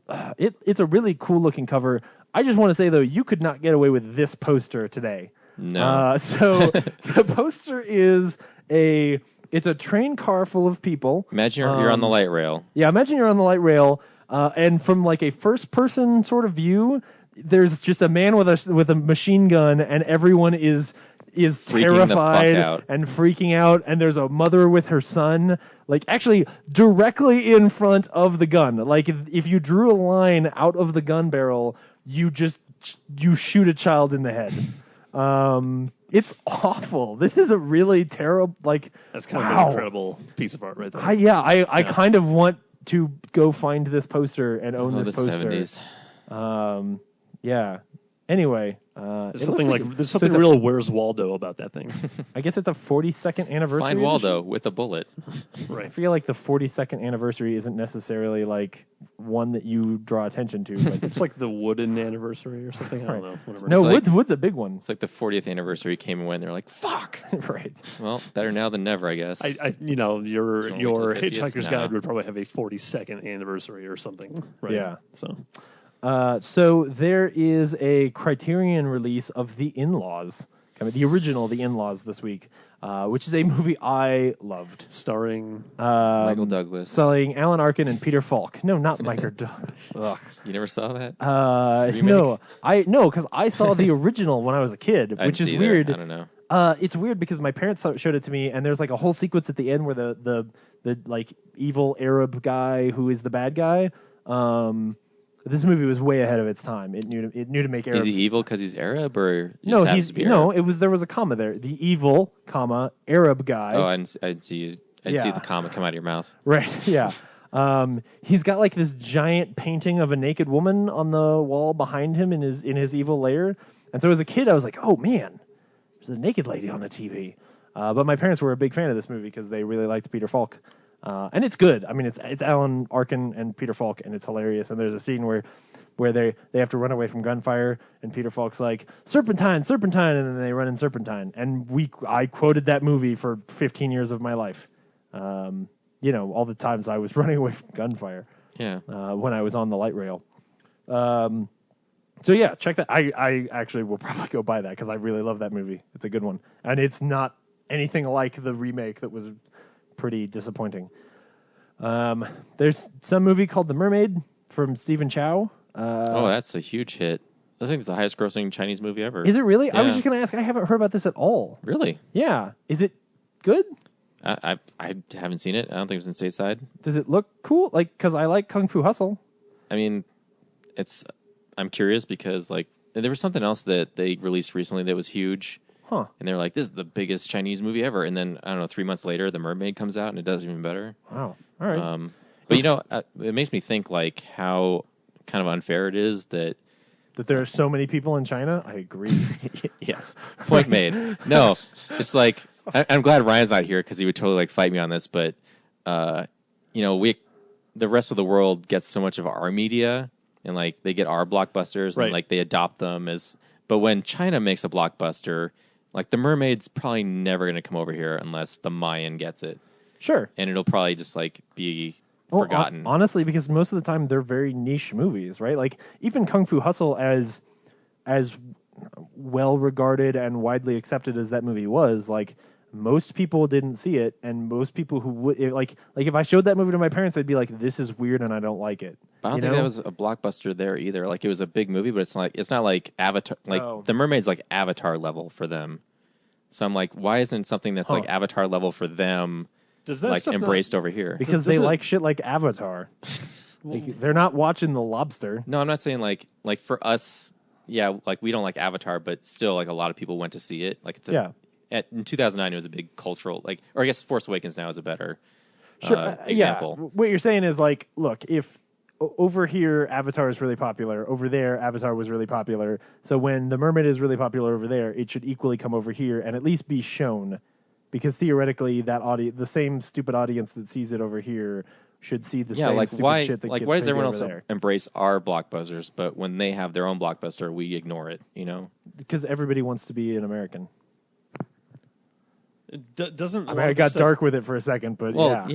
really cool looking cover. I just want to say though, you could not get away with this poster today. No. So the poster is it's a train car full of people. Imagine you're on the light rail. Yeah, imagine you're on the light rail, and from like a first person sort of view, there's just a man with a machine gun, and everyone is terrified and freaking out, and there's a mother with her son, like actually directly in front of the gun. Like if you drew a line out of the gun barrel, you shoot a child in the head. It's awful. This is a really terrible, like, that's kind of an incredible piece of art right there. I kind of want to go find this poster and own this poster. 70s. Yeah. Anyway, there's something real Where's Waldo about that thing. I guess it's a 42nd anniversary. Find Waldo with a bullet. Right. I feel like the 42nd anniversary isn't necessarily like one that you draw attention to. Like, it's like the Wooden anniversary or something. I don't know. Whatever. No, Wood's a big one. It's like the 40th anniversary came and went. They're like, fuck. Right. Well, better now than never, I guess. Your Hitchhiker's Guide would probably have a 42nd anniversary or something. Right? Yeah. So there is a Criterion release of The In-Laws, the original The In-Laws this week, which is a movie I loved. Starring Michael Douglas. Starring Alan Arkin and Peter Falk. No, not Michael Douglas. You never saw that? No, because I saw the original when I was a kid, which is weird. I don't know. It's weird because my parents showed it to me, and there's like a whole sequence at the end where the like evil Arab guy who is the bad guy. This movie was way ahead of its time. It knew to make Arabs. Is he evil because he's Arab, or no? There was a comma there. The evil, Arab guy. Oh, I didn't see the comma come out of your mouth. Right. Yeah. He's got like this giant painting of a naked woman on the wall behind him in his evil lair. And so as a kid, I was like, oh man, there's a naked lady on the TV. But my parents were a big fan of this movie because they really liked Peter Falk. And it's good. I mean, it's Alan Arkin and Peter Falk, and it's hilarious. And there's a scene where they have to run away from gunfire, and Peter Falk's like, Serpentine, Serpentine, and then they run in Serpentine. And I quoted that movie for 15 years of my life. All the times I was running away from gunfire. Yeah. When I was on the light rail. So yeah, check that. I actually will probably go buy that because I really love that movie. It's a good one, and it's not anything like the remake that was pretty disappointing. There's some movie called The Mermaid from Stephen Chow. That's a huge hit. I think it's the highest grossing Chinese movie ever. Is it really? Yeah. I was just going to ask. I haven't heard about this at all. Really? Yeah. Is it good? I haven't seen it. I don't think it was in stateside. Does it look cool? Like, because I like Kung Fu Hustle. I mean, I'm curious because like there was something else that they released recently that was huge. Huh. And they're like, this is the biggest Chinese movie ever. And then, I don't know, 3 months later, The Mermaid comes out and it does even better. Wow. All right. But, it makes me think, like, how kind of unfair it is that there are so many people in China. I agree. Yes. Point made. No, it's like, I'm glad Ryan's not here because he would totally, like, fight me on this. But, the rest of the world gets so much of our media and, like, they get our blockbusters and, like, they adopt them as... But when China makes a blockbuster... Like, The Mermaid's probably never going to come over here unless the Mayan gets it. Sure. And it'll probably just, like, be forgotten. Honestly, because most of the time they're very niche movies, right? Like, even Kung Fu Hustle, as well-regarded and widely accepted as that movie was, like, most people didn't see it, and most people who would... Like if I showed that movie to my parents, they'd be like, this is weird and I don't like it. But I don't think that was a blockbuster there either. Like, it was a big movie, but it's not like Avatar. Like, The Mermaid's like Avatar level for them. So I'm like, why isn't something that's like Avatar level for them like embraced over here? Because they like shit like Avatar. They're not watching The Lobster. No, I'm not saying like for us, yeah, like we don't like Avatar, but still like a lot of people went to see it. Like in 2009 it was a big cultural, like, or I guess Force Awakens now is a better example. Yeah. What you're saying is like, look, if over here Avatar is really popular, over there Avatar was really popular, so when The Mermaid is really popular over there, it should equally come over here and at least be shown, because theoretically the same stupid audience that sees it over here should see the same like stupid shit that like gets why does made everyone over else there. embrace our blockbusters, but when they have their own blockbuster we ignore it, Because everybody wants to be an American. Doesn't I got dark with it for a second, but but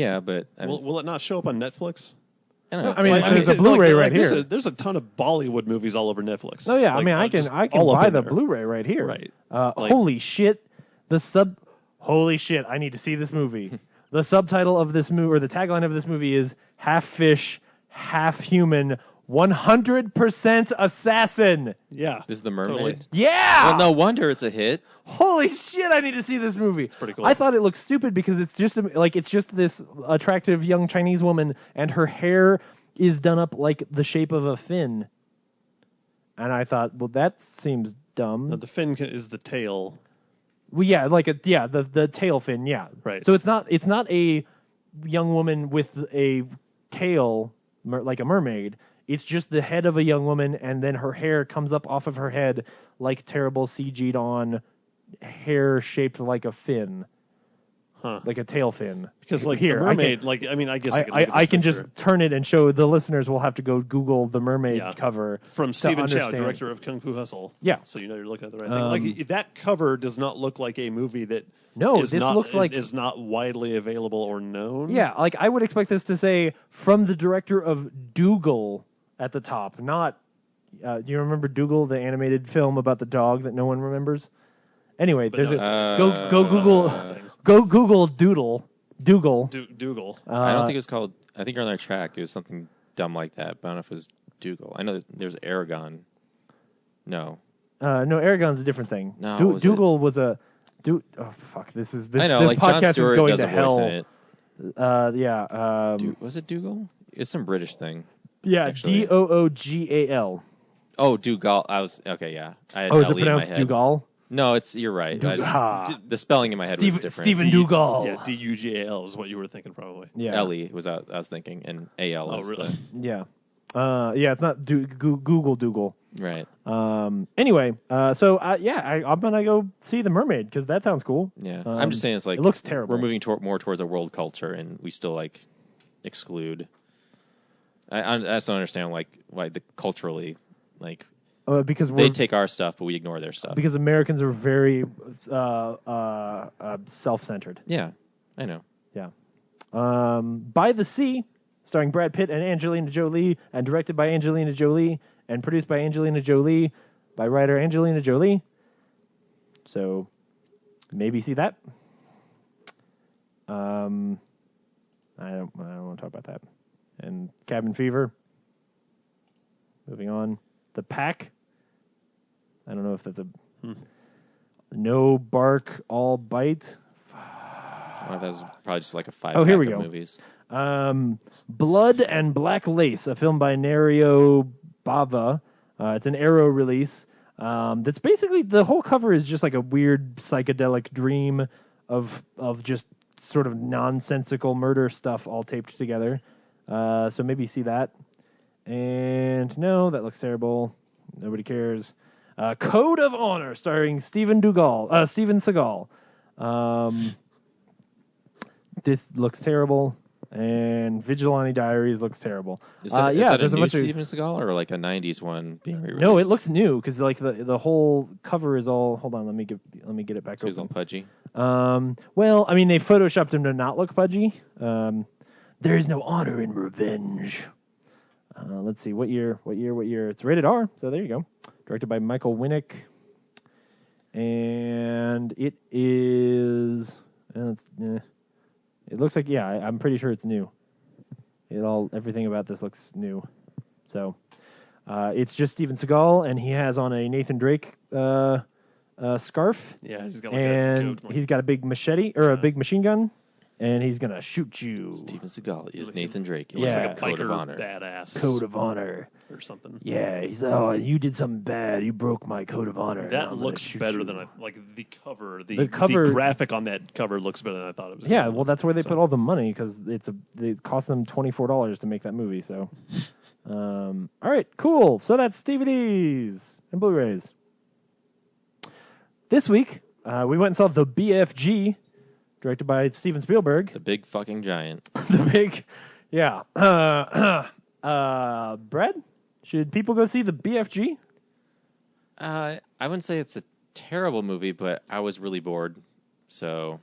will it not show up on Netflix? I don't know. I mean, there's a Blu-ray right here. There's a ton of Bollywood movies all over Netflix. Oh yeah, I mean, I can buy the Blu-ray right here. Right. Holy shit! Holy shit! I need to see this movie. The subtitle of this movie, or the tagline of this movie, is "Half Fish, Half Human, 100% Assassin." Yeah. This is The Mermaid. Totally. Yeah. Well, no wonder it's a hit. Holy shit! I need to see this movie. It's pretty cool. I thought it looked stupid because it's just this attractive young Chinese woman, and her hair is done up like the shape of a fin. And I thought, well, that seems dumb. No, the fin is the tail. Well, yeah, the tail fin, yeah. Right. So it's not a young woman with a tail like a mermaid. It's just the head of a young woman, and then her hair comes up off of her head like terrible CG'd on hair shaped like a fin. Like a tail fin. Because like here, the mermaid, I guess I can just turn it and show the listeners. Will have to go Google the mermaid cover from Stephen Chow, director of Kung Fu Hustle. Yeah, so you know you're looking at the right thing. Like that cover does not look like a movie that is not widely available or known. Yeah, like I would expect this to say from the director of Dougal at the top. Not, do you remember Dougal, the animated film about the dog that no one remembers? Anyway, go Google Dougal. Dougal. I don't think it was called. I think you're on their track. It was something dumb like that. But I don't know if it was Dougal. I know there's Aragon. No. No, Aragon's a different thing. No, Dougal was a. Oh fuck! This I know, this like podcast Jon Stewart is going does to a voice hell. in it. Yeah. Was it Dougal? It's some British thing. Yeah, actually. Doogal. Oh, Dougal. I was okay. Yeah. I had is it Ellie in my pronounced head. Dougal? No, you're right. The spelling in my head was different. Stephen Dougal. Yeah, Dugal is what you were thinking probably. Yeah. Ellie was I was thinking, and AL. Oh, really? Yeah. Yeah, it's not Google Dougal. Right. Anyway, I'm gonna go see The Mermaid because that sounds cool. Yeah. I'm just saying it's like it looks terrible. We're moving more towards a world culture, and we still like exclude. I just don't understand why the culturally like. Because they take our stuff, but we ignore their stuff. Because Americans are very self-centered. Yeah, I know. Yeah. By the Sea, starring Brad Pitt and Angelina Jolie, and directed by Angelina Jolie, and produced by Angelina Jolie, by writer Angelina Jolie. So, maybe see that. I don't want to talk about that. And Cabin Fever. Moving on. The Pack. I don't know if that's a No Bark All Bite. Well, that was probably just like a 5 here we of go. movies. Blood and Black Lace, a film by Nario Bava. It's an Arrow release. That's basically the whole cover is just like a weird psychedelic dream of just sort of nonsensical murder stuff all taped together. So maybe see that. And no, that looks terrible. Nobody cares. Code of Honor, starring Steven Seagal. This looks terrible. And Vigilante Diaries looks terrible. Is that a new Steven Seagal or like a '90s one being re-released? No, it looks new because like the whole cover is all. Hold on, let me get it back. So he's all pudgy. Well, I mean they photoshopped him to not look pudgy. There is no honor in revenge. Let's see, what year? It's rated R, so there you go. Directed by Michael Winnick. And it is... it looks like, I'm pretty sure it's new. Everything about this looks new. So, it's just Steven Seagal, and he has on a Nathan Drake scarf. Yeah, he's got he's got a big machete, or a big machine gun. And he's gonna shoot you. Steven Seagal is Nathan Drake. He looks like a Code biker of Honor. badass. Code of Honor. Or something. Yeah, he's you did something bad. You broke my code of honor. That looks better than the cover. The graphic on that cover looks better than I thought it was. Yeah, well, that's where they put all the money because it cost them $24 to make that movie. So, all right, cool. So that's DVDs and Blu-rays. This week, we went and saw The BFG. Directed by Steven Spielberg. The Big Phucking Giant. Yeah. Brad, should people go see The BFG? I wouldn't say it's a terrible movie, but I was really bored, so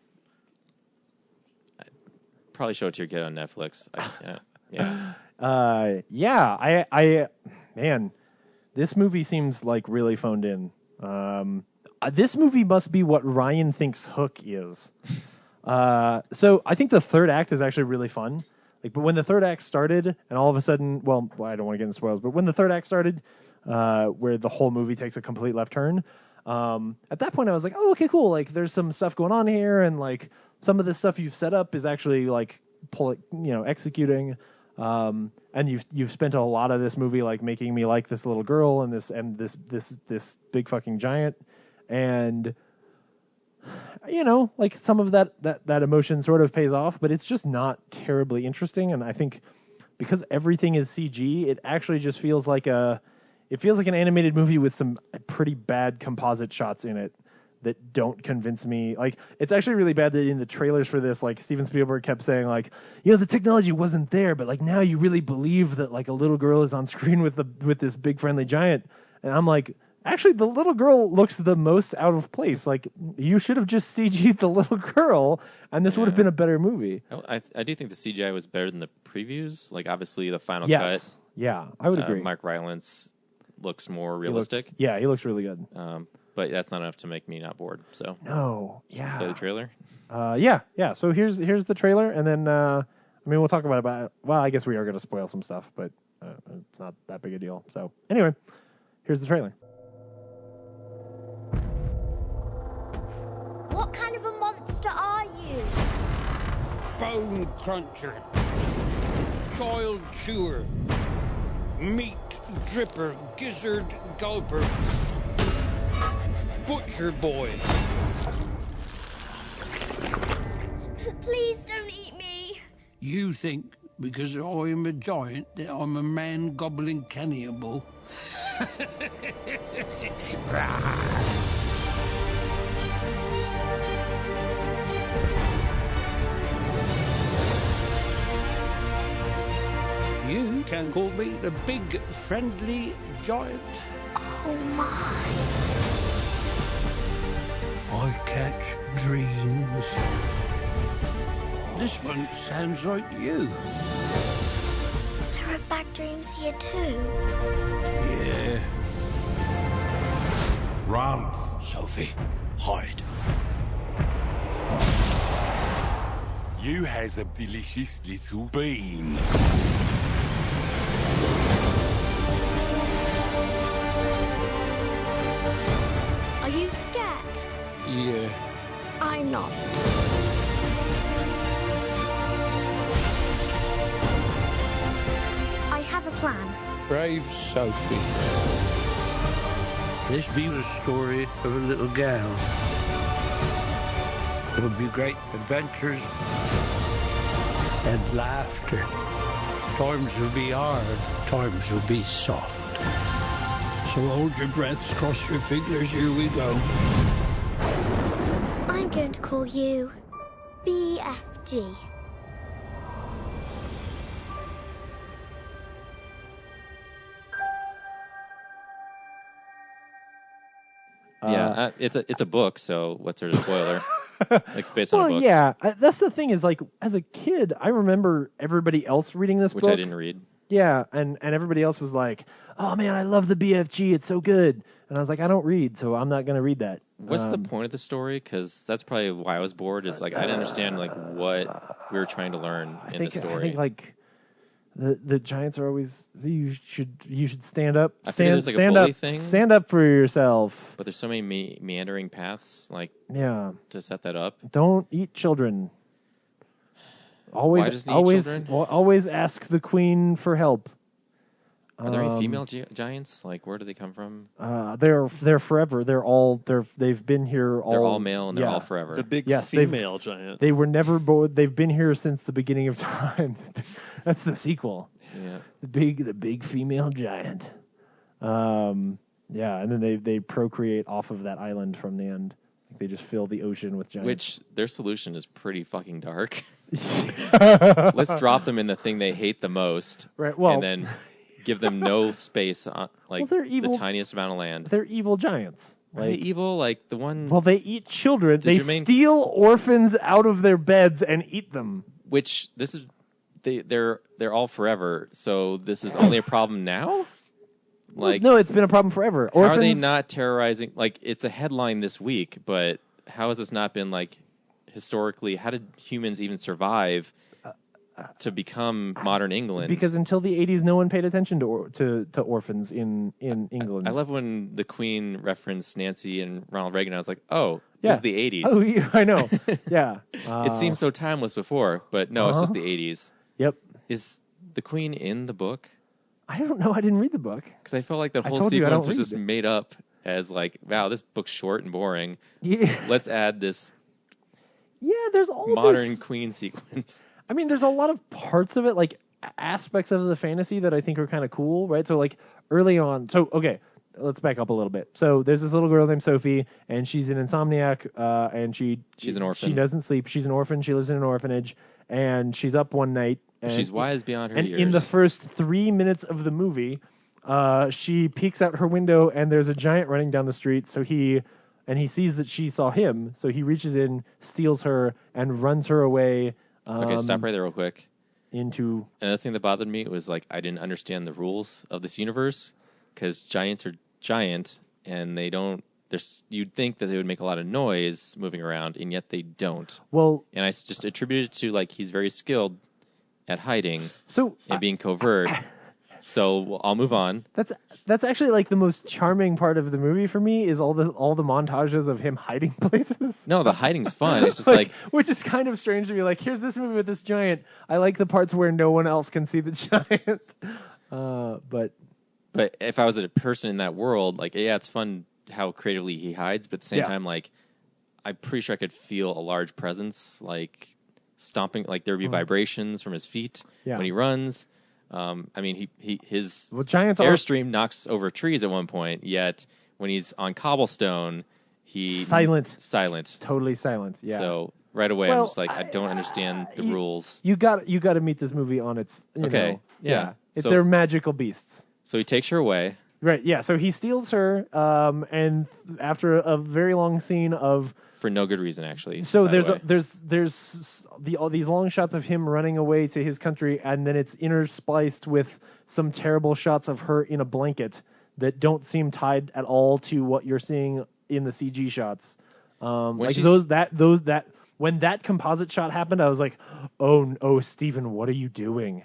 I'd probably show it to your kid on Netflix. Man, this movie seems like really phoned in. This movie must be what Ryan thinks Hook is. So I think the third act is actually really fun. But when the third act started, and all of a sudden, well, I don't want to get into spoilers, but when the third act started, where the whole movie takes a complete left turn, at that point I was like, oh, okay, cool. Like, there's some stuff going on here, and like some of this stuff you've set up is actually like executing. And you've spent a lot of this movie like making me like this little girl and this big fucking giant, and like some of that emotion sort of pays off, but it's just not terribly interesting. And I think because everything is CG, it actually just feels like an animated movie with some pretty bad composite shots in it that don't convince me. Like, it's actually really bad that in the trailers for this, like, Steven Spielberg kept saying, like, the technology wasn't there, but, like, now you really believe that, like, a little girl is on screen with this big friendly giant. And I'm like, actually, the little girl looks the most out of place. Like, you should have just CG'd the little girl, and this would have been a better movie. I do think the CGI was better than the previews. Like, obviously, the final cut. Yeah, I would agree. Mark Rylance looks more realistic. He looks really good. But that's not enough to make me not bored. So no, yeah. Play the trailer. Yeah. So here's the trailer, and then we'll talk about it. Well, I guess we are going to spoil some stuff, but it's not that big a deal. So anyway, here's the trailer. What kind of a monster are you? Bone cruncher, child chewer, meat dripper, gizzard gulper, butcher boy. Please don't eat me. You think because I'm a giant that I'm a man gobbling cannibal? You can call me the big friendly giant. Oh my. I catch dreams. This one sounds like you. There are bad dreams here too. Yeah. Run, Sophie. Hide. You has a delicious little bean. Are you scared? Yeah. I'm not. I have a plan. Brave Sophie. This be the story of a little gal. It'll be great adventures and laughter. Times will be hard, times will be soft. So hold your breaths, cross your fingers, here we go. I'm going to call you BFG. It's a book, so what's there to spoiler? Like, it's based on a book. Yeah, that's the thing is, like, as a kid, I remember everybody else reading this book. Which I didn't read. Yeah, and everybody else was like, oh man, I love the BFG, it's so good. And I was like, I don't read, so I'm not going to read that. What's the point of the story? Because that's probably why I was bored, is like, I didn't understand like what we were trying to learn in the story. I think like the Giants are always, you should stand up. Stand up for yourself. But there's so many meandering paths, like, to set that up. Don't eat children. Always ask the queen for help. Are there any female giants? Like, where do they come from? They're forever. They've been here all. They're all male and they're all forever. The big female giant. They were never born. They've been here since the beginning of time. That's the sequel. Yeah. The big female giant. And then they procreate off of that island from the end. They just fill the ocean with giants. Which their solution is pretty fucking dark. Let's drop them in the thing they hate the most, right? Well, and then give them no space on the tiniest amount of land. They're evil giants. Are they evil? Like the one? Well, they eat children. They steal orphans out of their beds and eat them. Which this is, they're all forever. So this is only a problem now. Like, no, it's been a problem forever. How are they not terrorizing? Like, it's a headline this week, but how has this not been, like, historically? How did humans even survive to become modern England? Because until the 80s, no one paid attention to orphans in England. I love when the Queen referenced Nancy and Ronald Reagan. I was like, oh, this is the 80s. Oh, yeah, I know. Yeah. It seemed so timeless before, but no, it's just the 80s. Yep. Is the Queen in the book? I don't know. I didn't read the book. Because I felt like the whole sequence was just made up as like, wow, this book's short and boring. Yeah. Let's add this there's all modern Queen sequence. I mean, there's a lot of parts of it. Like, aspects of the fantasy that I think are kind of cool, right? So like early on, so okay, let's back up a little bit. So there's this little girl named Sophie, and she's an insomniac, and she's an orphan. She doesn't sleep. She's an orphan. She lives in an orphanage, and she's up one night. And she's wise beyond her years. And in the first 3 minutes of the movie, she peeks out her window, and there's a giant running down the street. So he sees that she saw him, so he reaches in, steals her, and runs her away. Okay, stop right there real quick. Another thing that bothered me was like I didn't understand the rules of this universe because giants are giant and they don't. You'd think that they would make a lot of noise moving around, and yet they don't. Well, and I just attributed it to like he's very skilled at hiding and being covert. So I'll move on. That's actually like the most charming part of the movie for me is all the montages of him hiding places. No, the hiding's fun. It's just like which is kind of strange to be like, here's this movie with this giant. I like the parts where no one else can see the giant. But if I was a person in that world, like yeah, it's fun how creatively he hides, but at the same time, like I'm pretty sure I could feel a large presence, like stomping, like there would be vibrations from his feet when he runs. I mean, his giants airstream knocks over trees at one point. Yet when he's on cobblestone, silent, totally silent. Yeah. So right away, I'm just like, I don't understand the rules. You got to meet this movie on its. Okay. Yeah. They're magical beasts. So he takes her away. Right. Yeah. So he steals her, and after a very long scene of. For no good reason, actually. So there's all these long shots of him running away to his country, and then it's interspliced with some terrible shots of her in a blanket that don't seem tied at all to what you're seeing in the CG shots. When that composite shot happened, I was like, oh, Steven, what are you doing?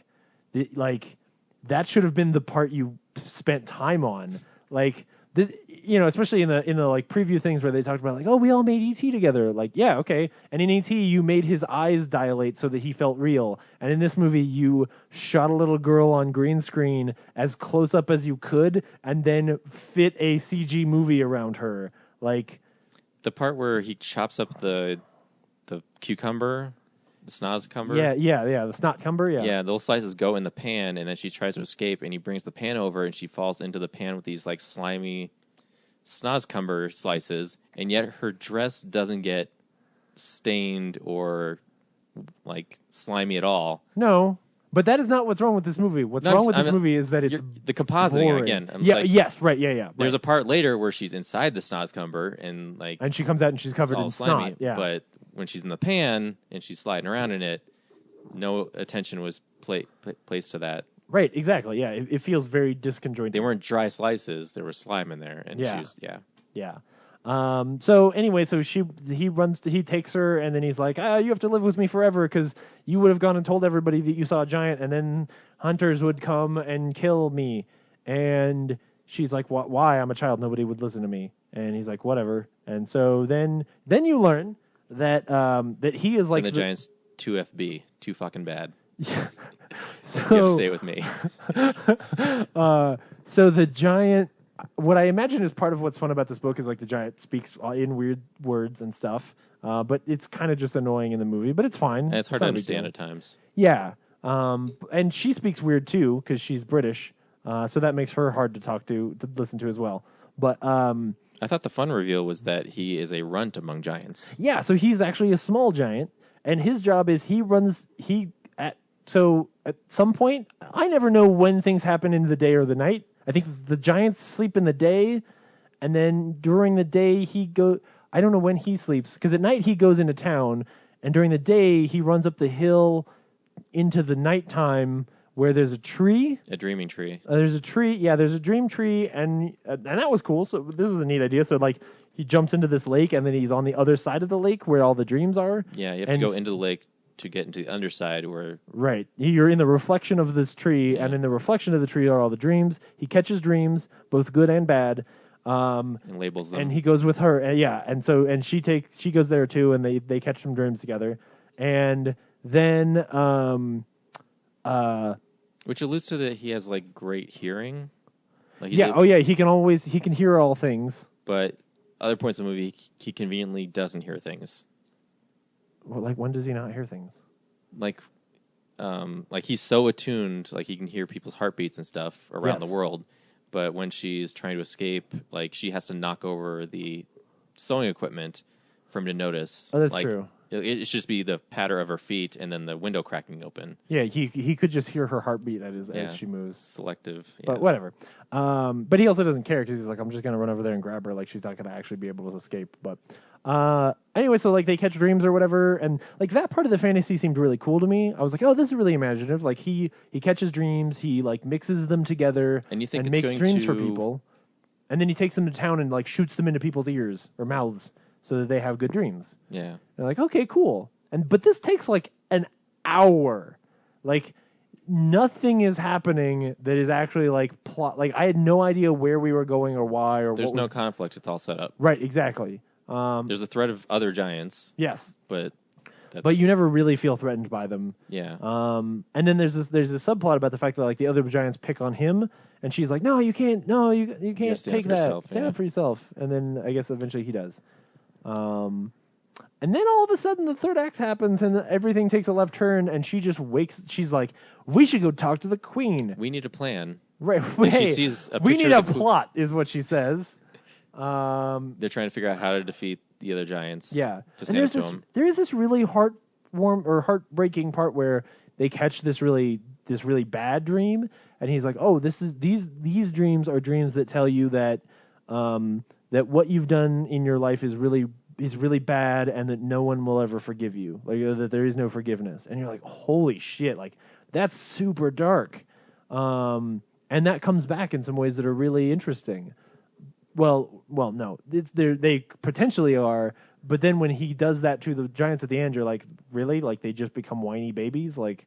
That should have been the part you spent time on. Like this, especially in the like preview things where they talked about like, oh, we all made E.T. together. Like, yeah, okay. And in E.T. you made his eyes dilate so that he felt real. And in this movie you shot a little girl on green screen as close up as you could, and then fit a CG movie around her. Like the part where he chops up the cucumber. The snozcumber? Yeah, the snotcumber, yeah. Yeah, those slices go in the pan, and then she tries to escape, and he brings the pan over, and she falls into the pan with these, like, slimy snozcumber slices, and yet her dress doesn't get stained or, like, slimy at all. No, but that is not what's wrong with this movie. What's wrong with this movie is that it's the compositing, boring. Again. There's a part later where she's inside the snozcumber, and she comes out and she's covered in slimy, snot, yeah. But when she's in the pan and she's sliding around in it, no attention was placed to that. Right, exactly. Yeah, it feels very disconjointed. They weren't dry slices; there was slime in there, and yeah. So anyway, he takes her, and then he's like, you have to live with me forever because you would have gone and told everybody that you saw a giant, and then hunters would come and kill me. And she's like, why? I'm a child. Nobody would listen to me. And he's like, whatever. And so then you learn that he is like the giant's 2FB, too fucking bad. So, you have to stay with me. So the giant, what I imagine is part of what's fun about this book is like the giant speaks in weird words and stuff, but it's kind of just annoying in the movie, but it's fine. And it's hard to understand at times. Yeah, and she speaks weird too because she's British, so that makes her hard to listen to as well. But I thought the fun reveal was that he is a runt among giants. Yeah, so he's actually a small giant, and his job is so at some point, I never know when things happen in the day or the night. I think the giants sleep in the day, and then during the day I don't know when he sleeps, because at night he goes into town, and during the day he runs up the hill into the nighttime where there's a tree. A dreaming tree. There's a tree. Yeah, there's a dream tree, and that was cool. So this was a neat idea. So like he jumps into this lake, and then he's on the other side of the lake where all the dreams are. Yeah, you have to go into the lake to get into the underside where... Right. You're in the reflection of this tree, and in the reflection of the tree are all the dreams. He catches dreams, both good and bad. And labels them. And he goes with her. And she goes there too, and they catch some dreams together. And then... which alludes to that he has like great hearing. Like he can hear all things. But other points in the movie, he conveniently doesn't hear things. Well, like when does he not hear things? Like like he's so attuned, like he can hear people's heartbeats and stuff around the world. But when she's trying to escape, like she has to knock over the sewing equipment for him to notice. Oh, that's like, true. It should just be the patter of her feet and then the window cracking open. Yeah, he could just hear her heartbeat as she moves. Selective. Yeah. But whatever. But he also doesn't care because he's like, I'm just going to run over there and grab her. Like, she's not going to actually be able to escape. But anyway, so like they catch dreams or whatever. And like that part of the fantasy seemed really cool to me. I was like, oh, this is really imaginative. Like he catches dreams. He like mixes them together and you think makes dreams for people. And then he takes them to town and like shoots them into people's ears or mouths so that they have good dreams. Yeah. They're like, okay, cool. But this takes like an hour. Like nothing is happening that is actually like plot. Like I had no idea where we were going or why or there's what no conflict. It's all set up. Right, exactly. There's a threat of other giants. Yes. But you never really feel threatened by them. Yeah. And then there's this subplot about the fact that like the other giants pick on him, and she's like, no, you can't take that. Stand up for yourself. And then I guess eventually he does. And then all of a sudden the third act happens and everything takes a left turn and she just wakes. She's like, we should go talk to the queen. We need a plan. Right. She sees a we need a of plot is what she says. They're trying to figure out how to defeat the other giants. Yeah. To stand up to them. There is this really heartbreaking part where they catch this really bad dream and he's like, oh, these dreams are dreams that tell you that that what you've done in your life is really bad and that no one will ever forgive you. Like that there is no forgiveness. And you're like, holy shit, like that's super dark. And that comes back in some ways that are really interesting. Well, no, they potentially are, but then when he does that to the giants at the end, you're like, really? Like they just become whiny babies? Like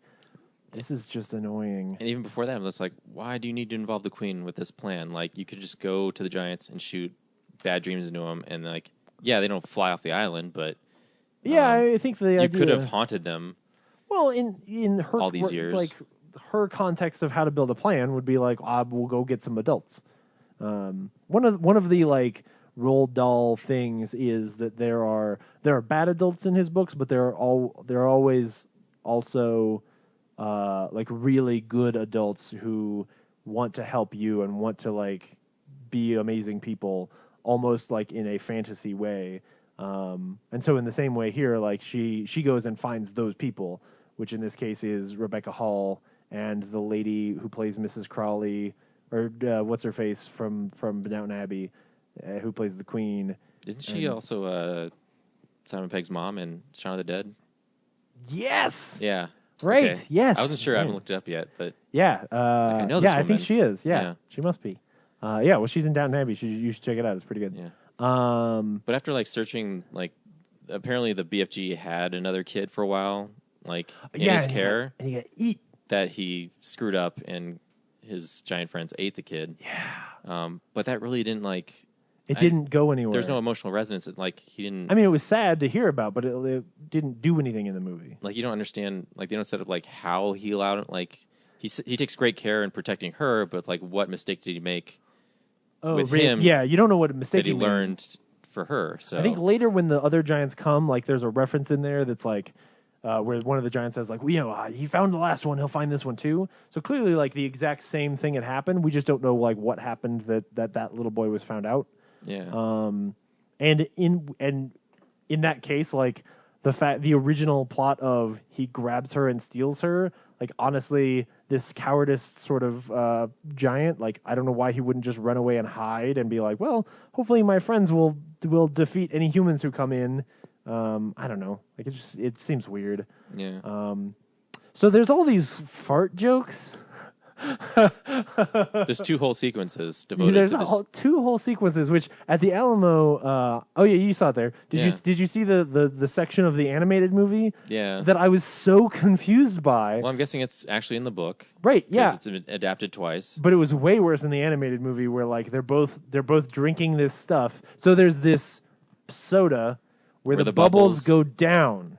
this is just annoying. And even before that, I'm just like, why do you need to involve the queen with this plan? Like you could just go to the giants and shoot bad dreams into them, and like, yeah, they don't fly off the island, but yeah, I think the you could have haunted them. Well, in her all these years, like her context of how to build a plan would be like, we'll go get some adults. One of the like Roald Dahl things is that there are bad adults in his books, but there are always also like really good adults who want to help you and want to like be amazing people, almost like in a fantasy way. And so in the same way here, like she goes and finds those people, which in this case is Rebecca Hall and the lady who plays Mrs. Crawley, or what's her face from Downton Abbey, who plays the Queen. Isn't she also Simon Pegg's mom in Shaun of the Dead? Yes. Yeah. Right. Okay. Yes. I wasn't sure. I haven't looked it up yet, but yeah. like, I know this woman. I think she is. Yeah. She must be. Yeah. Well, she's in Downton Abbey. You should check it out. It's pretty good. Yeah. But after like searching, like apparently the BFG had another kid for a while, like in his care, and he got eat. That he screwed up and his giant friends ate the kid. Yeah. But that really didn't like. It didn't go anywhere. There's no emotional resonance. Like he didn't. I mean, it was sad to hear about, but it didn't do anything in the movie. Like you don't understand. Like they don't set up like how he allowed it. Like he takes great care in protecting her, but like what mistake did he make with him? Yeah, you don't know what mistake that he learned for her. So I think later when the other giants come, like there's a reference in there that's like. Where one of the giants says, like, well, you know, he found the last one, he'll find this one too. So clearly, like, the exact same thing had happened. We just don't know, like, what happened that little boy was found out. Yeah. And in that case, like, the original plot of he grabs her and steals her, like, honestly, this cowardice sort of giant, like, I don't know why he wouldn't just run away and hide and be like, well, hopefully my friends will defeat any humans who come in. I don't know. Like it seems weird. Yeah. So there's all these fart jokes. There's two whole sequences devoted to this. Two whole sequences, which at the Alamo. Oh yeah, you saw it there. Did you see the section of the animated movie? Yeah. That I was so confused by. Well, I'm guessing it's actually in the book. Right. Yeah. It's been adapted twice. But it was way worse in the animated movie, where like they're both drinking this stuff. So there's this soda. Where the bubbles go down,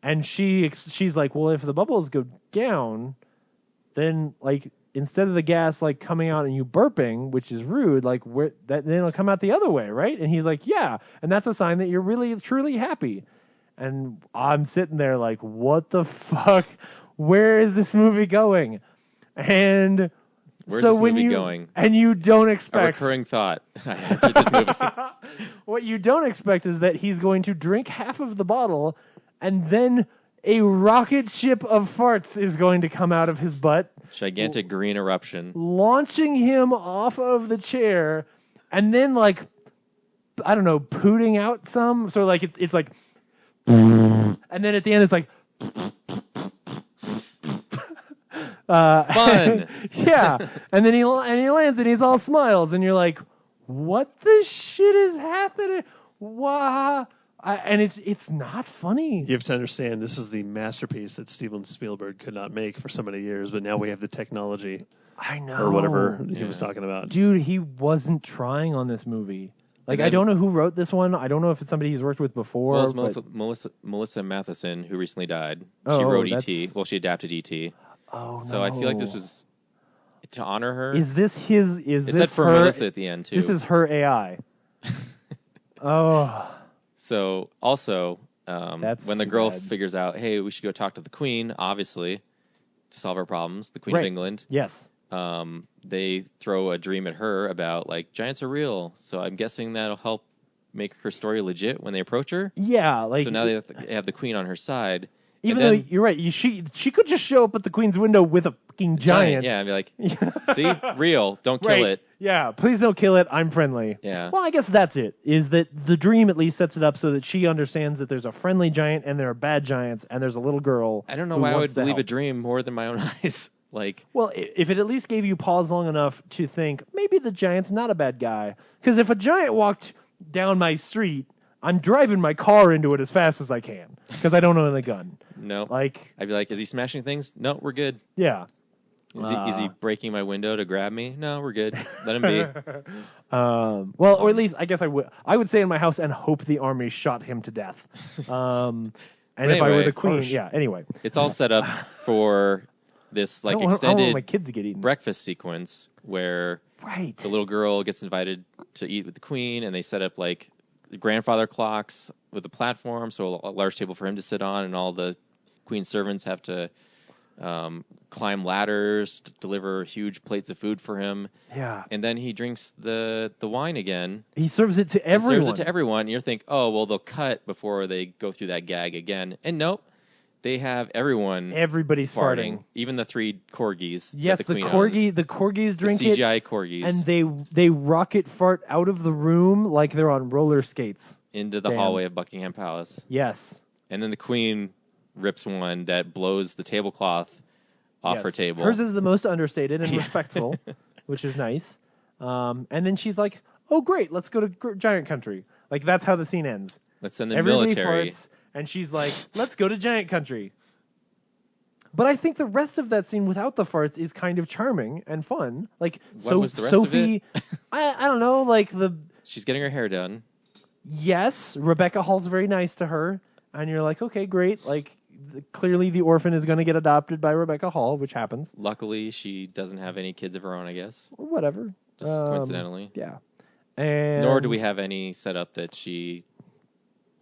and she's like, well, if the bubbles go down, then like instead of the gas like coming out and you burping, which is rude, like then it'll come out the other way, right? And he's like, yeah, and that's a sign that you're really truly happy. And I'm sitting there like, what the fuck? where is this movie going? And where's so this when movie you going? And you don't A expect recurring thought. I entered this movie. what you don't expect is that he's going to drink half of the bottle, and then a rocket ship of farts is going to come out of his butt, Gigantic green eruption. launching him off of the chair, and then like, I don't know, pooting out some. So like it's like, and then at the end it's like, Fun. yeah. And then he lands and he's all smiles, and you're like, what the shit is happening? Wow. And it's not funny. You have to understand, this is the masterpiece that Steven Spielberg could not make for so many years, but now we have the technology. I know. Or whatever he was talking about. Dude, he wasn't trying on this movie. Like, I don't know who wrote this one. I don't know if it's somebody he's worked with before. Well, it's Melissa Matheson, who recently died. She wrote E.T. Well, she adapted E.T. Oh, so I feel like this was to honor her. Is this his? It said for Melissa at the end, too. This is her AI. Oh. So, also, when the girl figures out, hey, we should go talk to the Queen, obviously, to solve our problems, the Queen of England. Yes. They throw a dream at her about, like, giants are real. So I'm guessing that'll help make her story legit when they approach her. Yeah. Like, so now they have the Queen on her side. Even though you're right, she could just show up at the Queen's window with a fucking giant. Yeah, and be like, see? Real. Don't kill it. Yeah, please don't kill it. I'm friendly. Yeah. Well, I guess that's it, is that the dream at least sets it up so that she understands that there's a friendly giant and there are bad giants and there's a little girl. I don't know why I would believe a dream more than my own eyes. Like, well, if it at least gave you pause long enough to think, maybe the giant's not a bad guy. Because if a giant walked down my street, I'm driving my car into it as fast as I can because I don't own the gun. No. Like, I'd be like, is he smashing things? No, we're good. Yeah. Is he breaking my window to grab me? No, we're good. Let him be. Well, or at least I guess I would stay in my house and hope the army shot him to death. And anyway, if I were the Queen, anyway. It's all set up for this like extended my kids get eaten. breakfast sequence where the little girl gets invited to eat with the Queen, and they set up like the grandfather clocks with a platform, so a large table for him to sit on, and all the Queen's servants have to climb ladders to deliver huge plates of food for him. Yeah. And then he drinks the wine again. He serves it to everyone. And you think, oh, well, they'll cut before they go through that gag again. And nope. They have Everybody's farting. Even the 3 corgis. Yes, the corgis drink the CGI corgis. And they rocket fart out of the room like they're on roller skates. Into the hallway of Buckingham Palace. Yes. And then the Queen rips one that blows the tablecloth off her table. Hers is the most understated and respectful, which is nice. And then she's like, oh, great, let's go to Giant Country. Like, that's how the scene ends. Let's send the Everybody military. Farts, and she's like, let's go to Giant Country. But I think the rest of that scene without the farts is kind of charming and fun. Like, what was the rest Sophie, of it? I don't know, like she's getting her hair done. Yes, Rebecca Hall's very nice to her, and you're like, okay, great. Like, clearly the orphan is going to get adopted by Rebecca Hall, which happens. Luckily, she doesn't have any kids of her own, I guess. Whatever. Just coincidentally. Yeah. And nor do we have any setup that she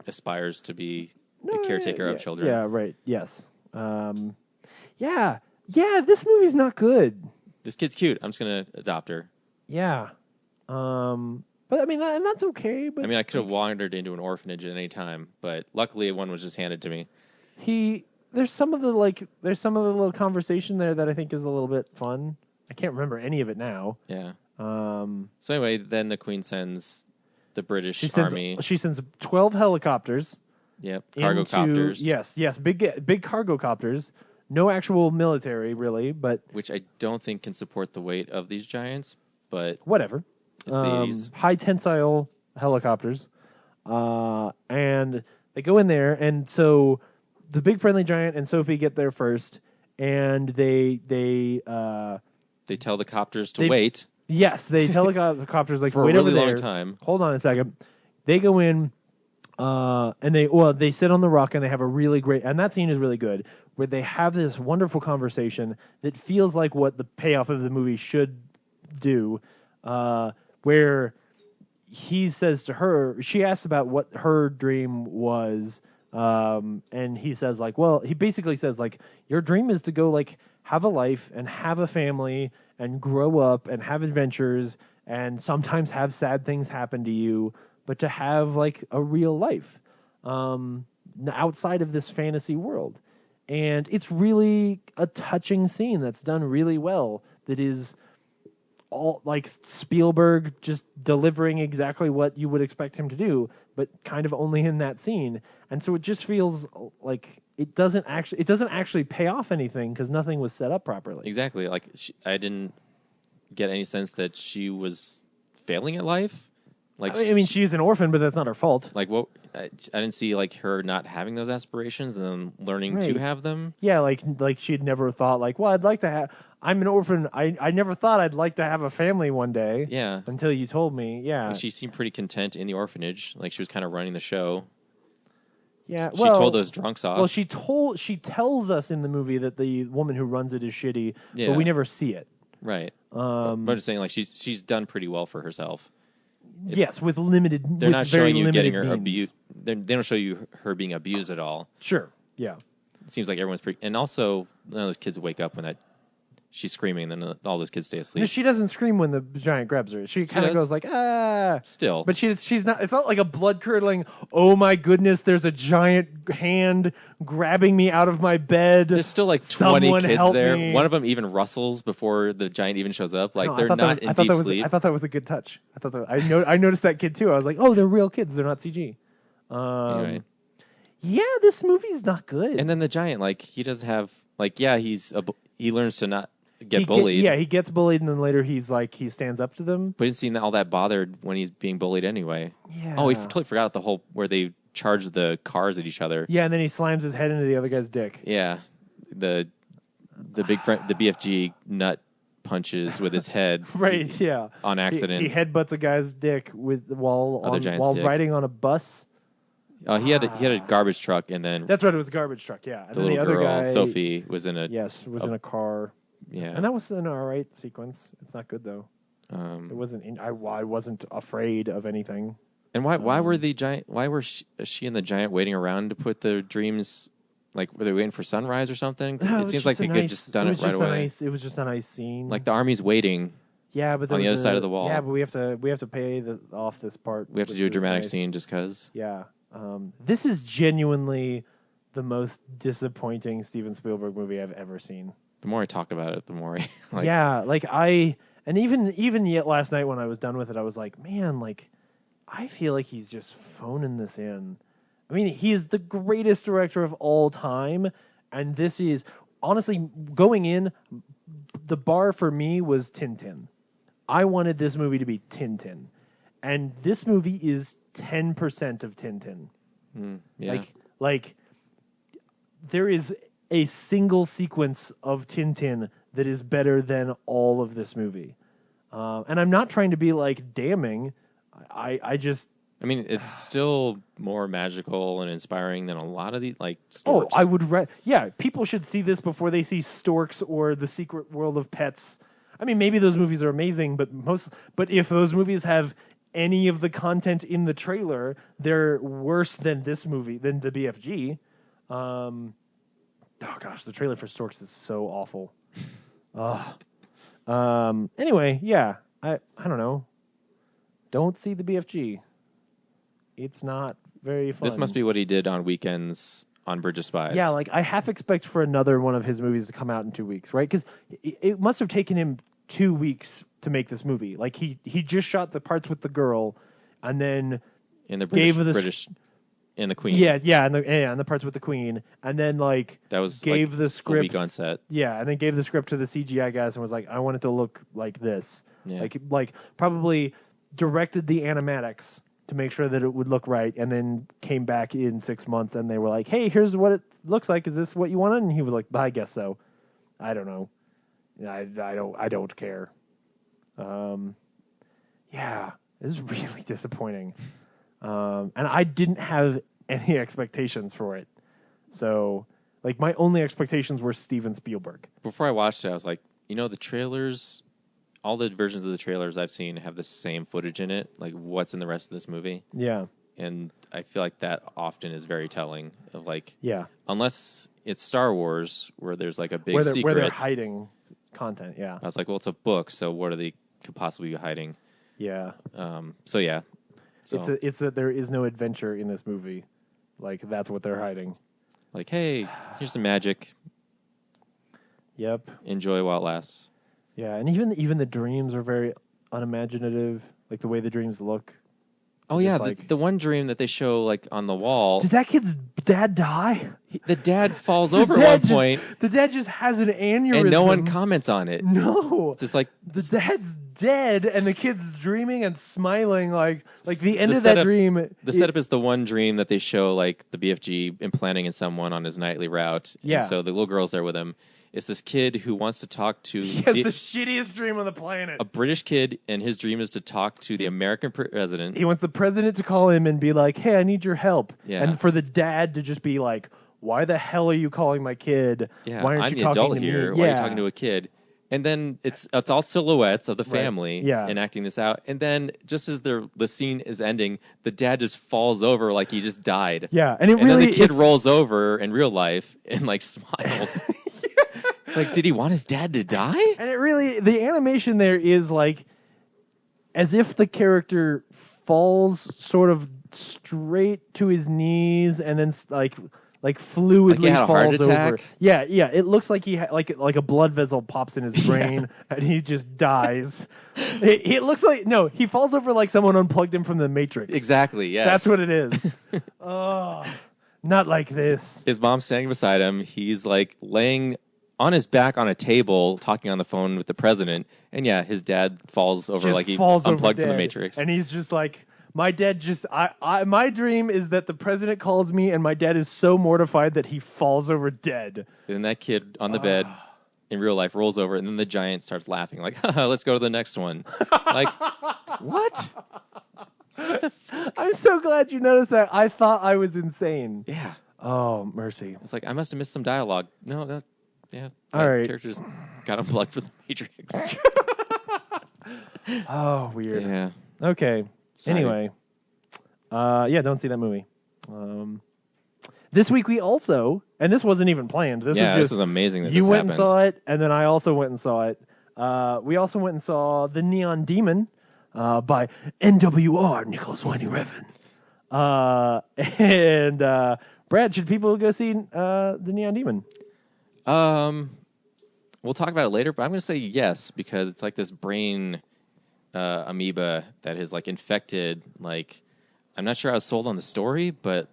aspires to be a caretaker of children. Yeah, right. Yes. Yeah, this movie's not good. This kid's cute. I'm just going to adopt her. Yeah. But I mean, and that's okay. But I mean, I could have wandered into an orphanage at any time, but luckily one was just handed to me. There's some of the little conversation there that I think is a little bit fun. I can't remember any of it now. Yeah. So anyway, then the Queen sends the British Army. She sends 12 helicopters. Yep. Cargo copters. Yes. Big cargo copters. No actual military, really, but which I don't think can support the weight of these giants, but whatever. It's the 80s. High tensile helicopters, and they go in there, and so the big friendly giant and Sophie get there first, and they tell the copters to wait. Yes, they tell the copters like for wait a really over there. long time. Hold on a second. They go in, and they sit on the rock, and they have a really great, and that scene is really good, where they have this wonderful conversation that feels like what the payoff of the movie should do. Where he says to her, she asks about what her dream was And he says like, well, he basically says like, your dream is to go like have a life and have a family and grow up and have adventures and sometimes have sad things happen to you, but to have like a real life outside of this fantasy world. And it's really a touching scene that's done really well. That is all like Spielberg just delivering exactly what you would expect him to do, but kind of only in that scene. And so it just feels like it doesn't actually pay off anything because nothing was set up properly. Exactly. Like I didn't get any sense that she was failing at life. Like I mean, she's an orphan, but that's not her fault. Like what? I didn't see like her not having those aspirations and then learning to have them. Yeah, like she'd never thought like, well, I'd like to have. I'm an orphan. I never thought I'd like to have a family one day. Yeah. Until you told me. Yeah. Like she seemed pretty content in the orphanage. Like she was kind of running the show. Yeah. She told those drunks off. Well, she tells us in the movie that the woman who runs it is shitty, yeah. but we never see it. Right. But I'm just saying, like she's done pretty well for herself. Yes, with limited. They're not showing you getting her means. abused. They don't show you her being abused at all. Sure. Yeah. It seems like everyone's pretty. And also, none of those kids wake up when she's screaming, and then all those kids stay asleep. No, she doesn't scream when the giant grabs her. She kind of goes like, ah. Still. But she's not. It's not like a blood curdling. Oh my goodness! There's a giant hand grabbing me out of my bed. There's still like 20 kids there. Me. One of them even rustles before the giant even shows up. Like they're not in deep sleep. I thought that was a good touch. I noticed that kid too. I was like, oh, they're real kids. They're not CG. Anyway. Yeah, this movie's not good. And then the giant, like he doesn't have like he learns to not get bullied. He gets bullied, and then later he stands up to them. But he doesn't seem all that bothered when he's being bullied anyway. Yeah. Oh, he totally forgot the whole where they charge the cars at each other. Yeah, and then he slams his head into the other guy's dick. Yeah, the big friend, the BFG nut punches with his head. Right. Yeah. On accident. He headbutts a guy's dick while riding on a bus. He had a garbage truck, and then that's right. It was a garbage truck. Yeah. And the little other girl, guy, Sophie, was in a in a car. Yeah. And that was an alright sequence. It's not good though. It wasn't. I wasn't afraid of anything. And why were the giant? Why were she and the giant waiting around to put the dreams? Like were they waiting for sunrise or something? No, it seems like they could just done it right away. It was just a nice scene. Like the army's waiting. Yeah, but on the other side of the wall. Yeah, but we have to pay off this part. We have to do a dramatic scene just because. Yeah. This is genuinely the most disappointing Steven Spielberg movie I've ever seen. The more I talk about it, the more I even yet last night when I was done with it, I was like, man, like I feel like he's just phoning this in. I mean, he is the greatest director of all time, and this is honestly going in. The bar for me was Tintin. I wanted this movie to be Tintin, and this movie is 10% of Tintin. Yeah. Like there is a single sequence of Tintin that is better than all of this movie. And I'm not trying to be like damning. I mean, it's still more magical and inspiring than a lot of these like storks. Oh, I would people should see this before they see Storks or The Secret World of Pets. I mean, maybe those movies are amazing, but if those movies have any of the content in the trailer, they're worse than this movie, than the BFG. Oh gosh, the trailer for Storks is so awful. Anyway, yeah, I don't know. Don't see the BFG. It's not very fun. This must be what he did on weekends on Bridge of Spies. Yeah, like I half expect for another one of his movies to come out in 2 weeks, right? Because it must have taken him 2 weeks to make this movie. Like he just shot the parts with the girl, and then in the British and the Queen. Yeah, and the parts with the Queen, and then like that was gave like the script a week on set. Yeah, and then gave the script to the CGI guys and was like, I want it to look like this. Yeah. Like probably directed the animatics to make sure that it would look right, and then came back in 6 months and they were like, hey, here's what it looks like. Is this what you wanted? And he was like, I guess so. I don't know. I don't care. Yeah, this is really disappointing. And I didn't have any expectations for it. So, like, my only expectations were Steven Spielberg. Before I watched it, I was like, the trailers, all the versions of the trailers I've seen have the same footage in it. Like, what's in the rest of this movie? Yeah. And I feel like that often is very telling of like, yeah, unless it's Star Wars where there's like a big secret. Where they're hiding content, yeah. I was like, well, it's a book, so what are they could possibly be hiding? Yeah. So yeah. So, it's that there is no adventure in this movie. Like, that's what they're hiding. Like, hey, here's some magic. Yep. Enjoy while it lasts. Yeah, and even the dreams are very unimaginative, like the way the dreams look. Oh yeah, the one dream that they show like on the wall. Does that kid's dad die? The dad falls over at one point. The dad just has an aneurysm. And no one comments on it. No. It's just like the dad's dead and the kid's dreaming and smiling like the end of that dream. The setup is the one dream that they show like the BFG implanting in someone on his nightly route. Yeah. And so the little girl's there with him. It's this kid who wants to talk to... He has the shittiest dream on the planet. A British kid, and his dream is to talk to the American president. He wants the president to call him and be like, hey, I need your help. Yeah. And for the dad to just be like, why the hell are you calling my kid? Yeah, why aren't I'm you the talking adult to here. me? Why are you talking to a kid? And then it's all silhouettes of the family enacting this out. And then just as the scene is ending, the dad just falls over like he just died. Yeah, and then the kid rolls over in real life and like smiles. It's like, did he want his dad to die? And the animation there is like as if the character falls sort of straight to his knees and then like fluidly like he had a falls heart attack? over. Yeah. It looks like he like a blood vessel pops in his brain and he just dies. It looks like he falls over like someone unplugged him from the Matrix. Exactly. Yes. That's what it is. Oh, not like this. His mom's standing beside him. He's like laying on his back on a table talking on the phone with the president, and his dad falls over Just like he falls unplugged over from the dead. Matrix. And he's just like, my dad just my dream is that the president calls me and my dad is so mortified that he falls over dead. And that kid on the bed in real life rolls over, and then the giant starts laughing like, let's go to the next one. Like, what? What the fuck? I'm so glad you noticed that. I thought I was insane. Yeah. Oh, mercy. It's like, I must have missed some dialogue. No, all right. Characters got unplugged from the Matrix. Oh, weird. Yeah. Okay. Sorry. Anyway. Don't see that movie. This week we also, and this wasn't even planned. This is amazing that you this went happened. and saw it, and then I also went and saw it. We also went and saw The Neon Demon by NWR, Nicholas Winding Refn. And Brad, should people go see The Neon Demon? We'll talk about it later, but I'm going to say yes, because it's like this brain amoeba that has like infected. Like, I'm not sure I was sold on the story, but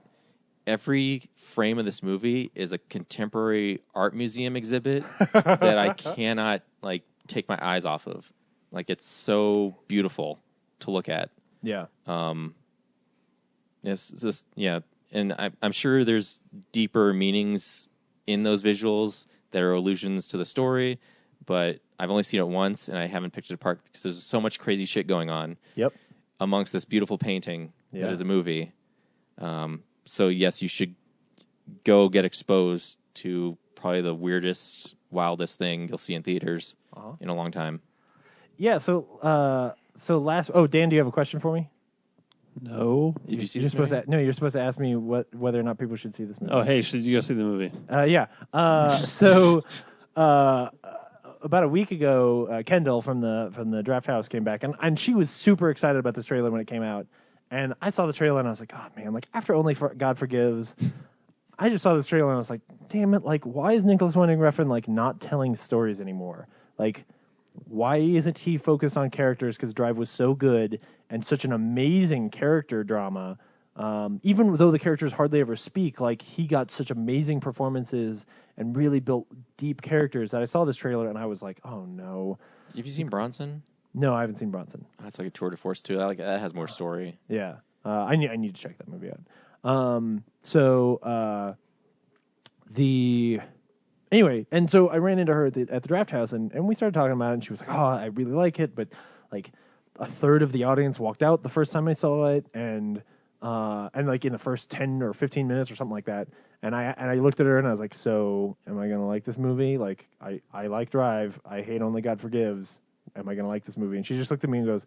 every frame of this movie is a contemporary art museum exhibit that I cannot like take my eyes off of. Like, it's so beautiful to look at. Yeah. It's just, and I'm sure there's deeper meanings in those visuals that are allusions to the story, but I've only seen it once, and I haven't picked it apart because there's so much crazy shit going on. Yep. Amongst this beautiful painting that is a movie. So yes, you should go get exposed to probably the weirdest, wildest thing you'll see in theaters in a long time. Yeah. Dan, do you have a question for me? No. Did you see you're this movie? You're supposed to ask me whether or not people should see this movie. Oh, hey, should you go see the movie? Yeah. About a week ago, Kendall from the Draft House came back, and she was super excited about this trailer when it came out. And I saw the trailer and I was like, oh man, like after Only God Forgives, I just saw this trailer and I was like, damn it, like why is Nicholas Winding Refn like not telling stories anymore? Like, why isn't he focused on characters? Because Drive was so good and such an amazing character drama. Even though the characters hardly ever speak, like he got such amazing performances and really built deep characters that I saw this trailer and I was like, oh no. Have you seen Bronson? No, I haven't seen Bronson. That's like a tour de force too. That has more story. Yeah. I need to check that movie out. Anyway, and so I ran into her at the Draft House and we started talking about it and she was like, oh, I really like it, but like a third of the audience walked out the first time I saw it and like in the first 10 or 15 minutes or something like that. And I looked at her and I was like, so am I going to like this movie? Like I like Drive. I hate Only God Forgives. Am I going to like this movie? And she just looked at me and goes,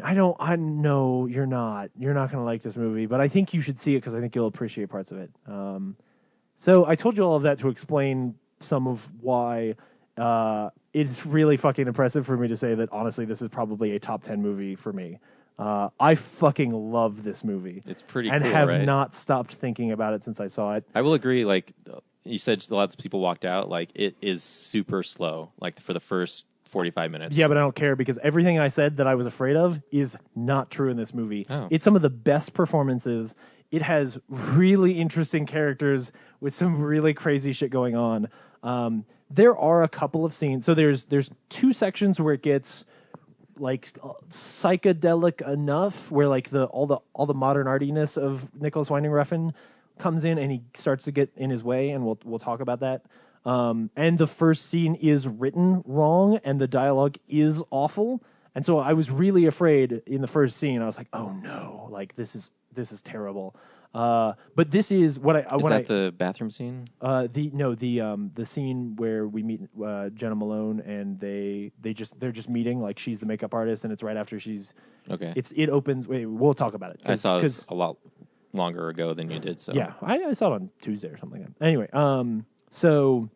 I know you're not going to like this movie, but I think you should see it because I think you'll appreciate parts of it. So I told you all of that to explain some of why it's really fucking impressive for me to say that, honestly, this is probably a top 10 movie for me. I fucking love this movie. It's pretty and cool, have right? not stopped thinking about it since I saw it. I will agree, like, you said lots of people walked out. Like, it is super slow, like, for the first 45 minutes. Yeah, but I don't care because everything I said that I was afraid of is not true in this movie. Oh. It's some of the best performances. It has really interesting characters with some really crazy shit going on. There are a couple of scenes. So there's 2 sections where it gets like psychedelic enough, where like all the modern artiness of Nicholas Winding Refn comes in, and he starts to get in his way, and we'll talk about that. And the first scene is written wrong, and the dialogue is awful. And so I was really afraid in the first scene. I was like, oh no, like this is terrible. But this is what I. Is that the bathroom scene? The scene where we meet Jenna Malone, and they're just meeting, like she's the makeup artist, and it's right after she's. Okay. It opens. Wait, we'll talk about it. I saw this a lot longer ago than you did. So yeah, I saw it on Tuesday or something like that. Anyway, so.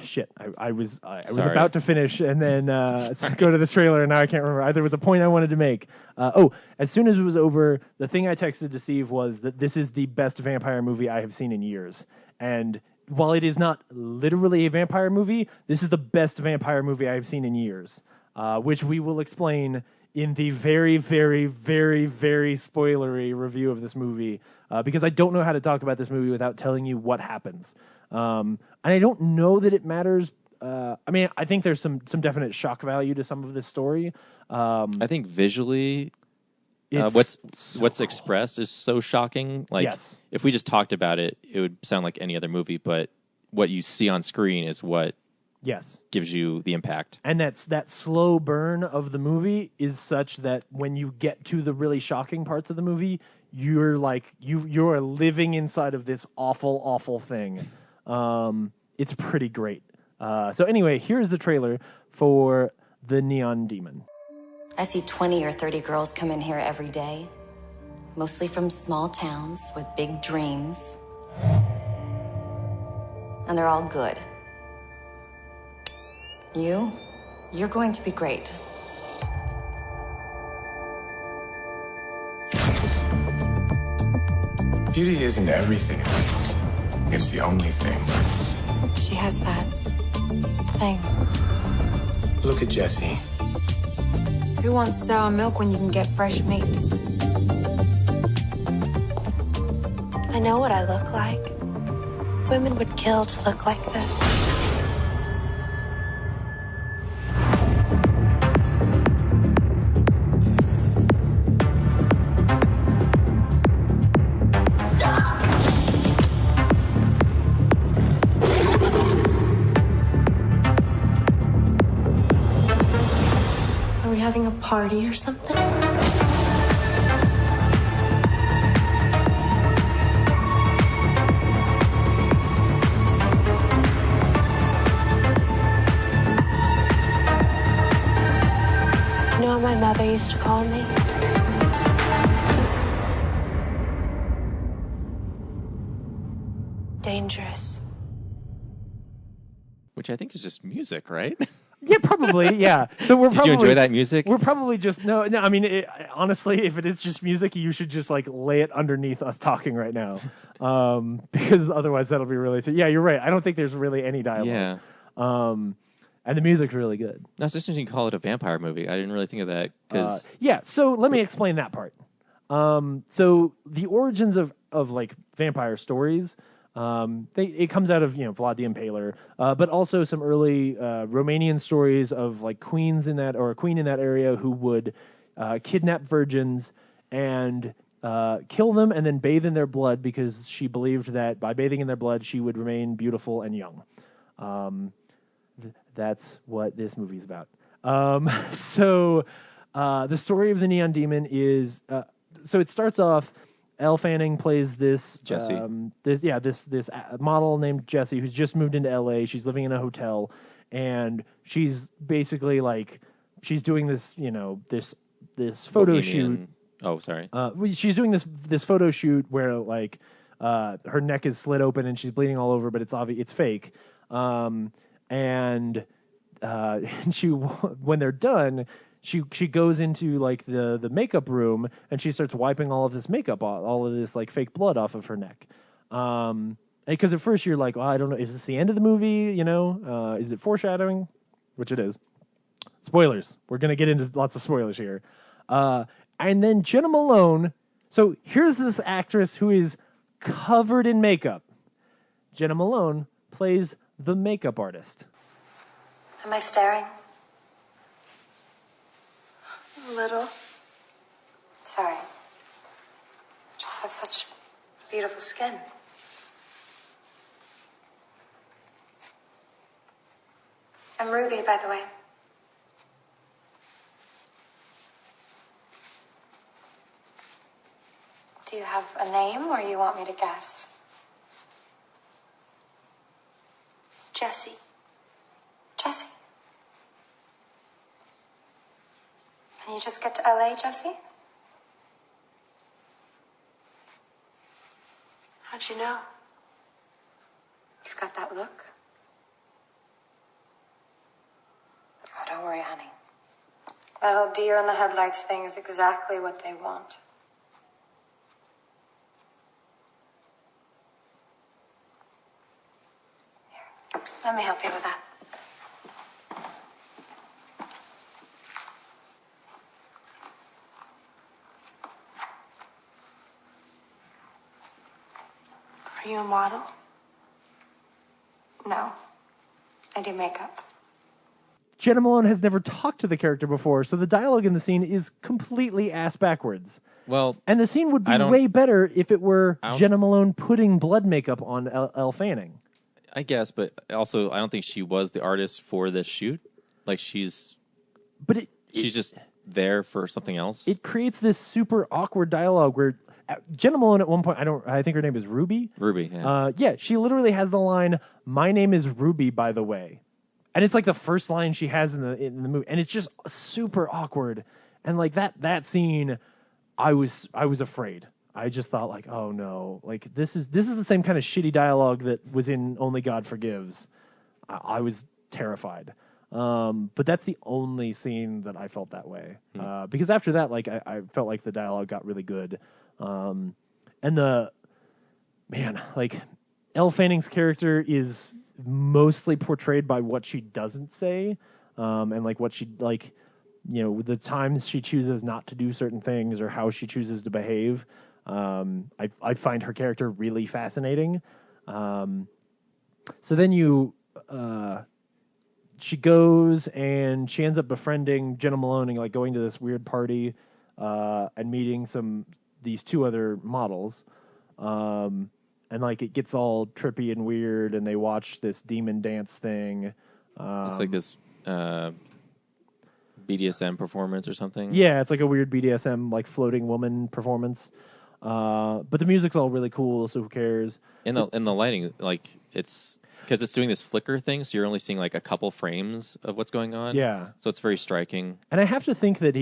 Shit, I was about to finish and then go to the trailer, and now I can't remember. There was a point I wanted to make. As soon as it was over, the thing I texted to Steve was that this is the best vampire movie I have seen in years. And while it is not literally a vampire movie, this is the best vampire movie I have seen in years, which we will explain in the very, very, very, very spoilery review of this movie, because I don't know how to talk about this movie without telling you what happens. And I don't know that it matters. I mean, I think there's some definite shock value to some of this story. I think visually, what's expressed is so shocking. Like, yes. If we just talked about it, it would sound like any other movie. But what you see on screen is what gives you the impact. And that slow burn of the movie is such that when you get to the really shocking parts of the movie, you're like you're living inside of this awful, awful thing. It's pretty great. So anyway, here's the trailer for The Neon Demon. I see 20 or 30 girls come in here every day, mostly from small towns with big dreams. And they're all good. You're going to be great. Beauty isn't everything. It's the only thing. She has that thing. Look at Jessie. Who wants sour milk when you can get fresh meat? I know what I look like. Women would kill to look like this. Having a party or something? You know what my mother used to call me? Dangerous. Which I think is just music, right? Yeah, probably. Yeah. So Did you enjoy that music? We're probably just no. I mean, honestly, if it is just music, you should just like lay it underneath us talking right now, because otherwise that'll be really. Yeah, you're right. I don't think there's really any dialogue. Yeah. And the music's really good. That's interesting. You call it a vampire movie. I didn't really think of that because. Yeah. So let me explain that part. So the origins of like vampire stories. It comes out of Vlad the Impaler, but also some early Romanian stories of like queens in that, or a queen in that area who would kidnap virgins and kill them and then bathe in their blood because she believed that by bathing in their blood she would remain beautiful and young. That's what this movie's about. So the story of the Neon Demon is so it starts off. Elle Fanning plays this Jessie. This model named Jessie who's just moved into LA. She's living in a hotel, and she's basically like she's doing this, this photo shoot. Oh, sorry. She's doing this photo shoot where like her neck is slit open and she's bleeding all over, but it's obvious it's fake. And she when they're done, she goes into like the makeup room and she starts wiping all of this makeup off, all of this like fake blood off of her neck. Because at first you're like, well, I don't know, is this the end of the movie? Is it foreshadowing? Which it is. Spoilers. We're gonna get into lots of spoilers here. And then Jenna Malone. So here's this actress who is covered in makeup. Jenna Malone plays the makeup artist. Am I staring? A little. Sorry. Just have such beautiful skin. I'm Ruby, by the way. Do you have a name, or you want me to guess? Jessie. Jessie? And you just get to LA, Jessie? How'd you know? You've got that look. Oh, don't worry, honey. That whole deer in the headlights thing is exactly what they want. Here, let me help you with that. Are you a model? No. I do makeup. Jenna Malone has never talked to the character before, so the dialogue in the scene is completely ass backwards. Well, and the scene would be way better if it were Jenna Malone putting blood makeup on Elle Fanning. I guess, but also I don't think she was the artist for this shoot. Like she's just there for something else. It creates this super awkward dialogue where Jenna Malone at one point, I think her name is Ruby. Ruby, yeah. Yeah, she literally has the line, "My name is Ruby, by the way." And it's like the first line she has in the movie, and it's just super awkward. And like that scene, I was afraid. I just thought like, oh no, like this is the same kind of shitty dialogue that was in Only God Forgives. I was terrified. But that's the only scene that I felt that way. Because after that, like I felt like the dialogue got really good. And like Elle Fanning's character is mostly portrayed by what she doesn't say, and like what she like, the times she chooses not to do certain things or how she chooses to behave. I find her character really fascinating. So then she goes and she ends up befriending Jenna Malone and like going to this weird party, and meeting these two other models. And like it gets all trippy and weird, and they watch this demon dance thing. It's like this BDSM performance or something. Yeah, it's like a weird BDSM like floating woman performance. But the music's all really cool, so who cares? And the lighting, like it's because it's doing this flicker thing, so you're only seeing like a couple frames of what's going on. Yeah. So it's very striking. And I have to think that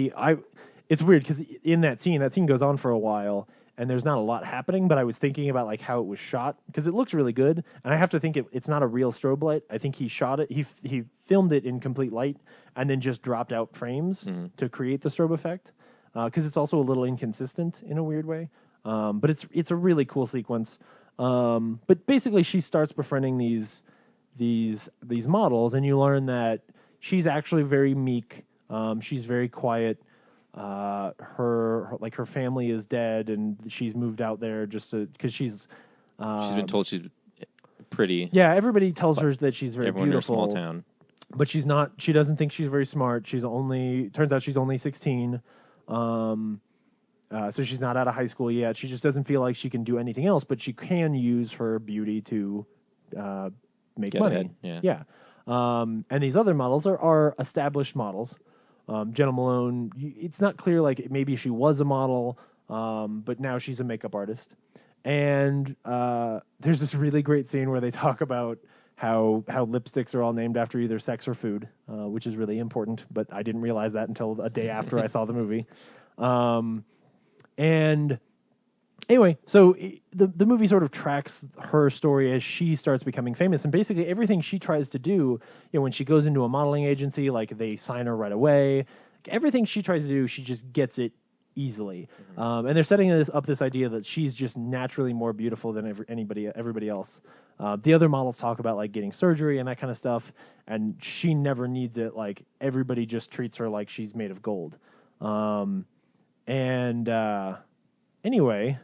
it's weird because in that scene goes on for a while. And there's not a lot happening, but I was thinking about like how it was shot because it looks really good. And I have to think it's not a real strobe light. I think he shot it. He filmed it in complete light and then just dropped out frames to create the strobe effect. Because it's also a little inconsistent in a weird way. But it's a really cool sequence. But basically, she starts befriending these models, and you learn that she's actually very meek. She's very quiet. Her family is dead, and she's moved out there just because she's been told she's pretty. Yeah, everybody tells her that she's very everyone beautiful. In a small town, but she's not. She doesn't think she's very smart. Turns out she's only 16. So she's not out of high school yet. She just doesn't feel like she can do anything else, but she can use her beauty to make get money. Ahead. Yeah. And these other models are established models. Jenna Malone, it's not clear, like, maybe she was a model, but now she's a makeup artist. And there's this really great scene where they talk about how lipsticks are all named after either sex or food, which is really important. But I didn't realize that until a day after I saw the movie. And anyway, so the movie sort of tracks her story as she starts becoming famous, and basically everything she tries to do, when she goes into a modeling agency, like they sign her right away. Everything she tries to do, she just gets it easily. And they're setting this idea that she's just naturally more beautiful than everybody else. The other models talk about like getting surgery and that kind of stuff, and she never needs it. Like everybody just treats her like she's made of gold. Anyway,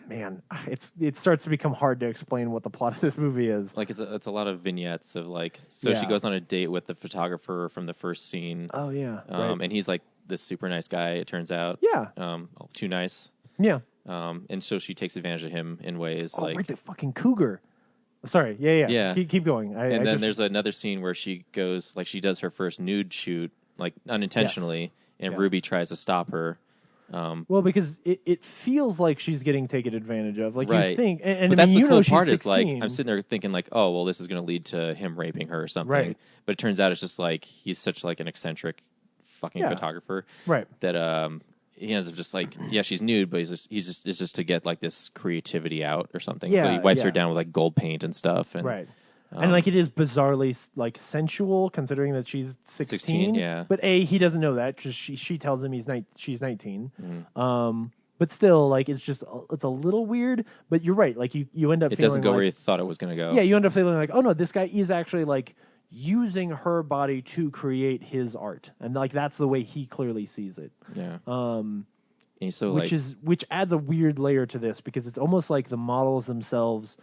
man, it starts to become hard to explain what the plot of this movie is. Like it's a lot of vignettes of like, so she goes on a date with the photographer from the first scene. Oh yeah, right. And he's like this super nice guy. It turns out. Yeah. Too nice. Yeah. And so she takes advantage of him in ways like right, the fucking cougar. Sorry. Yeah. Keep going. Then there's another scene where she goes, like she does her first nude shoot, like unintentionally, and Ruby tries to stop her. Well, because it feels like she's getting taken advantage of. Like right. you think, and but that's the cool part is like I'm sitting there thinking like, oh well, this is going to lead to him raping her or something. Right. But it turns out it's just like he's such like an eccentric fucking photographer. Right. That he ends up just like she's nude, but it's just to get like this creativity out or something. Yeah, so he wipes her down with like gold paint and stuff. And, right. And like it is bizarrely like sensual considering that she's 16. Yeah. But he doesn't know that because she tells him she's 19. But still, like it's a little weird. But you're right. Like you end up. It feeling doesn't go like, where you thought it was going to go. Yeah, you end up feeling like, oh no, this guy is actually like using her body to create his art, and like that's the way he clearly sees it. Yeah. And so which adds a weird layer to this because it's almost like the models themselves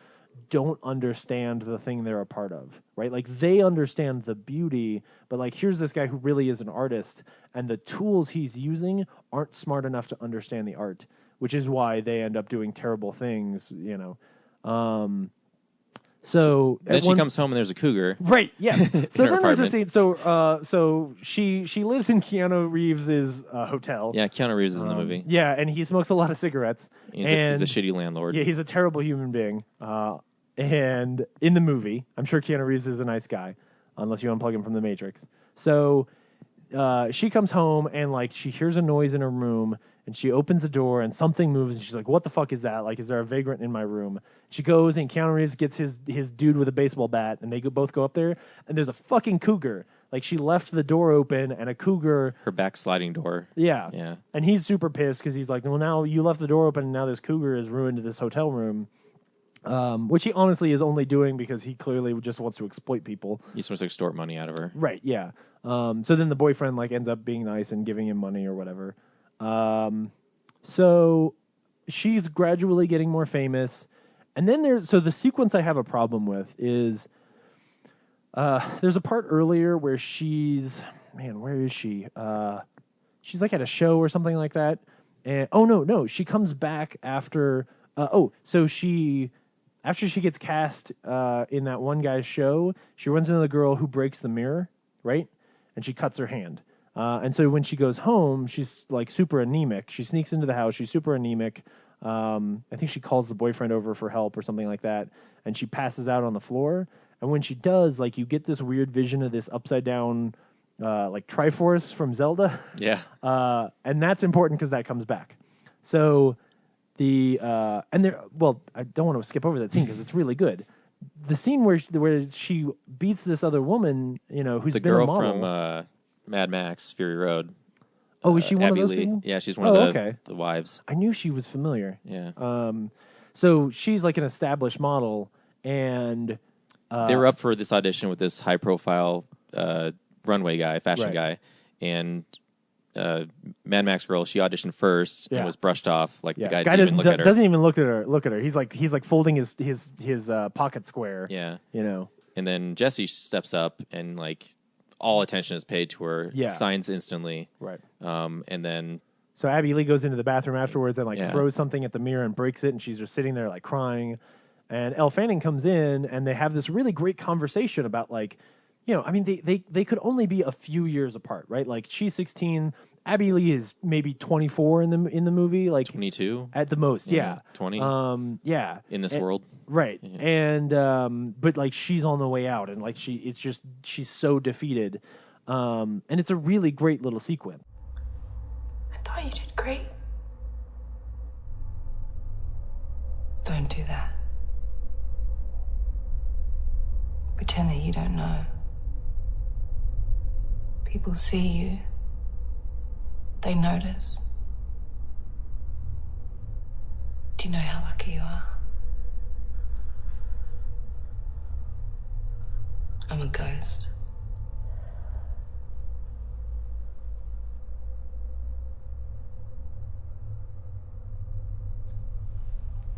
don't understand the thing they're a part of, right? Like they understand the beauty, but like here's this guy who really is an artist, and the tools he's using aren't smart enough to understand the art, which is why they end up doing terrible things, So then she comes home and there's a cougar. Right. Yes. So then there's a apartment. scene. So she lives in Keanu Reeves's hotel. Yeah, Keanu Reeves is in the movie. Yeah, and he smokes a lot of cigarettes. He's a shitty landlord. Yeah, he's a terrible human being. And in the movie, I'm sure Keanu Reeves is a nice guy, unless you unplug him from the Matrix. So she comes home and like she hears a noise in her room. And she opens the door and something moves. And she's like, what the fuck is that? Like, is there a vagrant in my room? She goes and Keanu Reeves gets his dude with a baseball bat. And they both go up there. And there's a fucking cougar. Like, she left the door open and a cougar. Her back sliding door. Yeah. Yeah. And he's super pissed because he's like, well, now you left the door open and now this cougar has ruined this hotel room. Which he honestly is only doing because he clearly just wants to exploit people. He just wants to extort money out of her. Right, yeah. So then the boyfriend like ends up being nice and giving him money or whatever. So she's gradually getting more famous. And then the sequence I have a problem with is, there's a part earlier where where is she? She's like at a show or something like that. And, no, she comes back after, after she gets cast, in that one guy's show, she runs into the girl who breaks the mirror, right? And she cuts her hand. And so when she goes home, she's like super anemic. She sneaks into the house. She's super anemic. I think she calls the boyfriend over for help or something like that. And she passes out on the floor. And when she does, like you get this weird vision of this upside down, like Triforce from Zelda. Yeah. And that's important because that comes back. So I don't want to skip over that scene because it's really good. The scene where she beats this other woman, who's the been girl a model. from Mad Max Fury Road. Oh, is she one Abby of those Lee. people? Yeah, she's one of the wives. I knew she was familiar. Yeah. So she's like an established model, and they were up for this audition with this high-profile runway guy, fashion guy, and Mad Max girl. She auditioned first and was brushed off. Like the guy didn't even look at her. Doesn't even look at her. He's like folding his pocket square. Yeah. And then Jesse steps up and like all attention is paid to her. Yeah. Signs instantly. Right. And then. So Abby Lee goes into the bathroom afterwards and throws something at the mirror and breaks it, and she's just sitting there like crying. And Elle Fanning comes in and they have this really great conversation about like, they could only be a few years apart, right? Like she's 16, Abby Lee is maybe 24 in the movie, like 22 at the most. Yeah, 20. Yeah, in this world, right? Yeah. And but like she's on the way out, and like she's so defeated, and it's a really great little sequence. I thought you did great. Don't do that. Pretend that you don't know. People see you. They notice. Do you know how lucky you are? I'm a ghost.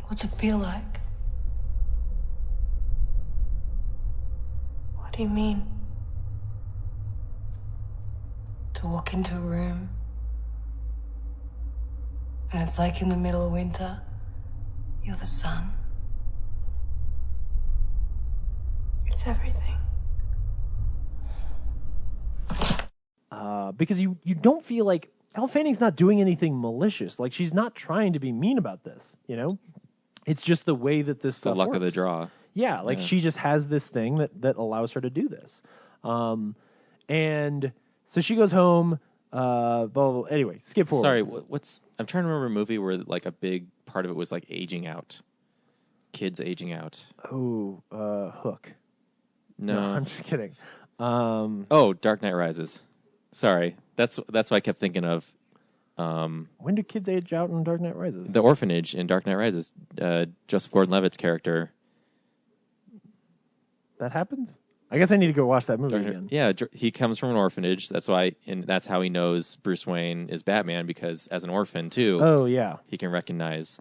What's it feel like? What do you mean? To walk into a room and it's like in the middle of winter, you're the sun. It's everything. Because you don't feel like Elle Fanning's not doing anything malicious. Like she's not trying to be mean about this, you know? It's just the way that this stuff the luck works. of the draw. Yeah, like she just has this thing that allows her to do this. And so she goes home. Anyway, skip forward. Sorry, I'm trying to remember a movie where like a big part of it was like aging out, kids aging out. Oh, Hook. No, I'm just kidding. Dark Knight Rises. Sorry, that's what I kept thinking of. When do kids age out in Dark Knight Rises? The orphanage in Dark Knight Rises. Joseph Gordon-Levitt's character. That happens? I guess I need to go watch that movie again. Yeah, he comes from an orphanage. That's why, and that's how he knows Bruce Wayne is Batman, because as an orphan too. Oh yeah, he can recognize.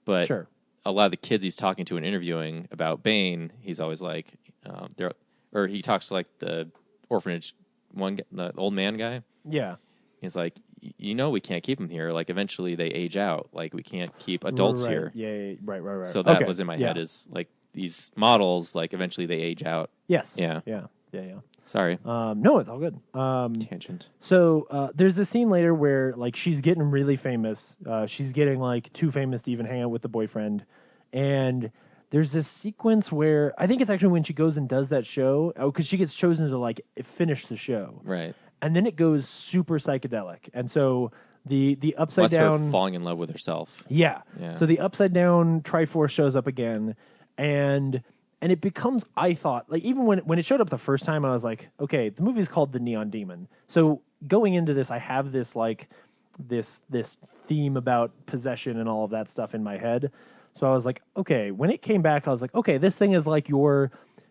But sure. A lot of the kids he's talking to and interviewing about Bane, he's always like, he talks to like the orphanage the old man guy. Yeah. He's like, we can't keep them here. Like, eventually they age out. Like, we can't keep adults here. Yeah, right. So that was in my head is like these models, like eventually they age out. Yes. Yeah. Sorry. No, it's all good. Tangent. So there's a scene later where like she's getting really famous. She's getting like too famous to even hang out with the boyfriend, and there's this sequence where I think it's actually when she goes and does that show, because she gets chosen to like finish the show. Right. And then it goes super psychedelic, and so the upside down her falling in love with herself. Yeah. So the upside down Triforce shows up again, and it becomes, I thought, like even when it showed up the first time, I was like, okay, the movie's called The Neon Demon. So going into this, I have this like this theme about possession and all of that stuff in my head. So I was like, okay, when it came back, I was like, okay, this thing is like your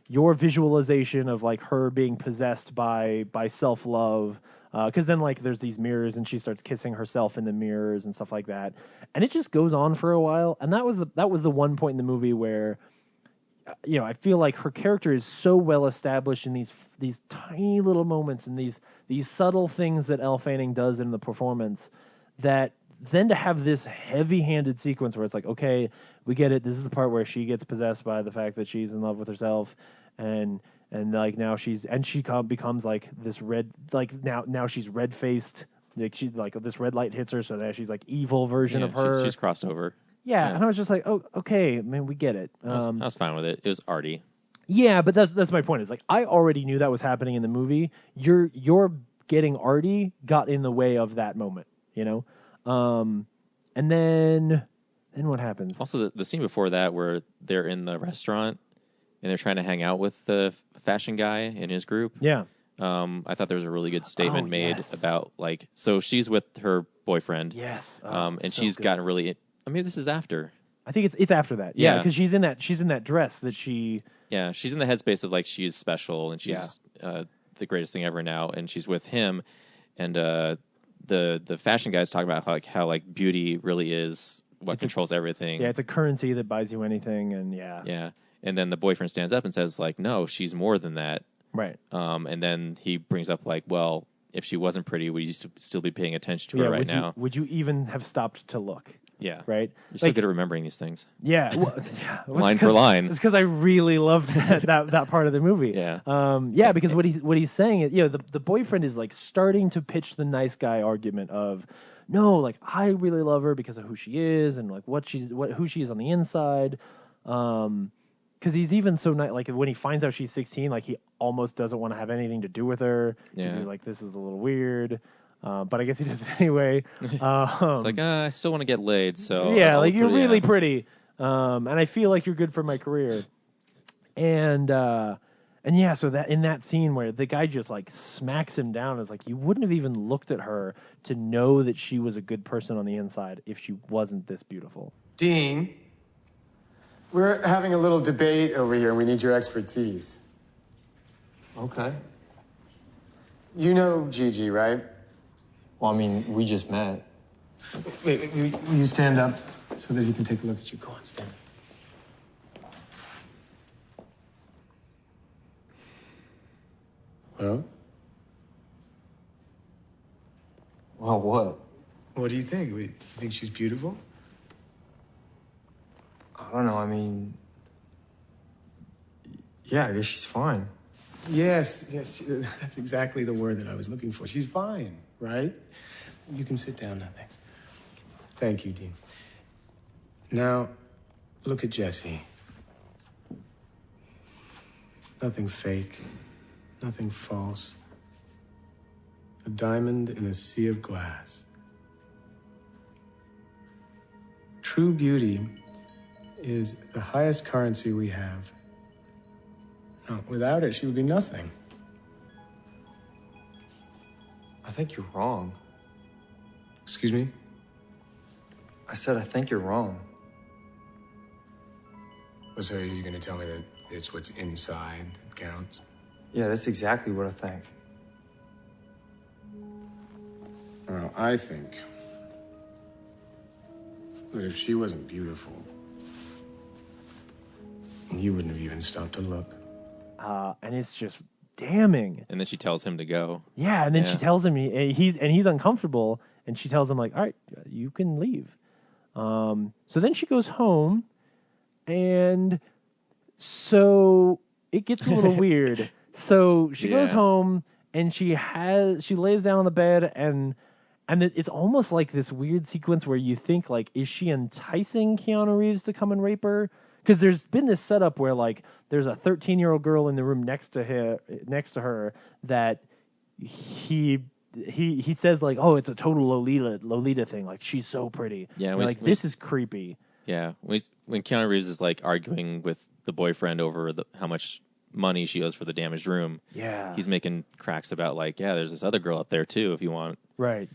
visualization of like her being possessed by self-love, because then like there's these mirrors and she starts kissing herself in the mirrors and stuff like that, and it just goes on for a while. And that was the one point in the movie where I feel like her character is so well established in these tiny little moments and these subtle things that Elle Fanning does in the performance, that then to have this heavy-handed sequence where it's like, okay, we get it. This is the part where she gets possessed by the fact that she's in love with herself, and like now she becomes like this red, like now she's red-faced. Like she's like this red light hits her, so now she's like evil version of her. She's crossed over. Yeah, and I was just like, oh, okay, man, we get it. I was fine with it. It was arty. Yeah, but that's my point. Is like I already knew that was happening in the movie. You're getting arty got in the way of that moment, and then what happens? Also, the scene before that where they're in the restaurant and they're trying to hang out with the fashion guy in his group. Yeah. I thought there was a really good statement made about like, so she's with her boyfriend. Yes. And so she's good. gotten really. I mean, this is after. I think it's after that. Yeah, because she's in that dress that she. Yeah, she's in the headspace of like she's special and she's the greatest thing ever now, and she's with him, and the fashion guy's talking about how beauty really is what controls everything. Yeah, it's a currency that buys you anything, and yeah. And then the boyfriend stands up and says like, no, she's more than that. Right. And then he brings up like, well, if she wasn't pretty, would you still be paying attention to her now? Would you even have stopped to look? Yeah. Right? You're so good at remembering these things. Yeah. Well, line for line. It's because I really loved that part of the movie. Yeah. Because what he's saying is, the boyfriend is like starting to pitch the nice guy argument of, no, like I really love her because of who she is and like who she is on the inside. Because he's even so nice. Like when he finds out she's 16, like he almost doesn't want to have anything to do with her because he's like, this is a little weird. But I guess he does it anyway. It's like, I still want to get laid, so... Yeah, like, you're really pretty. And I feel like you're good for my career. And yeah, so that in that scene where the guy just, like, smacks him down, is like, you wouldn't have even looked at her to know that she was a good person on the inside if she wasn't this beautiful. Dean, we're having a little debate over here. We need your expertise. Okay. You know Gigi, right? Well, I mean, we just met. Wait, will you stand up so that he can take a look at you? Go on, stand up. Well? Well, what? What do you think? Do you think she's beautiful? I don't know, I mean... Yeah, I guess she's fine. Yes, that's exactly the word that I was looking for. She's fine, right? You can sit down now, thanks. Thank you, Dean. Now, look at Jessie. Nothing fake, nothing false. A diamond in a sea of glass. True beauty is the highest currency we have. No, without it, she would be nothing. I think you're wrong. Excuse me? I said I think you're wrong. Well, so you're going to tell me that it's what's inside that counts? Yeah, that's exactly what I think. Well, I think that if she wasn't beautiful, you wouldn't have even stopped to look. And it's just damning. And then she tells him to go. Yeah, and then she tells him he's uncomfortable, and she tells him like, all right, you can leave. So then she goes home, and so it gets a little weird. So she goes home, and she lays down on the bed, and it's almost like this weird sequence where you think like, is she enticing Keanu Reeves to come and rape her? Because there's been this setup where like there's a 13-year-old girl in the room next to her that he says like, oh, it's a total Lolita thing, like she's so pretty. Yeah, like this is creepy. Yeah, when Keanu Reeves is like arguing with the boyfriend over how much money she owes for the damaged room. Yeah, he's making cracks about like, yeah, there's this other girl up there too if you want. Right.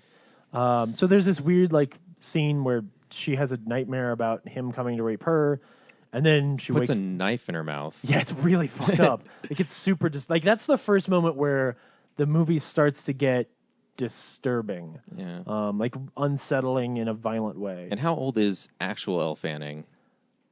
So there's this weird like scene where she has a nightmare about him coming to rape her. And then she puts a knife in her mouth. Yeah, it's really fucked up. Like it's super like that's the first moment where the movie starts to get disturbing. Yeah. Like unsettling in a violent way. And how old is actual Elle Fanning?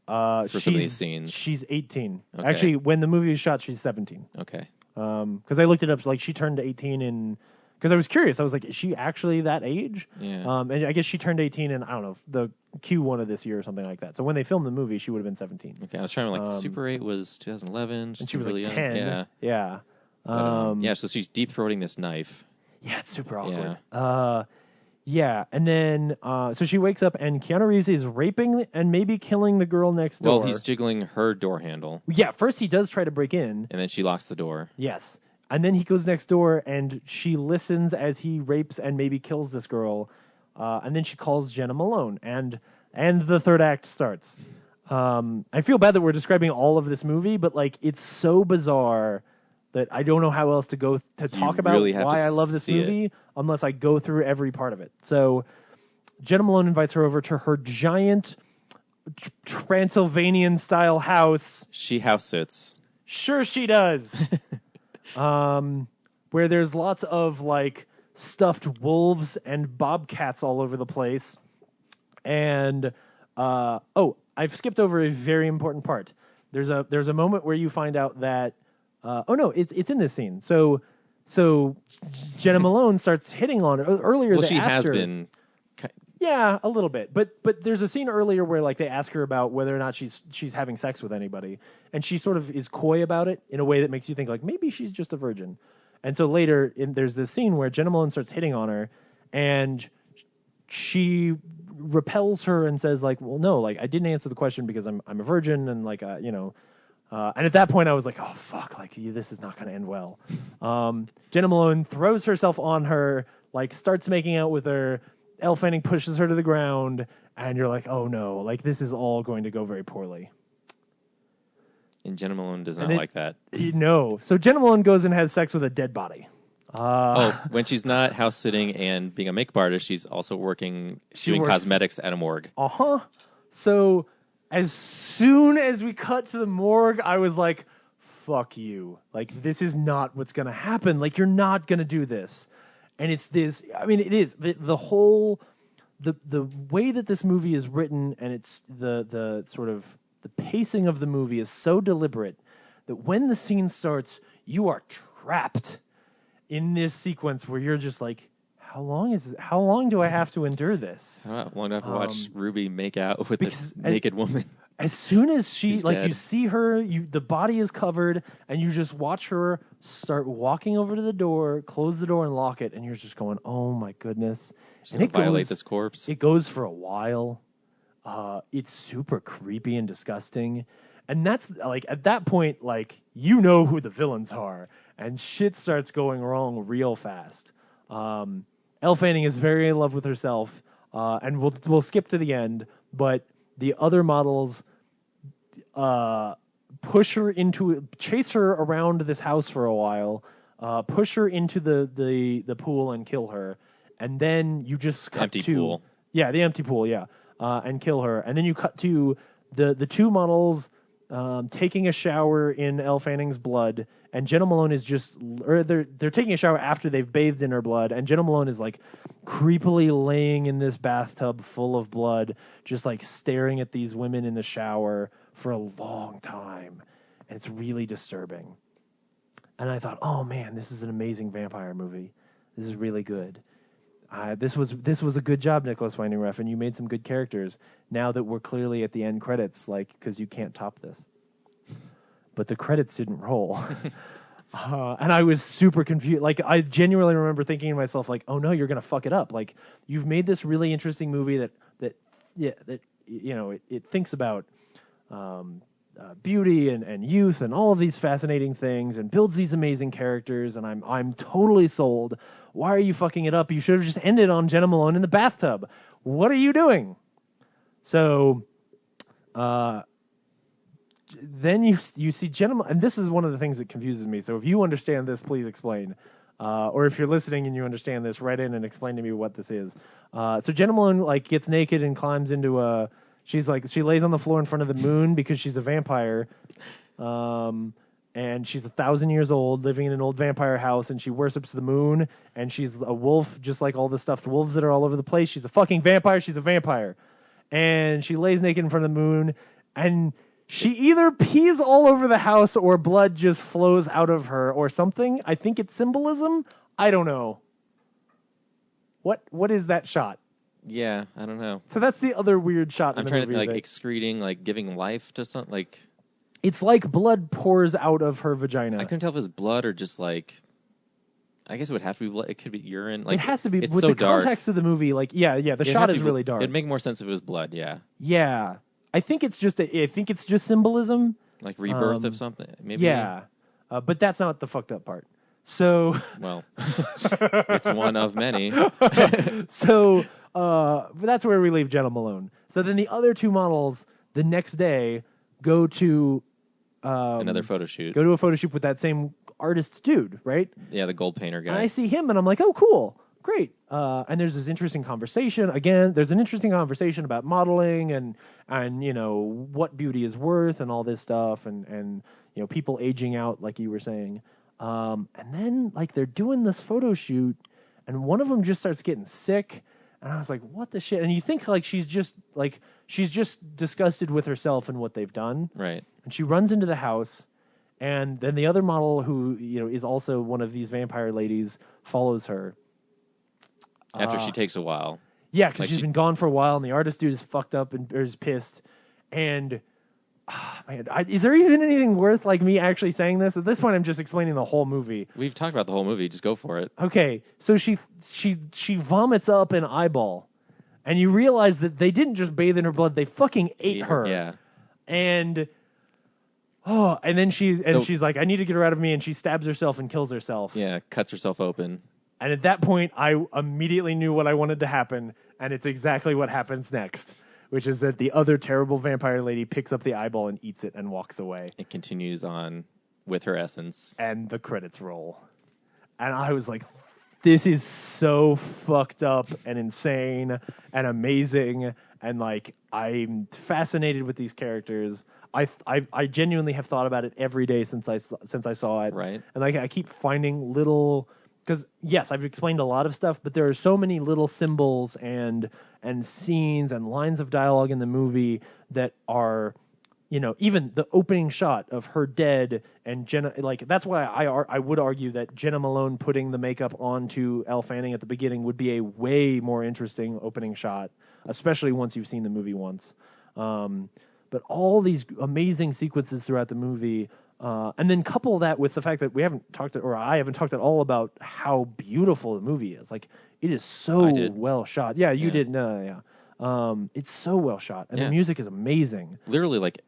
For some of these scenes. She's 18. Okay. Actually, when the movie was shot, she's 17. Okay. Because I looked it up, like she turned 18 in. Because I was curious, I was like, is she actually that age? Yeah. And I guess she turned 18 in, I don't know, the Q1 of this year or something like that. So when they filmed the movie, she would have been 17. Okay, I was trying to like Super 8 was 2011. And she was really like young. 10. Yeah. But, so she's deep throating this knife. Yeah, it's super awkward. Yeah. And then so she wakes up and Keanu Reeves is raping and maybe killing the girl next door. Well, he's jiggling her door handle. Yeah, first he does try to break in. And then she locks the door. Yes. And then he goes next door, and she listens as he rapes and maybe kills this girl. And then she calls Jenna Malone, and the third act starts. I feel bad that we're describing all of this movie, but like it's so bizarre that I don't know how else to go to talk about really why I love this movie unless I go through every part of it. So Jenna Malone invites her over to her giant Transylvanian-style house. She house sits. Sure she does. Where there's lots of like stuffed wolves and bobcats all over the place. And I've skipped over a very important part. There's a moment where you find out that it's in this scene. So Jenna Malone starts hitting on her earlier. Well, she has been. Yeah, a little bit. But there's a scene earlier where like they ask her about whether or not she's having sex with anybody, and she sort of is coy about it in a way that makes you think like maybe she's just a virgin. And so later there's this scene where Jenna Malone starts hitting on her, and she repels her and says like, well, no, like I didn't answer the question because I'm a virgin, and like and at that point I was like, oh fuck, like this is not going to end well. Jenna Malone throws herself on her, like starts making out with her. Elle Fanning pushes her to the ground, and you're like, oh no, like this is all going to go very poorly. And Jenna Malone does not like that. No. So Jenna Malone goes and has sex with a dead body. When she's not house sitting and being a makeup artist, she's also doing cosmetics at a morgue. So as soon as we cut to the morgue, I was like, fuck you. Like, this is not what's going to happen. Like, you're not going to do this. And it's this, I mean, it is the whole, the way that this movie is written, and it's the sort of the pacing of the movie is so deliberate that when the scene starts, you are trapped in this sequence where you're just like, how long do I have to endure this? How long do I have to watch Ruby make out with this naked woman? As soon as She's like dead. you see her, the body is covered, and you just watch her start walking over to the door, close the door, and lock it, and you're just going, "Oh my goodness!" And it violate this corpse. It goes for a while. It's super creepy and disgusting, and that's like at that point, like you know who the villains are, and shit starts going wrong real fast. Elle Fanning is very in love with herself, and we'll skip to the end, but the other models chase her around this house for a while, push her into the pool and kill her, and then you just cut empty to pool. Yeah, the empty pool, yeah, and kill her, and then you cut to the two models taking a shower in Elle Fanning's blood, and Jenna Malone is they're taking a shower after they've bathed in her blood, and Jenna Malone is like creepily laying in this bathtub full of blood, just like staring at these women in the shower for a long time, and it's really disturbing. And I thought, oh man, this is an amazing vampire movie. This is really good. This was a good job, Nicholas Winding Refn. You made some good characters. Now that we're clearly at the end credits, like, because you can't top this. But the credits didn't roll. And I was super confused. Like, I genuinely remember thinking to myself, like, oh no, you're going to fuck it up. Like, you've made this really interesting movie that you know, it thinks about beauty and youth and all of these fascinating things and builds these amazing characters, and I'm totally sold. Why are you fucking it up? You should have just ended on Jenna Malone in the bathtub. What are you doing? So then you see Jenna Malone, and this is one of the things that confuses me. So if you understand this, please explain. Or if you're listening and you understand this, write in and explain to me what this is. So Jenna Malone like gets naked and climbs into she lays on the floor in front of the moon because she's a vampire. And she's 1,000 years old, living in an old vampire house, and she worships the moon, and she's a wolf, just like all the stuffed wolves that are all over the place. She's a fucking vampire. She's a vampire. And she lays naked in front of the moon, and she either pees all over the house or blood just flows out of her or something. I think it's symbolism. I don't know. What is that shot? Yeah, I don't know. So that's the other weird shot in the movie. I'm trying to, like, excreting, like, giving life to something, like... It's like blood pours out of her vagina. I couldn't tell if it was blood or just, like... I guess it would have to be blood. It could be urine. Like, it has to be. It's with so the dark. Context of the movie, like, the shot is really dark. It'd make more sense if it was blood, yeah. Yeah. I think it's just symbolism. Like rebirth of something, maybe? Yeah. But that's not the fucked up part. So... Well, it's one of many. So... that's where we leave Jenna Malone. So then the other two models the next day go to another photo shoot. Go to a photo shoot with that same artist dude, right? Yeah, the gold painter guy. And I see him and I'm like, oh, cool, great. And there's this interesting conversation. Again, there's an interesting conversation about modeling and you know what beauty is worth and all this stuff and you know people aging out like you were saying. And then like they're doing this photo shoot and one of them just starts getting sick. And I was like, what the shit? And you think like she's just disgusted with herself and what they've done. Right. And she runs into the house, and then the other model who, you know, is also one of these vampire ladies follows her. After she takes a while. Yeah, because Like, she's been gone for a while, and the artist dude is fucked up and or is pissed. And man, is there even anything worth like me actually saying this? At this point, I'm just explaining the whole movie. We've talked about the whole movie. Just go for it. Okay, so she vomits up an eyeball, and you realize that they didn't just bathe in her blood; they fucking ate her. Yeah. And then she's like, I need to get her out of me, and she stabs herself and kills herself. Yeah, cuts herself open. And at that point, I immediately knew what I wanted to happen, and it's exactly what happens next, which is that the other terrible vampire lady picks up the eyeball and eats it and walks away. It continues on with her essence. And the credits roll. And I was like, this is so fucked up and insane and amazing. And like, I'm fascinated with these characters. I genuinely have thought about it every day since I saw it. Right. And like, I keep finding little, because yes, I've explained a lot of stuff, but there are so many little symbols and scenes and lines of dialogue in the movie that are, you know, even the opening shot of her dead and Jenna, like, that's why I would argue that Jenna Malone putting the makeup onto Elle Fanning at the beginning would be a way more interesting opening shot, especially once you've seen the movie once. But all these amazing sequences throughout the movie, and then couple that with the fact that I haven't talked at all about how beautiful the movie is. Like, it is so well shot. Yeah, you did. No, yeah. It's so well shot, and the music is amazing. Literally, like,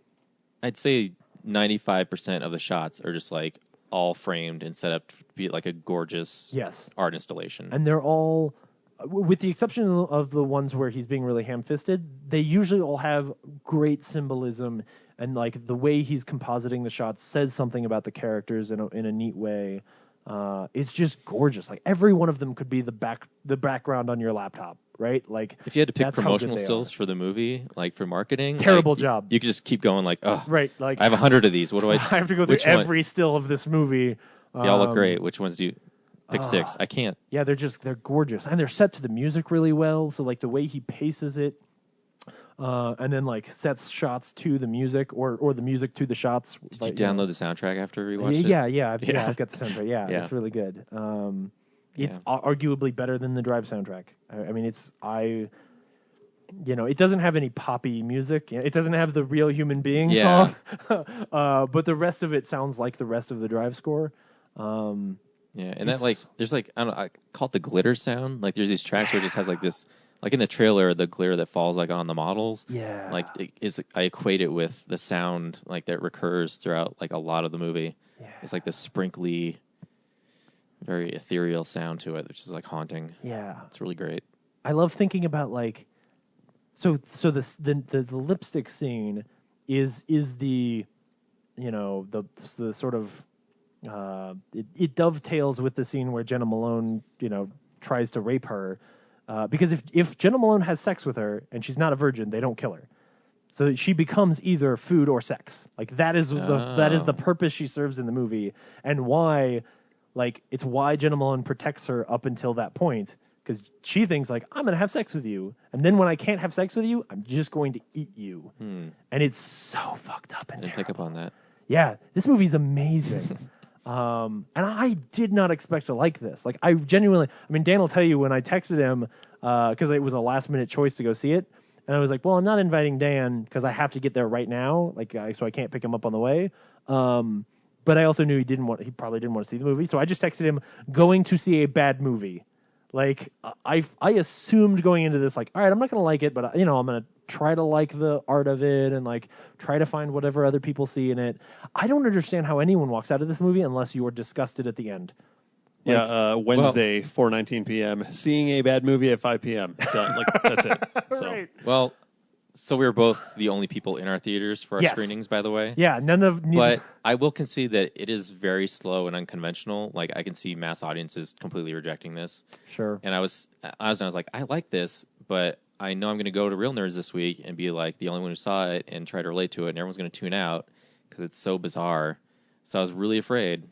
I'd say 95% of the shots are just like all framed and set up to be like a gorgeous art installation. And they're all, with the exception of the ones where he's being really ham-fisted, they usually all have great symbolism, and like the way he's compositing the shots says something about the characters in a neat way. It's just gorgeous. Like, every one of them could be the background on your laptop, right? Like, if you had to pick promotional stills for the movie, like for marketing, terrible job. You could just keep going, like, oh, right. Like, I have 100 of these. What do I? I have to go through every still of this movie. They all look great. Which ones do you pick? 6? I can't. Yeah, they're gorgeous, and they're set to the music really well. So like the way he paces it, and then like sets shots to the music or the music to the shots. Did you download the soundtrack after you watched it? Yeah, I've got the soundtrack. Yeah, it's really good. It's arguably better than the Drive soundtrack. I mean, it doesn't have any poppy music. It doesn't have the Real Human Being song, but the rest of it sounds like the rest of the Drive score. And that, like, there's like, I call it the glitter sound. Like, there's these tracks where it just has like this. Like in the trailer, the glitter that falls like on the models, like I equate it with the sound like that recurs throughout like a lot of the movie. Yeah. It's like this sprinkly, very ethereal sound to it, which is like haunting. Yeah, it's really great. I love thinking about like, so the lipstick scene is the, you know, the sort of it dovetails with the scene where Jenna Malone, you know, tries to rape her. Because if Jenna Malone has sex with her and she's not a virgin, they don't kill her. So she becomes either food or sex. Like, that is the purpose she serves in the movie, and why, like, it's why Jenna Malone protects her up until that point, because she thinks like, I'm gonna have sex with you, and then when I can't have sex with you, I'm just going to eat you. And it's so fucked up and I didn't pick up on that. Yeah, this movie's amazing. And I did not expect to like this. Like, I genuinely, I mean, Dan will tell you when I texted him, because it was a last minute choice to go see it. And I was like, well, I'm not inviting Dan because I have to get there right now. Like, so I can't pick him up on the way. But I also knew he probably didn't want to see the movie. So I just texted him, going to see a bad movie. Like, I assumed going into this, like, all right, I'm not going to like it, but, you know, I'm going to try to like the art of it and, like, try to find whatever other people see in it. I don't understand how anyone walks out of this movie unless you are disgusted at the end. Like, Wednesday, 4:19 p.m., seeing a bad movie at 5 p.m. Done. Like, that's it. So. Right. Well, so we were both the only people in our theaters for our screenings, by the way. Yeah, But I will concede that it is very slow and unconventional. Like, I can see mass audiences completely rejecting this. Sure. And I was like, I like this, but I know I'm going to go to Real Nerds this week and be like the only one who saw it and try to relate to it, and everyone's going to tune out because it's so bizarre. So I was really afraid,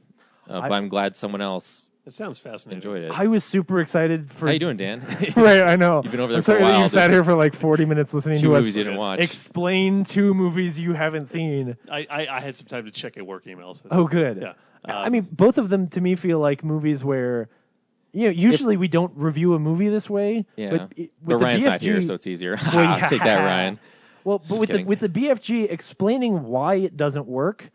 but I'm glad someone else. It sounds fascinating. Enjoyed it. I was super excited for. How you doing, Dan? Right, I know. You've been over there for a while. You sat here for like 40 minutes listening to us. 2 movies you didn't watch. Explain 2 movies you haven't seen. I had some time to check a work email. So good. Yeah. I mean, both of them to me feel like movies where usually we don't review a movie this way. Yeah, but Ryan's BFG, not here, so it's easier. Well, Take that, Ryan. Well, but with the BFG explaining why it doesn't work,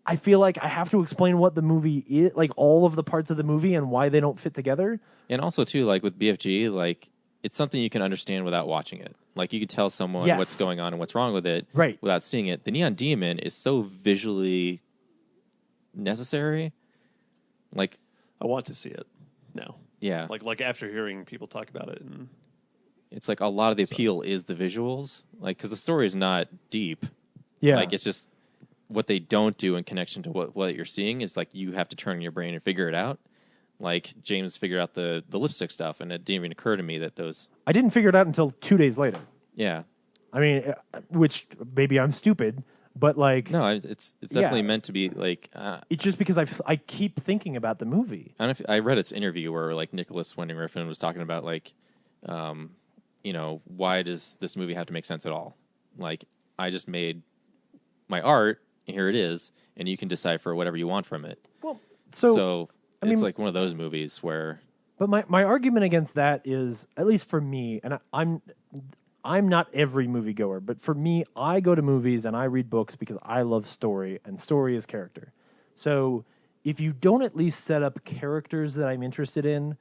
I feel like I have to explain what the movie is, like all of the parts of the movie and why they don't fit together. And also too, like with BFG, like it's something you can understand without watching it. Like you could tell someone what's going on and what's wrong with it, right, without seeing it. The Neon Demon is so visually necessary. Like I want to see it now. Yeah, like after hearing people talk about it, and it's like a lot of the appeal is the visuals, like because the story is not deep. Yeah, like it's just what they don't do in connection to what you're seeing is like you have to turn your brain and figure it out. Like James figured out the lipstick stuff, and it didn't even occur to me that those. I didn't figure it out until 2 days later. Yeah, I mean, which maybe I'm stupid, but like no, it's definitely meant to be like. It's just because I keep thinking about the movie. I don't know if, I read its interview where like Nicholas Winding Refn was talking about like, why does this movie have to make sense at all? Like I just made my art, and here it is, and you can decide for whatever you want from it. Well, so it's like one of those movies where. But my argument against that is, at least for me, and I'm not every moviegoer, but for me, I go to movies and I read books because I love story, and story is character. So if you don't at least set up characters that I'm interested in,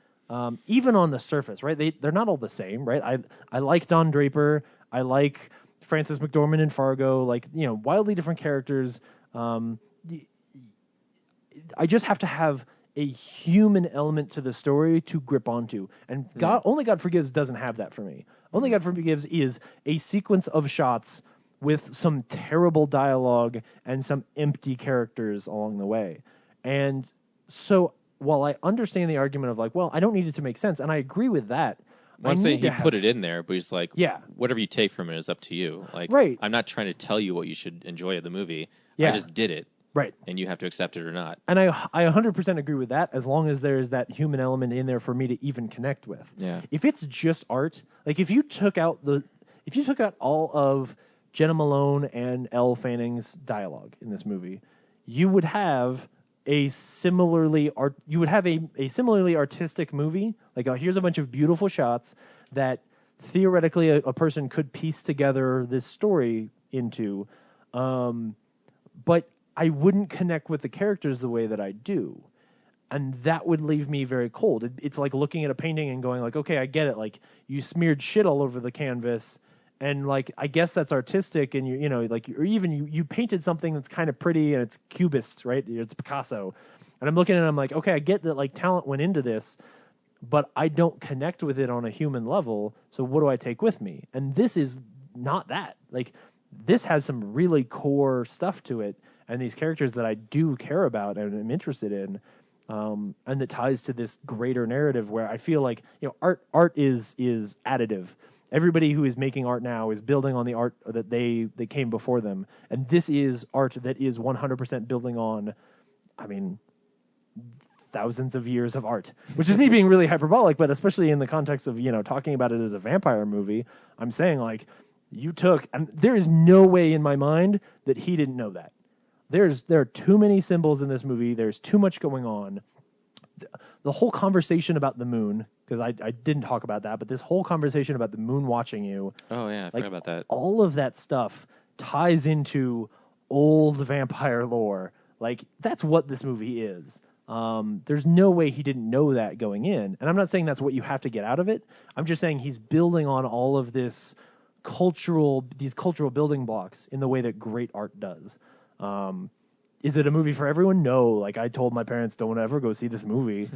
even on the surface, right? They're not all the same, right? I like Don Draper, I like Frances McDormand in Fargo, like wildly different characters. I just have to have a human element to the story to grip onto, and Only God Forgives doesn't have that for me. Only God Forgives is a sequence of shots with some terrible dialogue and some empty characters along the way. And so while I understand the argument of like, well, I don't need it to make sense, and I agree with that. I'm saying he put it in there, but he's like, whatever you take from it is up to you. Like, right. I'm not trying to tell you what you should enjoy of the movie. Yeah. I just did it. Right. And you have to accept it or not. And I 100% agree with that, as long as there's that human element in there for me to even connect with. Yeah. If it's just art, like if you took out all of Jenna Malone and Elle Fanning's dialogue in this movie, you would have a similarly artistic movie. Like here's a bunch of beautiful shots that theoretically a person could piece together this story into, but I wouldn't connect with the characters the way that I do. And that would leave me very cold. It's like looking at a painting and going like, okay, I get it. Like you smeared shit all over the canvas, and like I guess that's artistic, and you painted something that's kind of pretty and it's cubist, right? It's Picasso. And I'm looking at it and I'm like, okay, I get that like talent went into this, but I don't connect with it on a human level. So what do I take with me? And this is not that. Like this has some really core stuff to it, and these characters that I do care about and am interested in, and that ties to this greater narrative where I feel like art is additive. Everybody who is making art now is building on the art that they came before them, and this is art that is 100% building on, I mean, thousands of years of art, which is me being really hyperbolic, but especially in the context of talking about it as a vampire movie, I'm saying like and there is no way in my mind that he didn't know that. There are too many symbols in this movie. There's too much going on. The whole conversation about the moon, because I didn't talk about that, but this whole conversation about the moon watching you. Oh, yeah, I forgot about that. All of that stuff ties into old vampire lore. Like, that's what this movie is. There's no way he didn't know that going in. And I'm not saying that's what you have to get out of it. I'm just saying he's building on all of these cultural building blocks in the way that great art does. Is it a movie for everyone? No. Like I told my parents, don't ever go see this movie.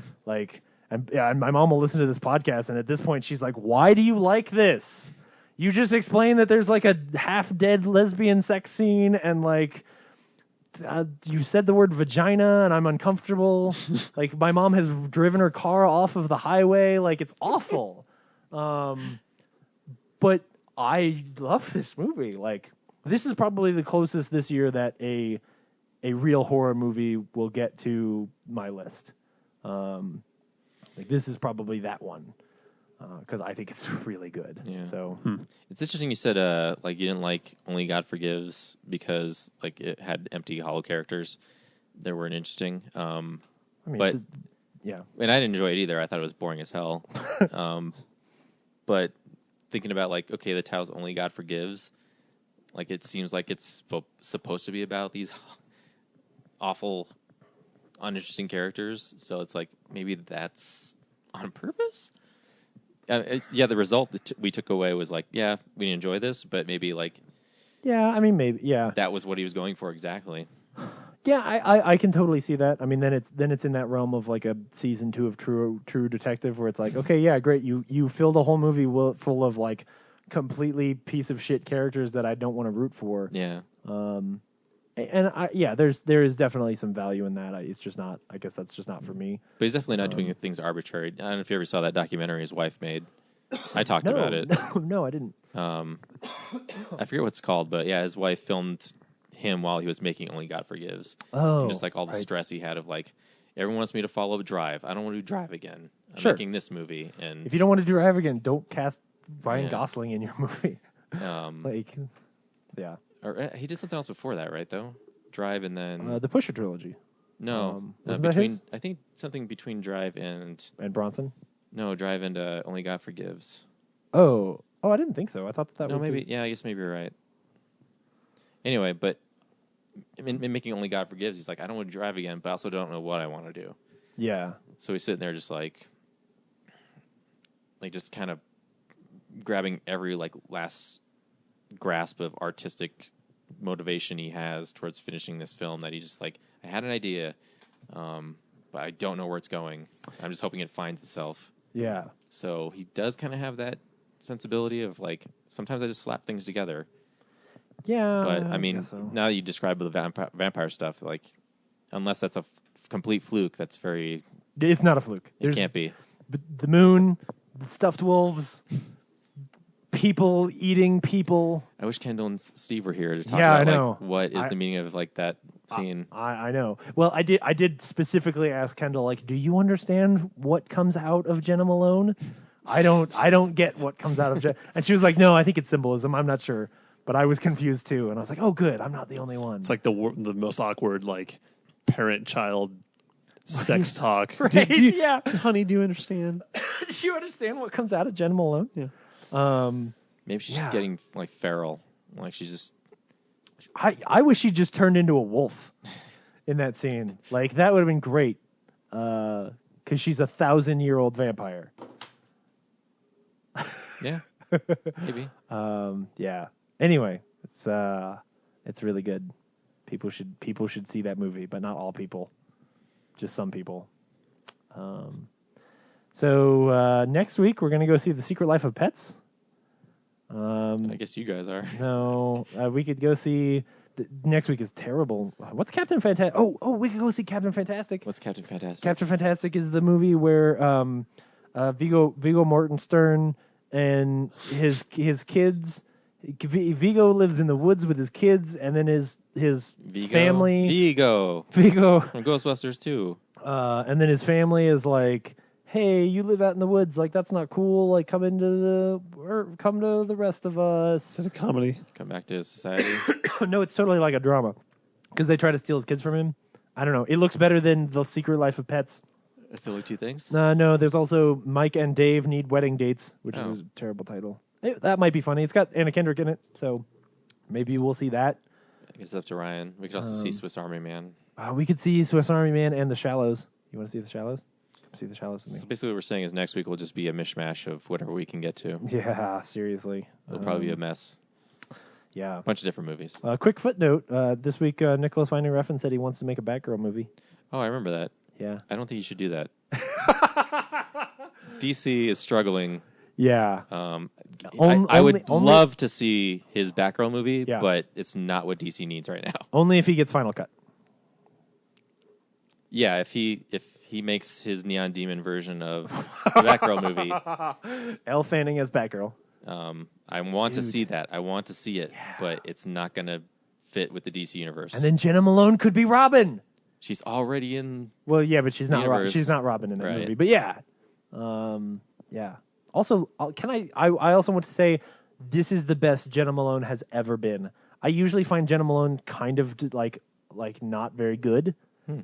And my mom will listen to this podcast, and at this point she's like, why do you like this? You just explained that there's like a half-dead lesbian sex scene, and like you said the word vagina, and I'm uncomfortable. Like my mom has driven her car off of the highway. Like it's awful. But I love this movie. Like this is probably the closest this year that a real horror movie will get to my list. Like this is probably that one because I think it's really good. Yeah. So it's interesting you said like you didn't like Only God Forgives because like it had empty hollow characters that weren't interesting. I mean, but Yeah. And I didn't enjoy it either. I thought it was boring as hell. But thinking about, like, okay, the title's Only God Forgives. Like, it seems like it's supposed to be about these awful, uninteresting characters. So it's like, maybe that's on purpose? The result that we took away was like, yeah, we enjoy this, but maybe, like... Yeah, I mean, maybe, yeah. That was what he was going for exactly. Yeah, I can totally see that. I mean, then it's in that realm of like a season 2 of True Detective, where it's like, okay, yeah, great, you filled a whole movie full of like completely piece of shit characters that I don't want to root for. Yeah. There is definitely some value in that. It's just not. I guess that's just not for me. But he's definitely not doing things arbitrary. I don't know if you ever saw that documentary his wife made. I talked about it. No, I didn't. I forget what it's called, but yeah, his wife filmed him while he was making Only God Forgives. Oh, and just like all the stress he had of like, everyone wants me to follow Drive. I don't want to do Drive again. I'm Sure. making this movie, and if you don't want to do Drive again, don't cast Ryan Gosling in your movie. Yeah. Or he did something else before that, right? Though Drive and then the Pusher trilogy. No, wasn't that his? I think something between Drive and Bronson. No, Drive and Only God Forgives. Oh, I didn't think so. I thought that no, was maybe. his... Yeah, I guess maybe you're right. Anyway, but in making Only God Forgives, he's like, I don't want to drive again, but I also don't know what I want to do. Yeah. So he's sitting there just like just kind of grabbing every like last grasp of artistic motivation he has towards finishing this film, that he just like, I had an idea, but I don't know where it's going. I'm just hoping it finds itself. Yeah. So he does kind of have that sensibility of like, sometimes I just slap things together. Yeah. But I mean, now that you describe the vampire stuff, like, unless that's a complete fluke, that's very... It's not a fluke. It can't be. The moon, the stuffed wolves, people eating people. I wish Kendall and Steve were here to talk about like, what is the meaning of like that scene. I know. Well, I did specifically ask Kendall, like, do you understand what comes out of Jenna Malone? I don't get what comes out of Jenna. And she was like, no, I think it's symbolism. I'm not sure. But I was confused too, and I was like, oh, good, I'm not the only one. It's like the most awkward, like, parent-child sex talk. Right? Yeah. Honey, do you understand? Do you understand what comes out of Jenna Malone? Yeah. Maybe she's just getting, like, feral. Like, she just... I wish she just turned into a wolf in that scene. Like, that would have been great. Because she's 1,000-year-old vampire. Yeah. Maybe. Yeah. Anyway, it's really good. People should see that movie, but not all people, just some people. So next week we're gonna go see The Secret Life of Pets. I guess you guys are. No, we could go see. Next week is terrible. What's Captain Fantastic? Oh, we could go see Captain Fantastic. What's Captain Fantastic? Captain Fantastic is the movie where Viggo Mortenstern and his kids. Viggo lives in the woods with his kids, and then his family. Viggo from Ghostbusters 2. And then his family is like, "Hey, you live out in the woods. Like, that's not cool. Like, come to the rest of us." Is it a comedy? Come back to society. No, it's totally like a drama because they try to steal his kids from him. I don't know. It looks better than The Secret Life of Pets. It's only two things. No, there's also Mike and Dave Need Wedding Dates, which is a terrible title. That might be funny. It's got Anna Kendrick in it, so maybe we'll see that. I guess it's up to Ryan. We could also see Swiss Army Man. We could see Swiss Army Man and The Shallows. You want to see The Shallows? See The Shallows with me. So basically what we're saying is next week will just be a mishmash of whatever we can get to. Yeah, seriously. It'll probably be a mess. Yeah. A bunch of different movies. Quick footnote. This week, Nicholas Winding Refn said he wants to make a Batgirl movie. Oh, I remember that. Yeah. I don't think you should do that. DC is struggling. Yeah. I would love to see his Batgirl movie, but it's not what DC needs right now. Only if he gets Final Cut. Yeah, if he makes his Neon Demon version of the Batgirl movie. Elle Fanning as Batgirl. I want to see that. I want to see it, but it's not going to fit with the DC universe. And then Jenna Malone could be Robin. She's already in. Well, yeah, but she's not. She's not Robin in that movie. But yeah, yeah. Also, I also want to say this is the best Jenna Malone has ever been. I usually find Jenna Malone kind of like not very good,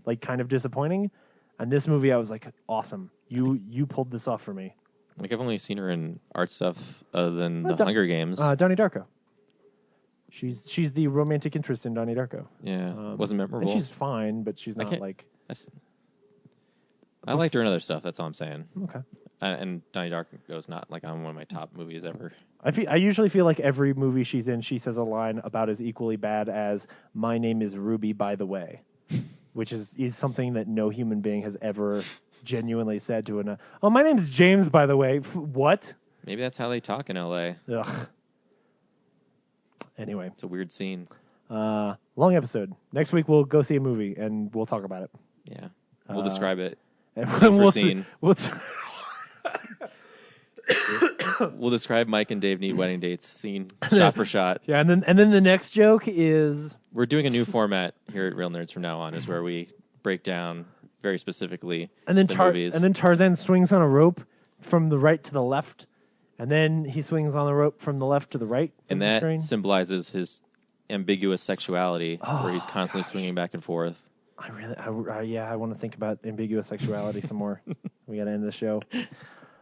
like kind of disappointing. And this movie, I was like, awesome. You pulled this off for me. Like, I've only seen her in art stuff other than The Hunger Games. Donnie Darko. She's the romantic interest in Donnie Darko. Yeah, wasn't memorable. And she's fine, but she's not like... I liked her in other stuff, that's all I'm saying. Okay. And Donnie Darko's not like on one of my top movies ever. I usually feel like every movie she's in, she says a line about as equally bad as, "My name is Ruby, by the way." Which is something that no human being has ever genuinely said to another. "Oh, my name is James, by the way." What? Maybe that's how they talk in L.A. Ugh. Anyway. It's a weird scene. Long episode. Next week we'll go see a movie, and we'll talk about it. Yeah. We'll describe it. We'll We'll describe Mike and Dave Need Wedding Dates scene shot for shot. Yeah, and then the next joke is we're doing a new format here at Real Nerds from now on, is where we break down very specifically the movies. And then Tarzan swings on a rope from the right to the left, and then he swings on the rope from the left to the right. And that symbolizes his ambiguous sexuality, where he's constantly swinging back and forth. I want to think about ambiguous sexuality some more. We got to end the show.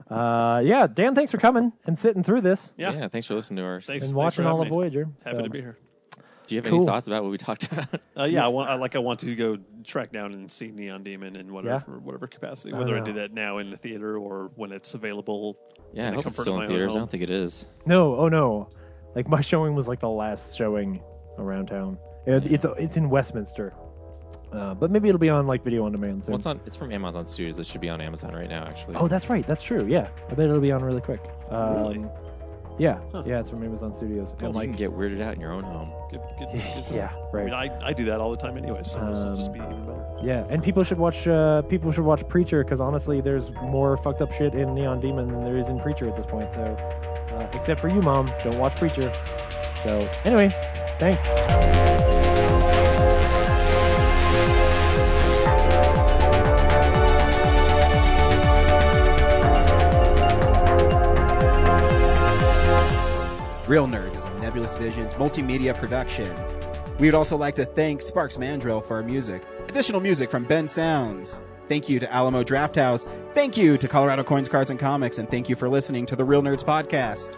Dan, thanks for coming and sitting through this. Yeah, thanks for listening to ours. And watching all of Voyager. Happy to be here. Do you have any thoughts about what we talked about? I want to go track down and see Neon Demon in whatever capacity, whether I do that now in the theater or when it's available. Yeah, I hope it's still in theaters. I don't think it is. No. Like, my showing was like the last showing around town. It's in Westminster. But maybe it'll be on like video on demand soon. Well, it's from Amazon Studios. It should be on Amazon right now, actually. Oh, that's right. That's true. Yeah, I bet it'll be on really quick. Really? Yeah. Huh. Yeah, it's from Amazon Studios. Well, you can get weirded out in your own home. Good. Yeah, right. I mean, I do that all the time anyway, so it'll just be even better. Yeah, and people should watch Preacher, because honestly, there's more fucked up shit in Neon Demon than there is in Preacher at this point. So, except for you, Mom, don't watch Preacher. So, anyway, thanks. Real Nerds is a Nebulous Visions multimedia production. We would also like to thank Sparks Mandrill for our music. Additional music from Ben Sounds. Thank you to Alamo Drafthouse. Thank you to Colorado Coins, Cards, and Comics. And thank you for listening to the Real Nerds Podcast.